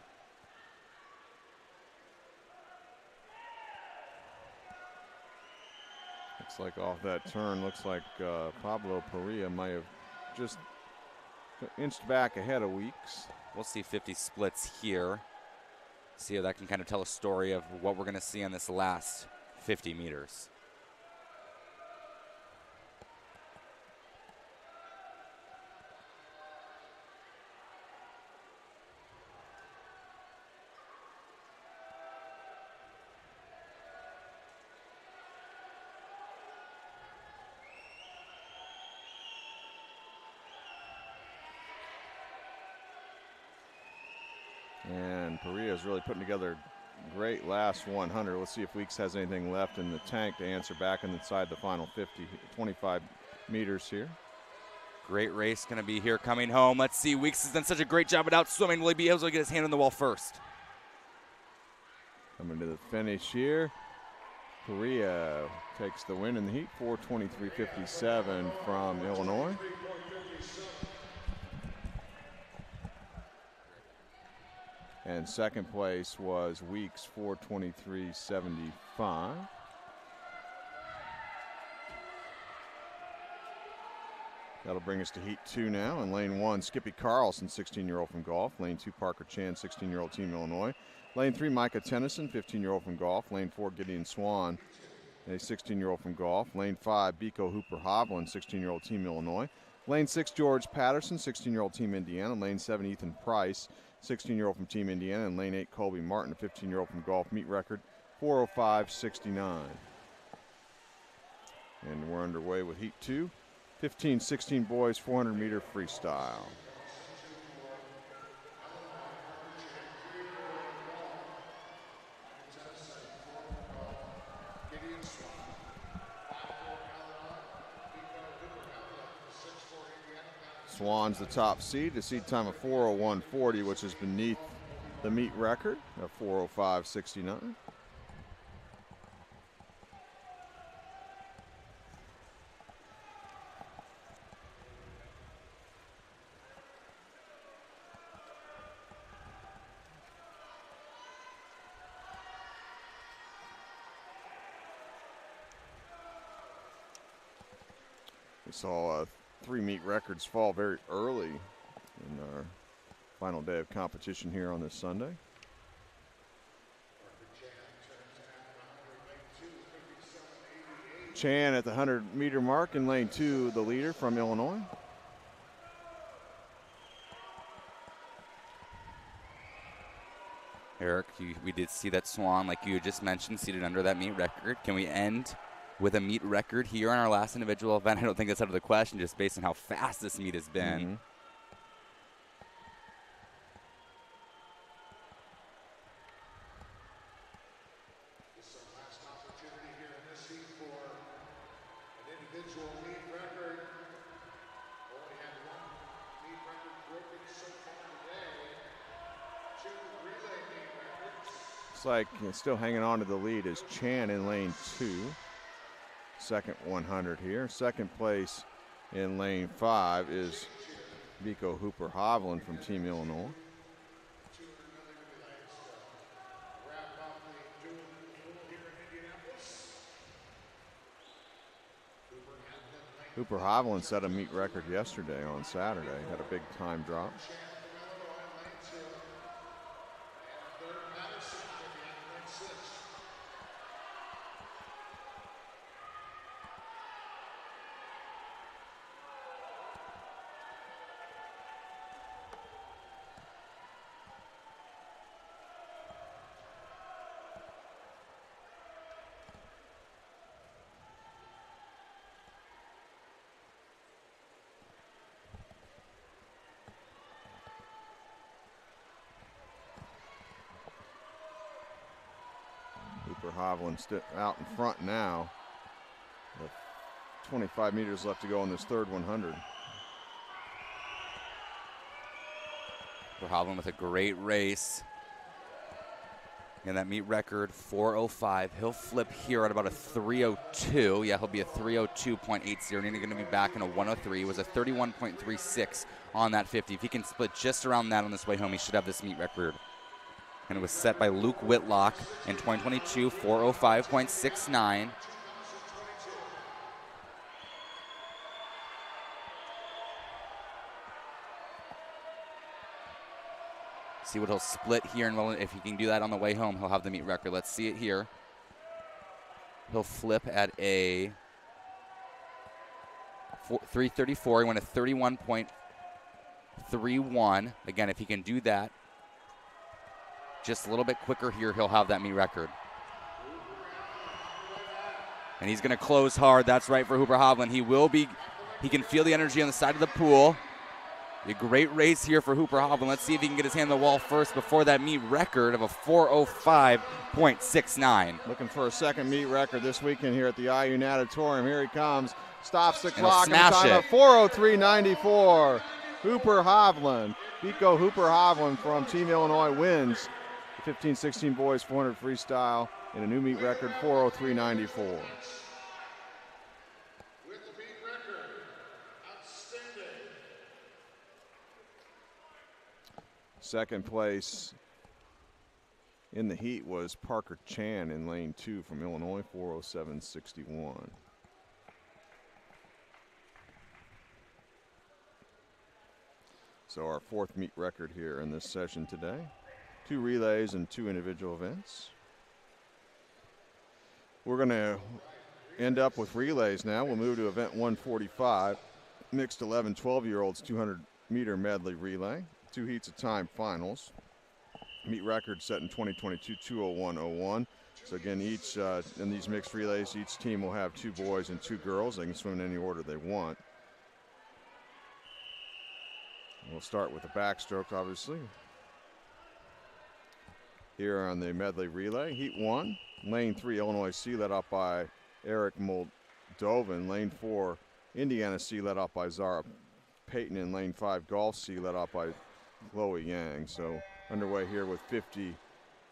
Looks like off that turn, looks like Pablo Perea might have just inched back ahead of Weeks. We'll see 50 splits here. See how that can kind of tell a story of what we're going to see on this last 50 meters. And Perea's really putting together a great last 100. Let's see if Weeks has anything left in the tank to answer back inside the final 25 meters here. Great race going to be here coming home. Let's see. Weeks has done such a great job at outswimming. Will he be able to get his hand on the wall first? Coming to the finish here. Perea takes the win in the heat, 4:23.57 from Illinois. And second place was Weeks, 4:23.75. That'll bring us to heat 2 now. In lane 1, Skippy Carlson, 16-year-old from golf. Lane 2, Parker Chan, 16-year-old Team Illinois. Lane 3, Micah Tennyson, 15-year-old from golf. Lane 4, Gideon Swan, a 16-year-old from golf. Lane 5, Biko Hooper Hovland, 16-year-old Team Illinois. Lane 6, George Patterson, 16-year-old Team Indiana. Lane 7, Ethan Price, 16-year-old from Team Indiana. And lane 8, Colby Martin, a 15-year-old from golf. Meet record 4:05.69. And we're underway with heat 2. 15-16 boys, 400-meter freestyle. Swan's the top seed, a seed time of 4:01:40, which is beneath the meet record of 4:05:69. We saw 3 meet records fall very early in our final day of competition here on this Sunday. Chan at the 100-meter mark in lane 2, the leader from Illinois. Eric, we did see that Swan, like you just mentioned, seated under that meet record. Can we end with a meet record here on our last individual event? I don't think that's out of the question, just based on how fast this meet has been. Mm-hmm. This is our last opportunity here in this heat for an individual meet record. Only had one meet record broken so far today. 2 relay meet records. Looks like still hanging on to the lead is Chan in lane 2. Second 100 here. Second place in lane 5 is Vico Hooper Hovland from Team Illinois. Wrap up the Duel here in Indianapolis. Hooper Hovland set a meet record yesterday on Saturday. Had a big time drop. Hooper Hovland out in front now. With 25 meters left to go on this third 100. Hooper Hovland with a great race. And that meet record, 4:05. He'll flip here at about a 3:02. Yeah, he'll be a 3:02.80. And he's going to be back in a 1:03. It was a 31.36 on that 50. If he can split just around that on this way home, he should have this meet record. And it was set by Luke Whitlock in 2022, 4:05.69. See what he'll split here, and if he can do that on the way home, he'll have the meet record. Let's see it here. He'll flip at a 3:34. He went a 31.31. Again, if he can do that just a little bit quicker here, he'll have that meet record. And he's going to close hard. That's right for Hooper Hovland. He can feel the energy on the side of the pool. A great race here for Hooper Hovland. Let's see if he can get his hand on the wall first before that meet record of a 4:05.69. Looking for a second meet record this weekend here at the IU Natatorium. Here he comes. Stops the clock in time of 4:03.94. Hooper Hovland. Vico Hooper Hovland from Team Illinois wins the 15-16 boys 400 freestyle in a new meet record, 4:03.94. With the meet record, outstanding. Second place in the heat was Parker Chan in lane 2 from Illinois, 4:07.61. So our fourth meet record here in this session today. 2 relays and 2 individual events. We're going to end up with relays now. We'll move to event 145, mixed 11-12-year-olds 200-meter medley relay. 2 heats of time finals. Meet record set in 2022, 2:01:01. So again, each in these mixed relays, each team will have 2 boys and 2 girls. They can swim in any order they want. We'll start with the backstroke, obviously. Here on the medley relay, heat 1, lane 3, Illinois C, led up by Eric Moldovan. Lane 4, Indiana C, led up by Zara Peyton in lane 5, Golf C, led off by Chloe Yang. So underway here with 50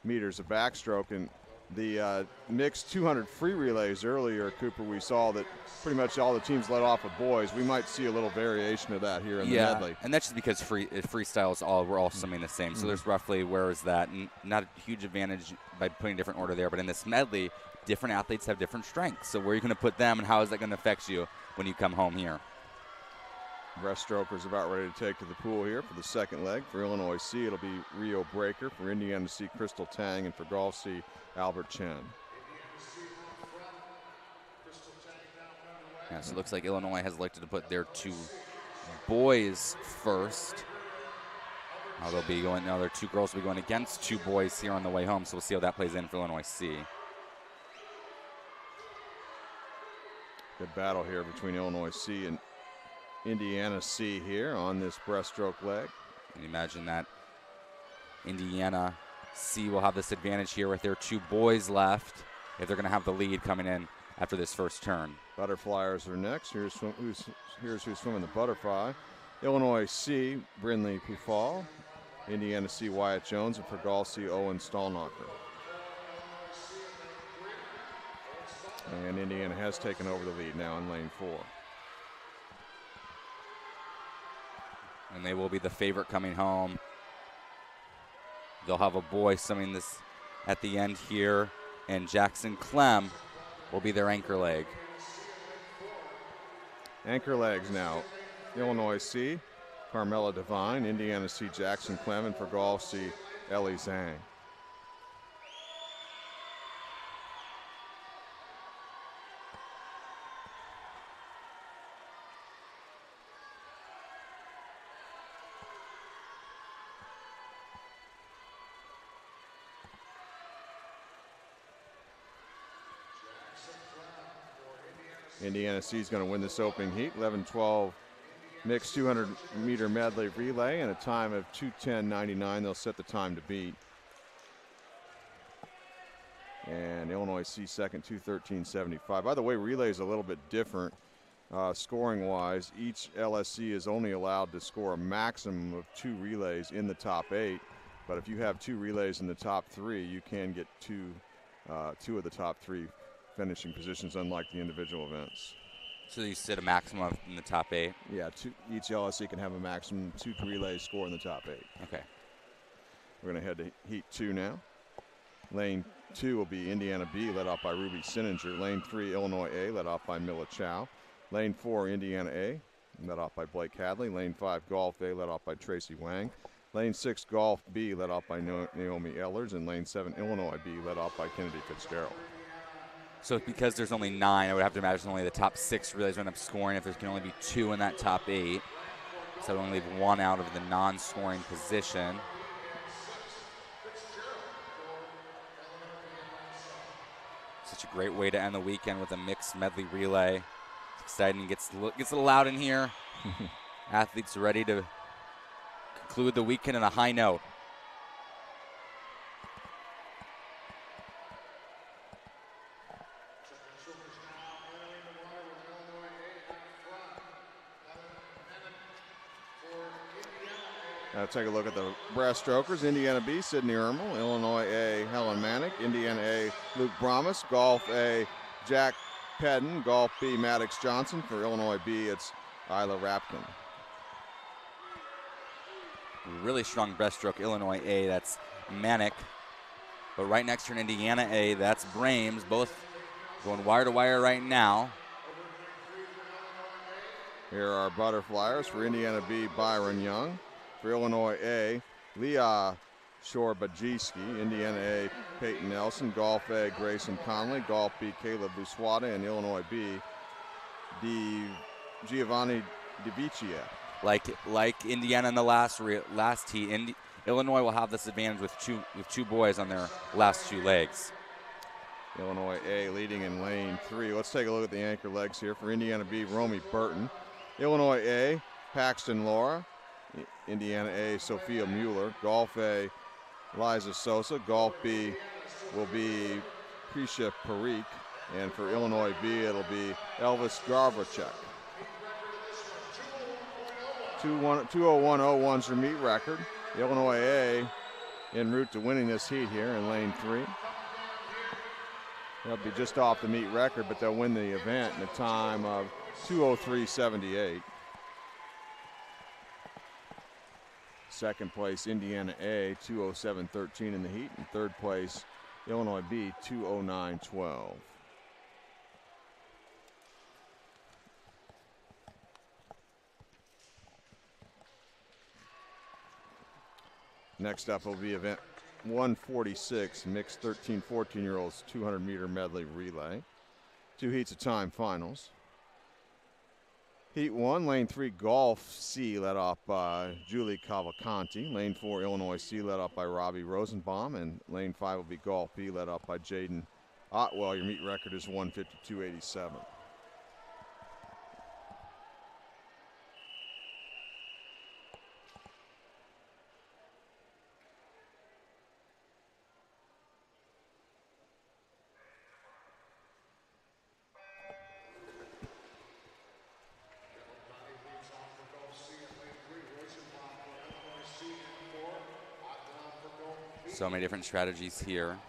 meters of backstroke. And the mixed 200 free relays earlier, Cooper, we saw that pretty much all the teams led off with boys. We might see a little variation of that here in the medley. And that's just because freestyles we're all swimming the same. So there's roughly, where is that? And not a huge advantage by putting different order there, but in this medley, different athletes have different strengths. So where are you going to put them, and how is that going to affect you when you come home here? Breaststroker's about ready to take to the pool here for the second leg. For Illinois C, it'll be Rio Breaker. For Indiana C, Crystal Tang. And for Golf C, Albert Chen. Yeah, so it looks like Illinois has elected to put their 2 boys first. Now they'll be going, now their 2 girls will be going against 2 boys here on the way home, so we'll see how that plays in for Illinois C. Good battle here between Illinois C and Indiana C here on this breaststroke leg. Can you imagine that Indiana C will have this advantage here with their 2 boys left if they're going to have the lead coming in after this first turn. Butterflyers are next. Here's who's swimming the butterfly. Illinois C, Brinley Pufall. Indiana C, Wyatt Jones. And for Golf C, Owen Stallnacher. And Indiana has taken over the lead now in lane 4. And they will be the favorite coming home. They'll have a boy swimming this at the end here, and Jackson Clem will be their anchor leg. Anchor legs now. Illinois C, Carmela Devine. Indiana C, Jackson Clem. And for Golf C, Ellie Zhang. Indiana C is going to win this opening heat. 11-12 mixed 200-meter medley relay and a time of 2:10.99. They'll set the time to beat. And Illinois C second, 2:13.75. By the way, relay is a little bit different scoring-wise. Each LSC is only allowed to score a maximum of 2 relays in the top 8. But if you have 2 relays in the top 3, you can get two of the top 3 finishing positions, unlike the individual events. So you said a maximum in the top 8? Yeah, each LSC can have a maximum 2 relays score in the top 8. Okay. We're going to head to heat 2 now. Lane 2 will be Indiana B, led off by Ruby Sininger. Lane 3, Illinois A, led off by Mila Chow. Lane 4, Indiana A, led off by Blake Hadley. Lane 5, Golf A, led off by Tracy Wang. Lane 6, Golf B, led off by Naomi Ellers. And Lane 7, Illinois B, led off by Kennedy Fitzgerald. So because there's only 9, I would have to imagine only the top 6 relays end up scoring if there can only be 2 in that top 8. So I would only leave 1 out of the non-scoring position. Such a great way to end the weekend with a mixed medley relay. It's exciting. Gets a little loud in here. Athletes ready to conclude the weekend on a high note. Take a look at the breaststrokers. Indiana B, Sydney Ermel. Illinois A, Helen Manick. Indiana A, Luke Bromus. Golf A, Jack Pedden. Golf B, Maddox Johnson. For Illinois B, it's Isla Rapkin. Really strong breaststroke, Illinois A, that's Manick. But right next to an Indiana A, that's Brames. Both going wire to wire right now. Here are butterflyers. For Indiana B, Byron Young. For Illinois A, Leah Shorbajiski. Indiana A, Peyton Nelson. Golf A, Grayson Conley. Golf B, Caleb Buswada. And Illinois B, Giovanni DiVicia. Like Indiana in the last tee, Illinois will have this advantage with two boys on their last 2 legs. Illinois A leading in lane 3. Let's take a look at the anchor legs here. For Indiana B, Romy Burton. Illinois A, Paxton Laura. Indiana A, Sophia Mueller. Golf A, Liza Sosa. Golf B will be Prisha Parikh. And for Illinois B, it'll be Elvis Garvachek. 2:01.01's their meet record. The Illinois A en route to winning this heat here in lane 3. They'll be just off the meet record, but they'll win the event in a time of 2:03.78. Second place, Indiana A, 2:07.13 in the heat. And third place, Illinois B, 2:09.12. Next up will be event 146, mixed 13-14-year-olds 200-meter medley relay. 2 heats of time finals. Heat 1, lane 3, Golf C, led off by Julie Cavalcanti. Lane 4, Illinois C, led off by Robbie Rosenbaum. And lane 5 will be Golf B, led off by Jaden Otwell. Your meet record is 1:52.87. So many different strategies here.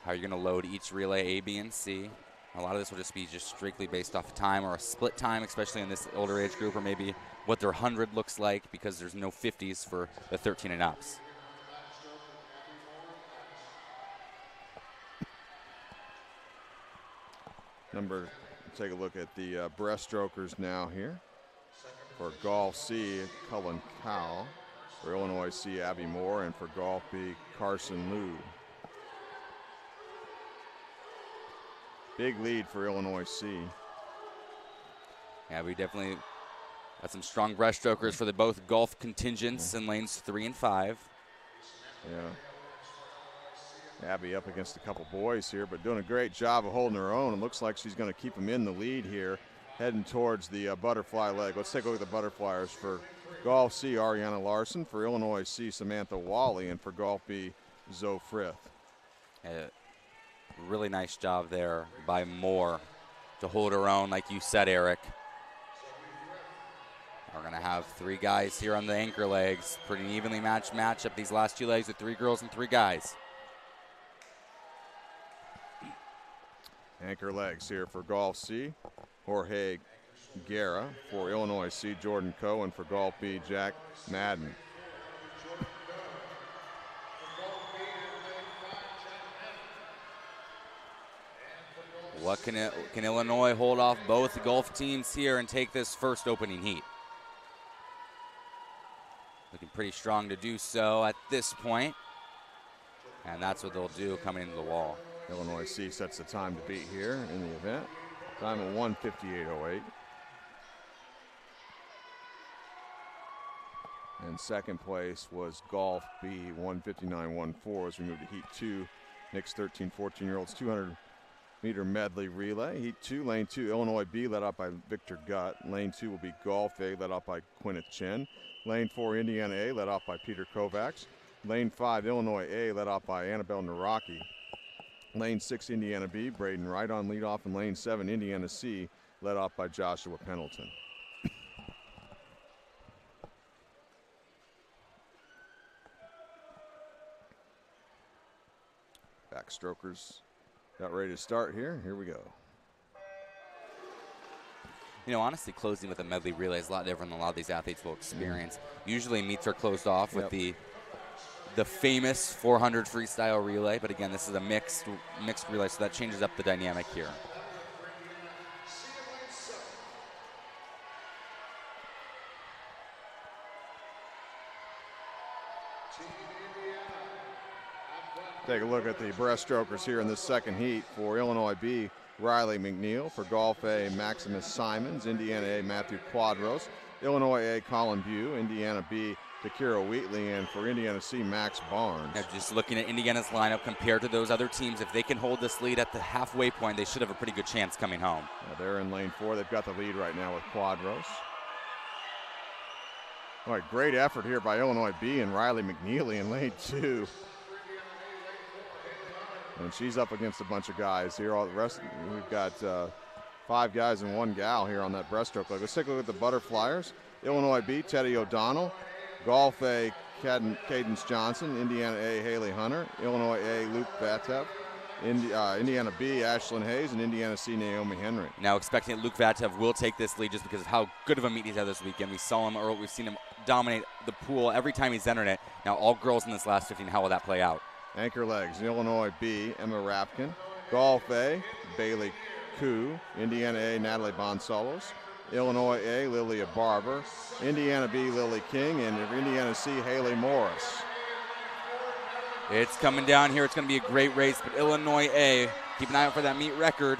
How you're going to load each relay A, B, and C. A lot of this will just be strictly based off of time or a split time, especially in this older age group, or maybe what their 100 looks like because there's no 50s for the 13 and ups. Take a look at the breaststrokers now here. For Golf C, Cullen Cowell. For Illinois C, Abby Moore. And for Golf B, Carson Liu. Big lead for Illinois C. Yeah, we definitely got some strong breaststrokers for the both golf contingents in lanes 3 and 5. Yeah. Abby up against a couple boys here, but doing a great job of holding her own. It looks like she's going to keep them in the lead here, heading towards the butterfly leg. Let's take a look at the butterflyers. For Golf C, Ariana Larson. For Illinois C, Samantha Wally. And for Golf B, Zoe Frith. Really nice job there by Moore to hold her own, like you said, Eric. We're going to have 3 guys here on the anchor legs. Pretty evenly matched matchup these last 2 legs with 3 girls and 3 guys. Anchor legs here for Golf C, Jorge Guerra. For Illinois C, Jordan Coe. And for Golf B, Jack Madden. What can Illinois hold off both golf teams here and take this first opening heat? Looking pretty strong to do so at this point. And that's what they'll do coming into the wall. Illinois C sets the time to beat here in the event. Time at 1:58.08. And second place was Golf B, 1:59.14 as we move to Heat 2. Mixed 13-14-year-olds 200-meter medley relay. Heat 2, lane 2, Illinois B, led up by Victor Gutt. Lane 2 will be Golf A, led up by Quineth Chen. Lane 4, Indiana A, led off by Peter Kovacs. Lane 5, Illinois A, led off by Annabelle Naraki. Lane 6, Indiana B, Braden Wright on leadoff. And lane 7, Indiana C, led off by Joshua Pendleton. Backstrokers got ready to start here. Here we go. You know, honestly, closing with a medley relay is a lot different than a lot of these athletes will experience. Usually meets are closed off with the famous 400 freestyle relay, but again, this is a mixed relay, so that changes up the dynamic here. Take a look at the breaststrokers here in this second heat. For Illinois B, Riley McNeil. For Golf A, Maximus Simons. Indiana A, Matthew Quadros. Illinois A, Colin Bew. Indiana B, Takira Wheatley. And for Indiana C, Max Barnes. Now just looking at Indiana's lineup compared to those other teams, if they can hold this lead at the halfway point, they should have a pretty good chance coming home. They're in lane 4. They've got the lead right now with Quadros. All right, great effort here by Illinois B and Riley McNeely in lane 2. And she's up against a bunch of guys here. All the rest, we've got 5 guys and 1 gal here on that breaststroke leg. Let's take a look at the butterflyers. Illinois B, Teddy O'Donnell. Golf A, Cadence Johnson. Indiana A, Haley Hunter. Illinois A, Luke Vatev. Indiana B, Ashlyn Hayes, and Indiana C, Naomi Henry. Now expecting that Luke Vatev will take this lead just because of how good of a meet he's had this weekend. We saw him early. We've seen him dominate the pool every time he's entered it. Now all girls in this last 15. How will that play out? Anchor legs, Illinois B, Emma Rapkin. Golf A, Bailey Koo. Indiana A, Natalie Bonsalos. Illinois A, Lilia Barber. Indiana B, Lily King. And Indiana C, Haley Morris. It's coming down here. It's going to be a great race, but Illinois A, keep an eye out for that meet record.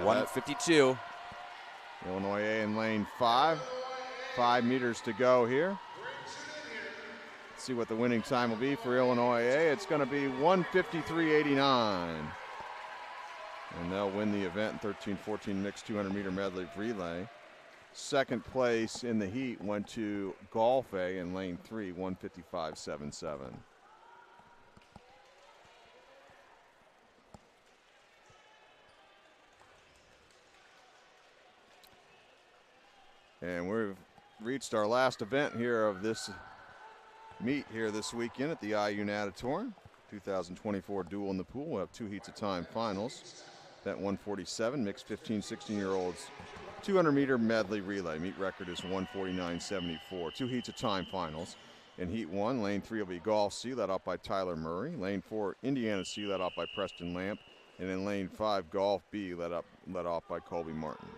152. Illinois A in lane 5. 5 meters to go here. Let's see what the winning time will be for Illinois A. It's going to be 1:53.89. And they'll win the event in 13-14 mixed 200-meter medley relay. Second place in the heat went to Golf A in lane 3, 1:55.77. And we've reached our last event here of this meet here this weekend at the IU Natatorium. 2024 Duel in the Pool. We'll have 2 heats of time finals. Event 147, mixed 15-16-year-olds, 200-meter medley relay. Meet record is 1:49.74. 2 heats of time finals. In heat 1, lane 3 will be Golf C, led off by Tyler Murray. Lane 4, Indiana C, led off by Preston Lamp. And in lane 5, Golf B, led off by Colby Martin.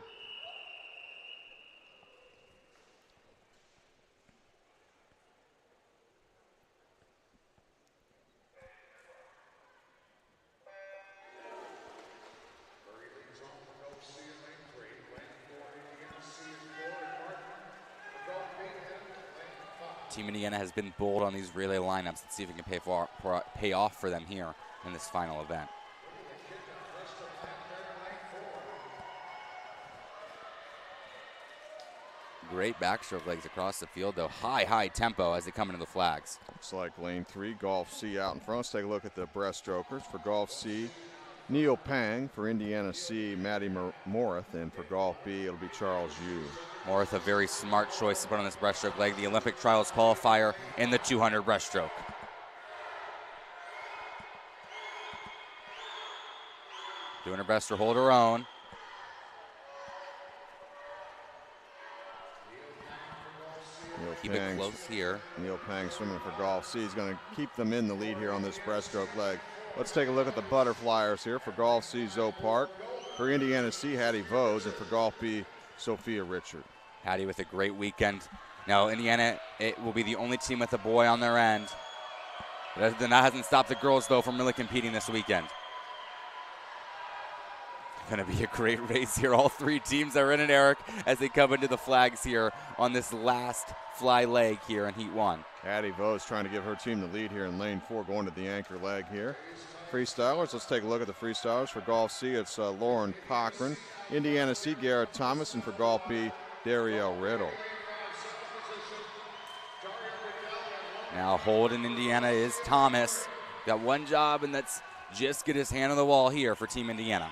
Team Indiana has been bold on these relay lineups. Let's see if it can pay off for them here in this final event. Great backstroke legs across the field, though. High tempo as they come into the flags. Looks like lane 3, Golf C out in front. Let's take a look at the breaststrokers. For Golf C, Neil Pang. For Indiana C, Maddie Morath. And for Golf B, it'll be Charles Yu. Morath, a very smart choice to put on this breaststroke leg. The Olympic trials qualifier in the 200 breaststroke. Doing her best to hold her own. Keep it close here. Neil Pang swimming for Golf C. He's going to keep them in the lead here on this breaststroke leg. Let's take a look at the butterflyers here. For Golf C, Zoe Park. For Indiana C, Hattie Vose. And for Golf B, Sophia Richard. Hattie with a great weekend. Now, Indiana, it will be the only team with a boy on their end. That hasn't stopped the girls, though, from really competing this weekend. Going to be a great race here. All 3 teams are in it, Eric, as they come into the flags here on this last fly leg here in Heat 1. Hattie Vose trying to give her team the lead here in lane 4, going to the anchor leg here. Freestylers, let's take a look at the freestylers. For Golf C, it's Lauren Cochran. Indiana C, Garrett Thomas. And for Golf B, Darielle Riddle. Now holding Indiana is Thomas. Got one job, and that's just get his hand on the wall here for Team Indiana.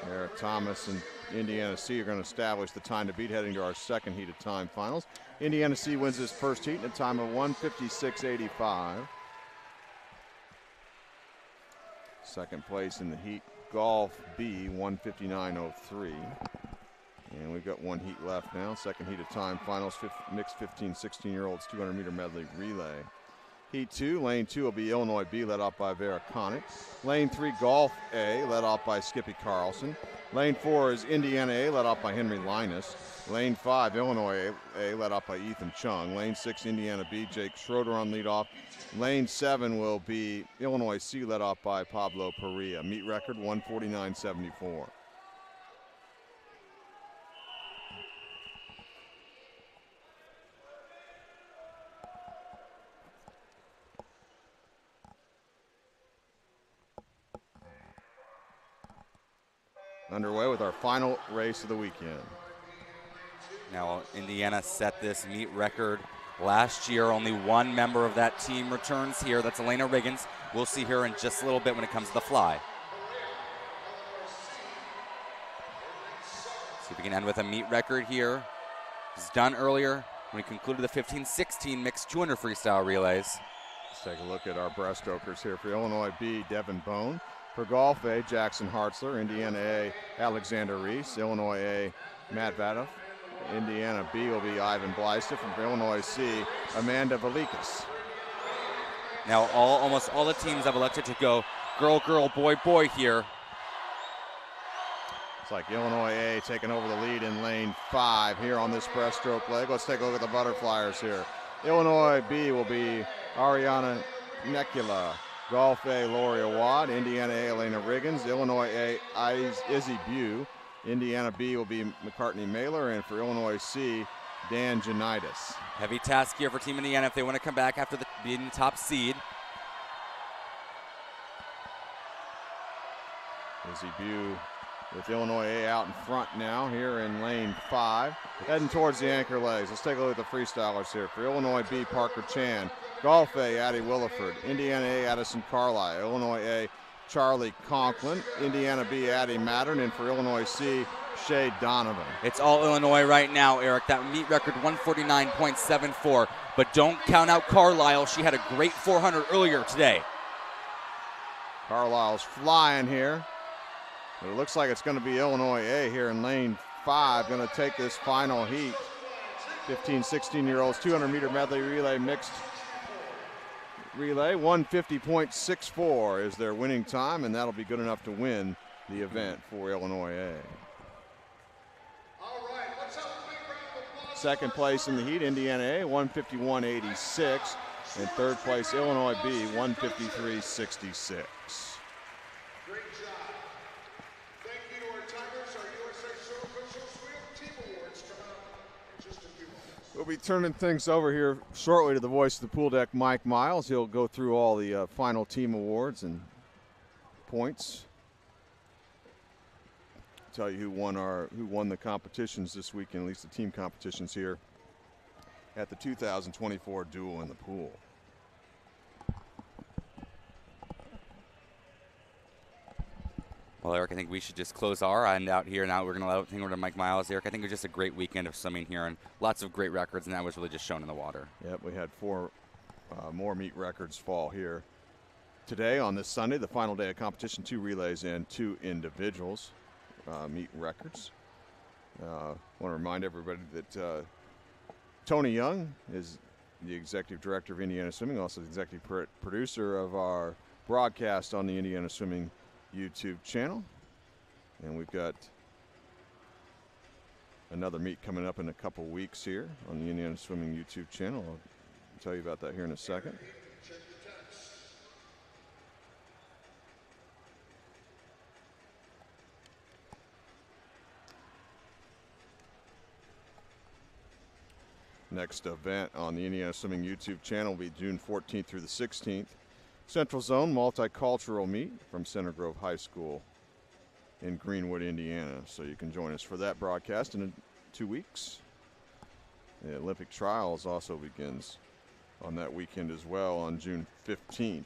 Garrett Thomas and Indiana C are going to establish the time to beat heading to our second heat of time finals. Indiana C wins this first heat in a time of 1:56.85. Second place in the heat, Golf B, 1:59.03. And we've got 1 heat left now. Second heat of time finals, mixed 15-16-year-olds 200-meter medley relay. Heat 2, lane 2 will be Illinois B, led off by Vera Connick. Lane 3, Golf A, led off by Skippy Carlson. Lane 4 is Indiana A, led off by Henry Linus. Lane 5, Illinois A, led off by Ethan Chung. Lane 6, Indiana B, Jake Schroeder on leadoff. Lane 7 will be Illinois C, led off by Pablo Perea. Meet record 1:49.74. Underway with our final race of the weekend. Now, Indiana set this meet record last year. Only 1 member of that team returns here. That's Elena Riggins. We'll see her in just a little bit when it comes to the fly. can end with a meet record here. It was done earlier when we concluded the 15-16 mixed 200 freestyle relays. Let's take a look at our breaststrokers here. For Illinois B, Devin Bone. For Golf A, Jackson Hartzler. Indiana A, Alexander Reese. Illinois A, Matt Vadoff. Indiana B will be Ivan Blystiff. And for Illinois C, Amanda Velikas. Now almost all the teams have elected to go girl, girl, boy, boy here. It's like Illinois A taking over the lead in lane 5 here on this breaststroke leg. Let's take a look at the butterflyers here. Illinois B will be Ariana Nekula. Golf A, Lori Awad. Indiana A, Elena Riggins. Illinois A, Izzy Bew. Indiana B will be McCartney Mailer. And for Illinois C, Dan Janitis. Heavy task here for Team Indiana if they want to come back after being the top seed. Izzy Bew with Illinois A out in front now here in lane 5. Heading towards the anchor legs. Let's take a look at the freestylers here. For Illinois B, Parker Chan. Golf A, Addie Williford. Indiana A, Addison Carlisle. Illinois A, Charlie Conklin. Indiana B, Addie Mattern. And for Illinois C, Shay Donovan. It's all Illinois right now, Eric. That meet record 149.74. But don't count out Carlisle. She had a great 400 earlier today. Carlisle's flying here. But it looks like it's going to be Illinois A here in lane 5, going to take this final heat. 15, 16-year-olds, 200-meter medley relay mixed relay. 150.64 is their winning time, and that'll be good enough to win the event for Illinois A. All right, let's have a big round of applause. Second place in the heat, Indiana A, 151.86. And third place, Illinois B, 153.66. Great job. Thank you to our timers, our USA Show officials. We have team awards coming up in just a few moments. We'll be turning things over here shortly to the voice of the pool deck, Mike Miles. He'll go through all the final team awards and points. Tell you who won the competitions this weekend, at least the team competitions here at the 2024 Duel in the Pool. Well, Eric, I think we should just close our end out here. Now we're going to thing over to Mike Miles. Eric, I think it was just a great weekend of swimming here and lots of great records, and that was really just shown in the water. Yep, we had 4 more meet records fall here today on this Sunday, the final day of competition. 2 relays and 2 individuals meet records. Want to remind everybody that Tony Young is the executive director of Indiana Swimming, also the executive producer of our broadcast on the Indiana Swimming YouTube channel. And we've got another meet coming up in a couple weeks here on the Indiana Swimming YouTube channel. I'll tell you about that here in a second. Next event on the Indiana Swimming YouTube channel will be June 14th through the 16th. Central Zone Multicultural Meet from Center Grove High School in Greenwood, Indiana. So you can join us for that broadcast in 2 weeks. The Olympic Trials also begins on that weekend as well on June 15th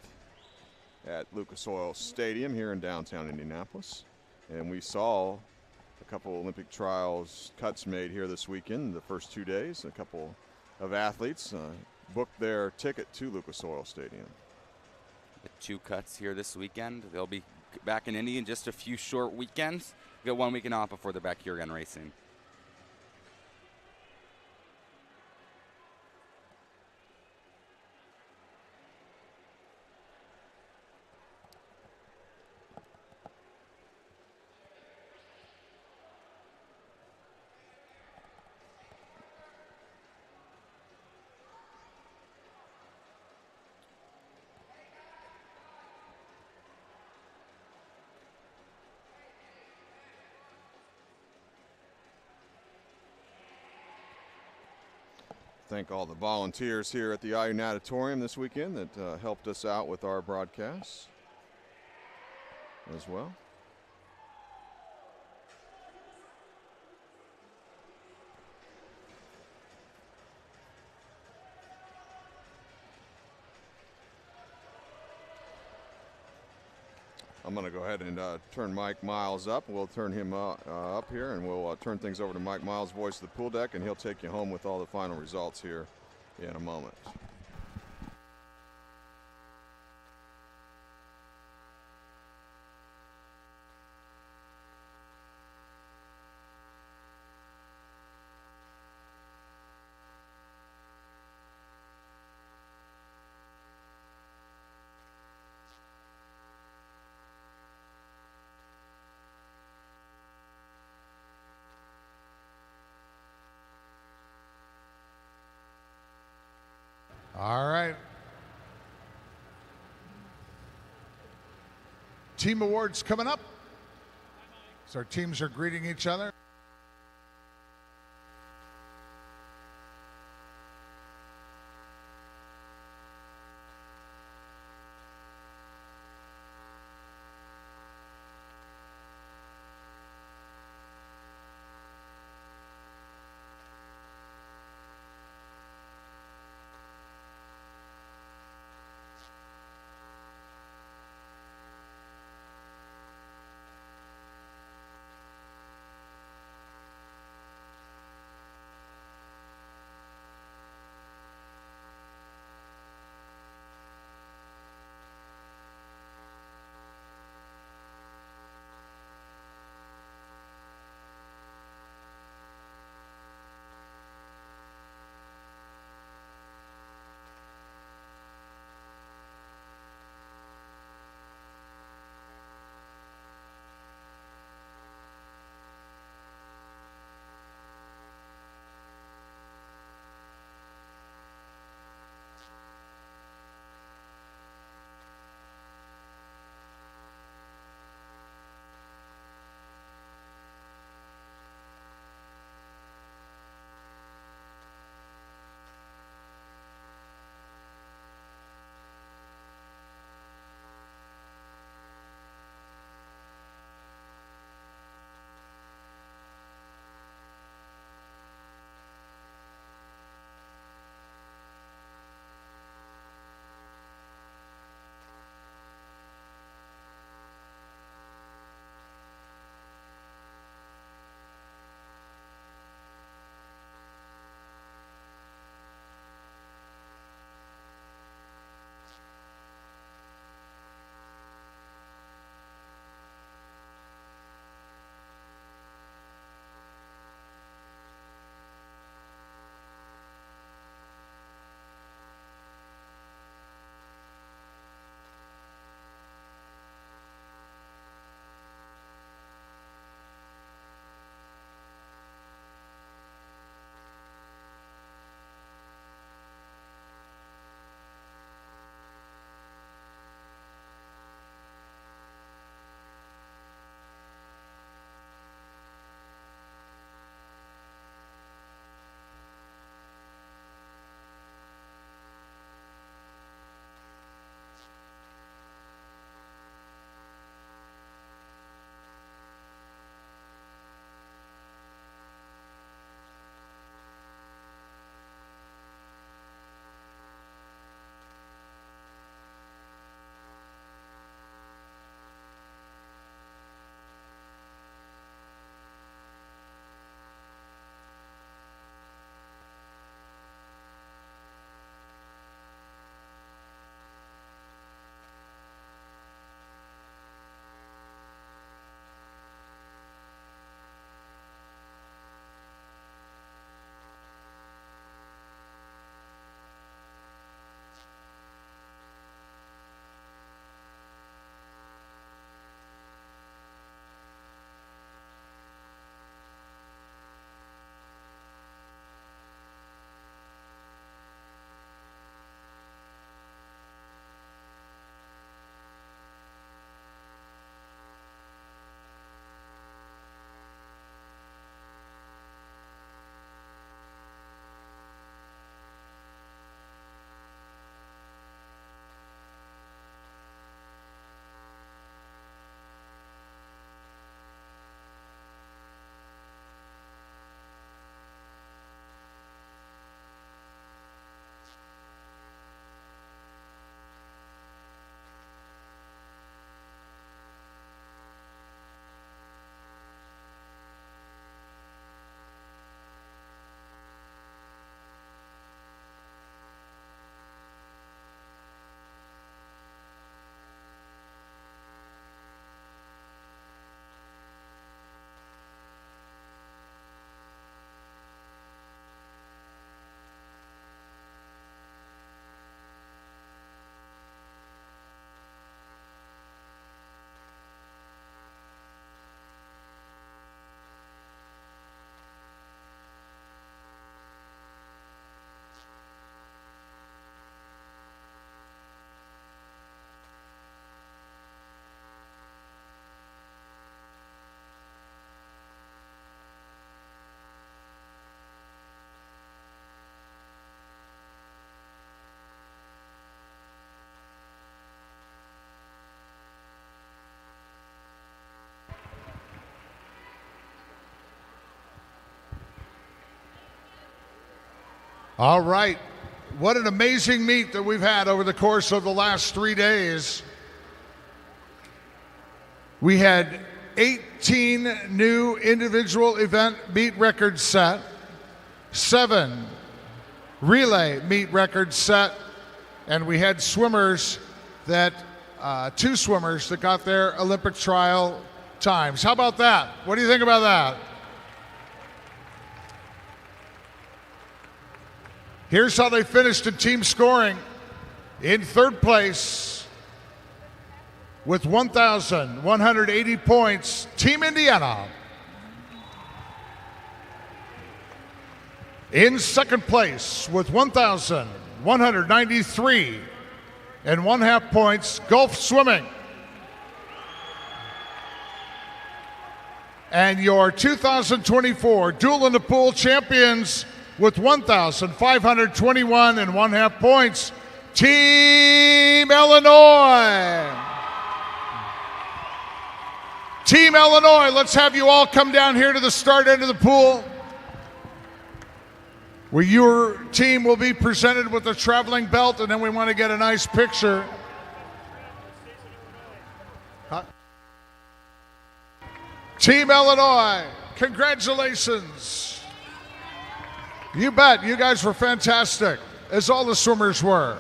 at Lucas Oil Stadium here in downtown Indianapolis. And we saw a couple Olympic Trials cuts made here this weekend, the first 2 days. A couple of athletes booked their ticket to Lucas Oil Stadium. The 2 cuts here this weekend. They'll be back in Indy in just a few short weekends. We've got 1 weekend off before they're back here again racing. Thank all the volunteers here at the IU Natatorium this weekend that helped us out with our broadcasts as well. I'm going to go ahead and turn Mike Miles up. We'll turn him up here, and we'll turn things over to Mike Miles, voice of the pool deck, and he'll take you home with all the final results here in a moment. All right. Team awards coming up. So our teams are greeting each other. All right. What an amazing meet that we've had over the course of the last 3 days. We had 18 new individual event meet records set, 7 relay meet records set, and we had swimmers that, 2 swimmers that got their Olympic trial times. How about that? What do you think about that? Here's how they finished in team scoring. In third place with 1,180 points, Team Indiana. In second place with 1,193 and 1/2 points, Gulf Swimming. And your 2024 Duel in the Pool champions with 1,521 and 1/2 points, Team Illinois. Team Illinois, let's have you all come down here to the start end of the pool, where your team will be presented with a traveling belt, and then we want to get a nice picture. Team Illinois, congratulations. You bet, you guys were fantastic, as all the swimmers were.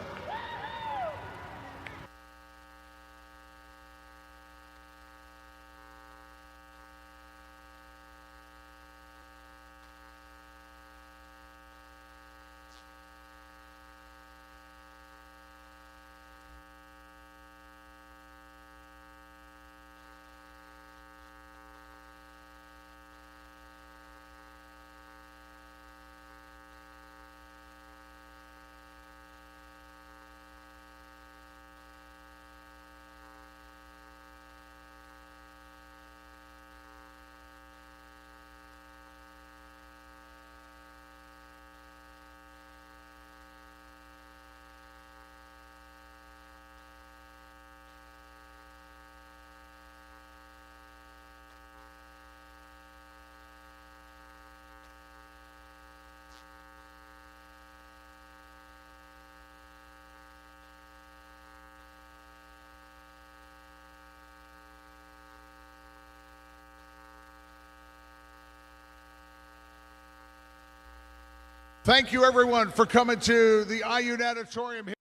Thank you, everyone, for coming to the IU Natatorium here.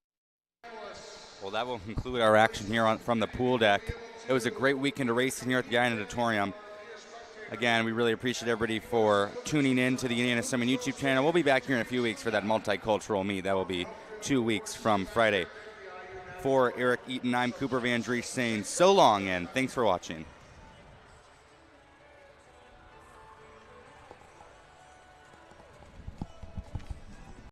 Well, that will conclude our action here from the pool deck. It was a great weekend of racing here at the IU Natatorium. Again, we really appreciate everybody for tuning in to the Indiana Swimming YouTube channel. We'll be back here in a few weeks for that multicultural meet. That will be 2 weeks from Friday. For Eric Eaton, I'm Cooper Van Dries saying so long and thanks for watching.